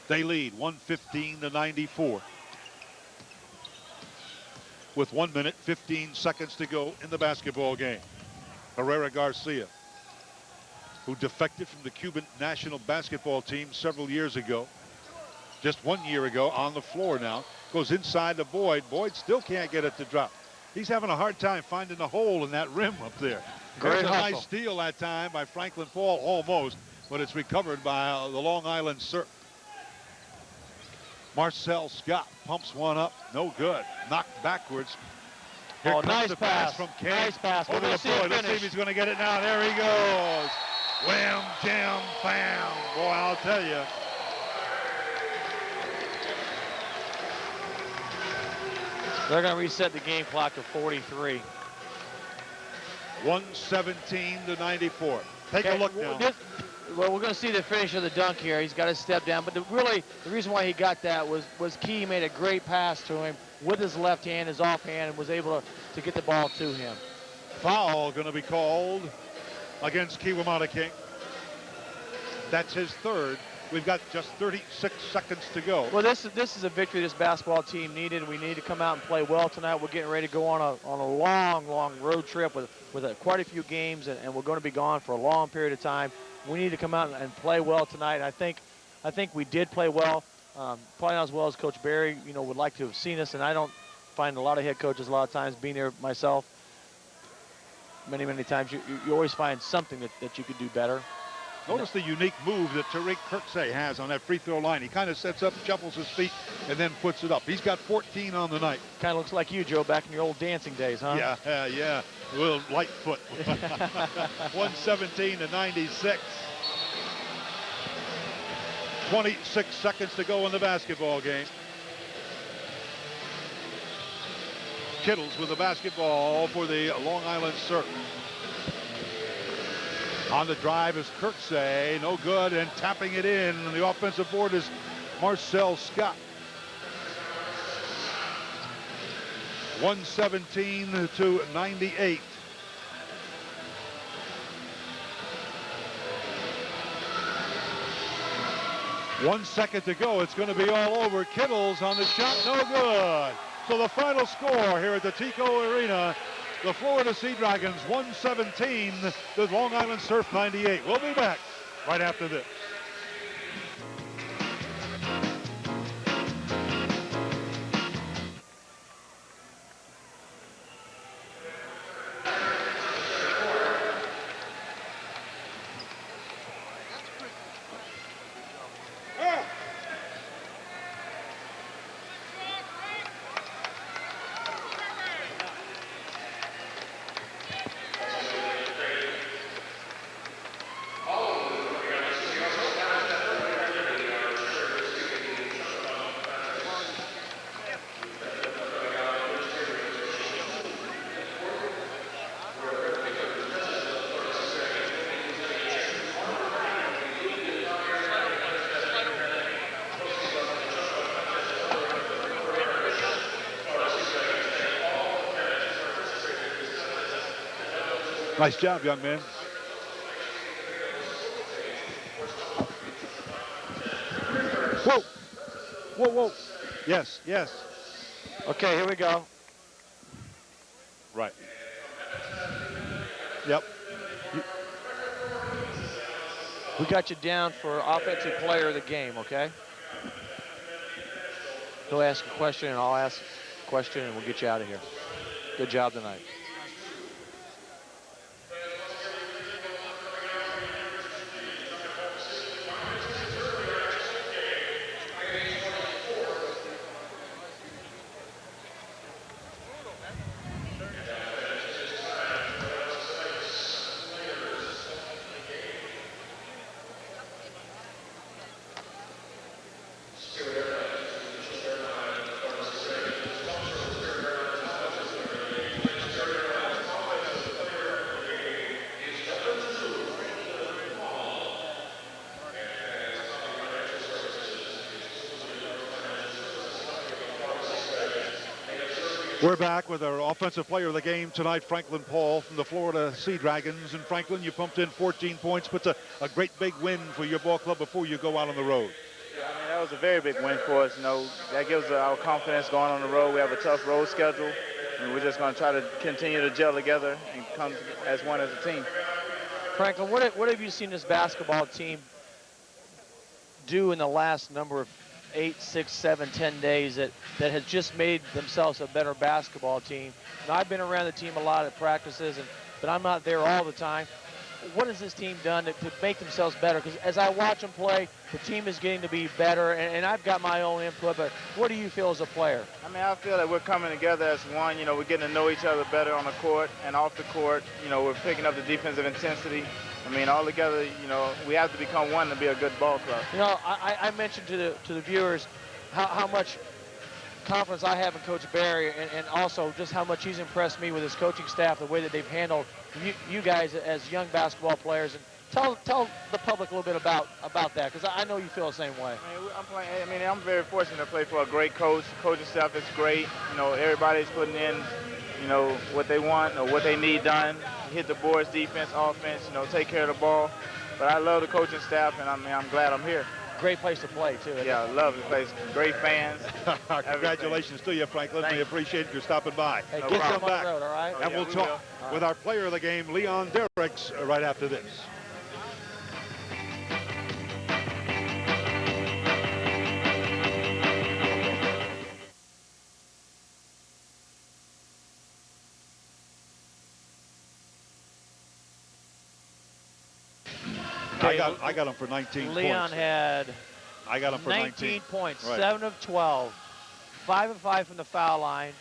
They lead 115-94. With 1 minute, 15 seconds to go in the basketball game. Herrera Garcia, who defected from the Cuban national basketball team several years ago. Just 1 year ago, on the floor now. Goes inside to Boyd. Boyd still can't get it to drop. He's having a hard time finding a hole in that rim up there. There's a nice steal that time by Franklin Paul, almost, but it's recovered by the Long Island Surf. Marcel Scott pumps one up. No good. Knocked backwards. Here comes nice the pass from King. Nice pass. Over the Boyd. Let's see if he's going to get it now. There he goes. Wham, jam, bam. Boy, I'll tell you. They're going to reset the game clock to 43. 117-94. Take a look now. Well, we're going to see the finish of the dunk here. He's got to step down. But the reason why he got that was Key. He made a great pass to him with his left hand, his offhand, and was able to get the ball to him. Foul going to be called against Kiwamata King. That's his third. We've got just 36 seconds to go. Well, this is a victory this basketball team needed. We need to come out and play well tonight. We're getting ready to go on a long road trip with quite a few games, and we're going to be gone for a long period of time. We need to come out and play well tonight. I think we did play well. Probably not as well as Coach Barry, would like to have seen us, and I don't find a lot of head coaches a lot of times being there myself. Many times you always find something that you could do better. Notice the unique move that Tariq Kirksey has on that free throw line. He kind of sets up, shuffles his feet, and then puts it up. He's got 14 on the night. Kind of looks like you, Joe, back in your old dancing days, huh? Yeah. A little light foot. 117-96. 26 seconds to go in the basketball game. Kittles with the basketball for the Long Island Surf. On the drive is Kirksey, no good, and tapping it in. And the offensive board is Marcel Scott. 117-98. One second to go. It's going to be all over. Kittles on the shot, no good. So the final score here at the Tico Arena, the Florida Sea Dragons 117, the Long Island Surf 98. We'll be back right after this. Nice job, young man. Whoa. Whoa, whoa. Yes, yes. Okay, here we go. Right. Yep. We got you down for offensive player of the game, okay? He'll ask a question, and I'll ask a question, and we'll get you out of here. Good job tonight. We're back with our offensive player of the game tonight, Franklin Paul from the Florida Sea Dragons. And Franklin, you pumped in 14 points, puts a great big win for your ball club before you go out on the road. Yeah, I mean, that was a very big win for us. You know, that gives our confidence going on the road. We have a tough road schedule, and we're just going to try to continue to gel together and come as one as a team. Franklin, what have you seen this basketball team do in the last number of 8, 6, 7, 10 days that has just made themselves a better basketball team? Now, I've been around the team a lot at practices, but I'm not there all the time. What has this team done to make themselves better? Because as I watch them play, the team is getting to be better, and I've got my own input, but what do you feel as a player? I mean, I feel that we're coming together as one. You know, we're getting to know each other better on the court and off the court. You know, we're picking up the defensive intensity. I mean, all together, you know, we have to become one to be a good ball club. You know, I mentioned to the viewers how much confidence I have in Coach Barry, and also just how much he's impressed me with his coaching staff, the way that they've handled you guys as young basketball players. And tell the public a little bit about that, because I know you feel the same way. I mean, I'm very fortunate to play for a great coach. Coaching staff is great. You know, everybody's putting in, you know, what they want or what they need done. Hit the boards, defense, offense, you know, take care of the ball. But I love the coaching staff, and I'm glad I'm here. Great place to play, too. Yeah, I love the place. Great fans. Congratulations to you, Franklin. We appreciate you stopping by. Hey, We'll get come some on back, the road, all right? and we'll talk with our player of the game, Leon Derricks, right after this. I got him for 19 Leon points. had I got him for 19 points, Right. 7 of 12, 5 of 5 from the foul line,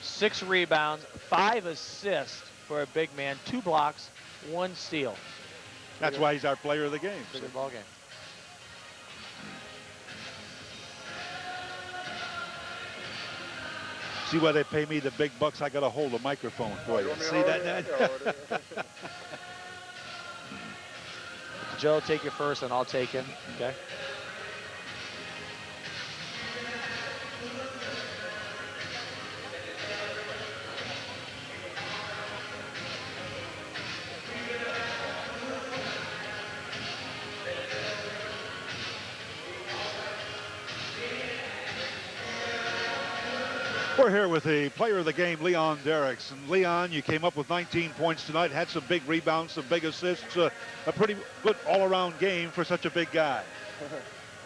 6 rebounds, 5 assists for a big man, 2 blocks, 1 steal. That's why he's our player of the game. It's a good ball game. See why they pay me the big bucks? I got to hold a microphone for you. See that, Ned? Joe, take you first, and I'll take him. Okay. We're here with the player of the game, Leon Derricks. And Leon, you came up with 19 points tonight, had some big rebounds, some big assists, a pretty good all-around game for such a big guy.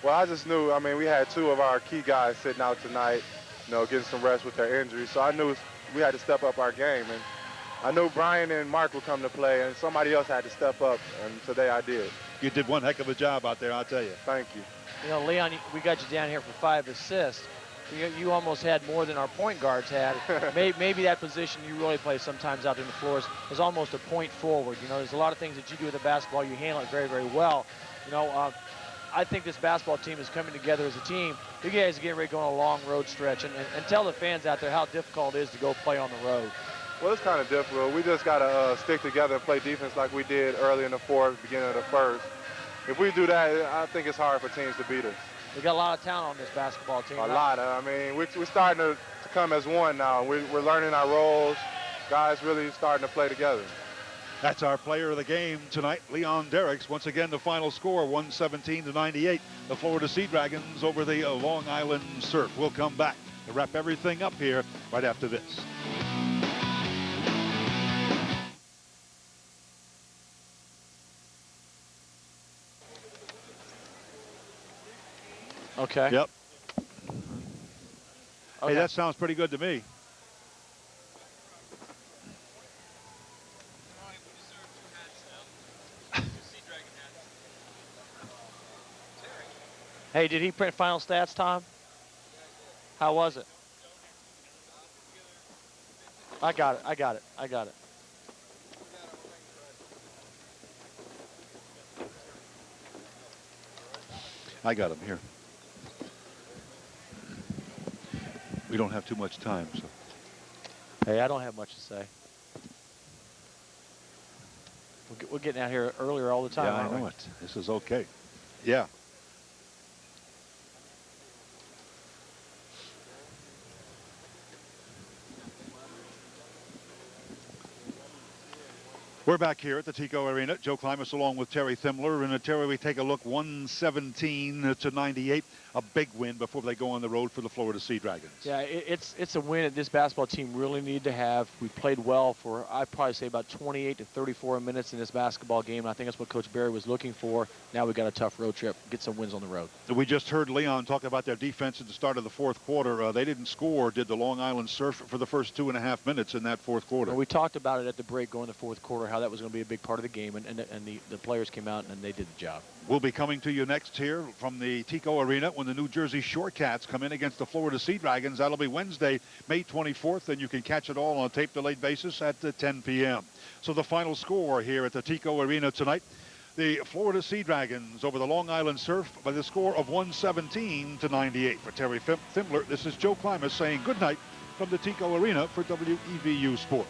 Well, I just knew, I mean, we had 2 of our key guys sitting out tonight, you know, getting some rest with their injuries. So I knew we had to step up our game. And I knew Brian and Mark would come to play, and somebody else had to step up, and today I did. You did one heck of a job out there, I'll tell you. Thank you. You know, Leon, we got you down here for 5 assists. You almost had more than our point guards had. Maybe that position you really play sometimes out there in the floors is almost a point forward. You know, there's a lot of things that you do with the basketball. You handle it very, very well. You know, I think this basketball team is coming together as a team. You guys are getting ready to go on a long road stretch. And tell the fans out there how difficult it is to go play on the road. Well, it's kind of difficult. We just got to stick together and play defense like we did early in the fourth, beginning of the first. If we do that, I think it's hard for teams to beat us. We got a lot of talent on this basketball team. A lot. I mean, we're starting to come as one now. We're learning our roles. guys really starting to play together. That's our player of the game tonight, Leon Derricks. Once again, the final score, 117-98. The Florida Sea Dragons over the Long Island Surf. We'll come back to wrap everything up here right after this. Okay. Yep. Okay. Hey, that sounds pretty good to me. Hey, did he print final stats, Tom? How was it? I got it. I got it. I got it. I got him here. We don't have too much time, so. Hey, I don't have much to say. We're getting out here earlier all the time. Yeah, I aren't know we? it. This is okay. Yeah. We're back here at the Tico Arena. Joe Klimas along with Terry Thimler. And Terry, we take a look, 117-98. A big win before they go on the road for the Florida Sea Dragons. Yeah, it's a win that this basketball team really need to have. We played well for, I'd probably say, about 28 to 34 minutes in this basketball game. And I think that's what Coach Barry was looking for. Now we got a tough road trip. Get some wins on the road. We just heard Leon talk about their defense at the start of the fourth quarter. They didn't score, did the Long Island Surf, for the first 2.5 minutes in that fourth quarter. Well, we talked about it at the break going the fourth quarter, how that was going to be a big part of the game, and the players came out and they did the job. We'll be coming to you next here from the Tico Arena when the New Jersey Shore Cats come in against the Florida Sea Dragons. That'll be Wednesday, May 24th, and you can catch it all on a tape-delayed basis at 10 p.m. So the final score here at the Tico Arena tonight, the Florida Sea Dragons over the Long Island Surf by the score of 117-98. For Terry Thimler, this is Joe Klimas saying good night from the Tico Arena for WEVU Sports.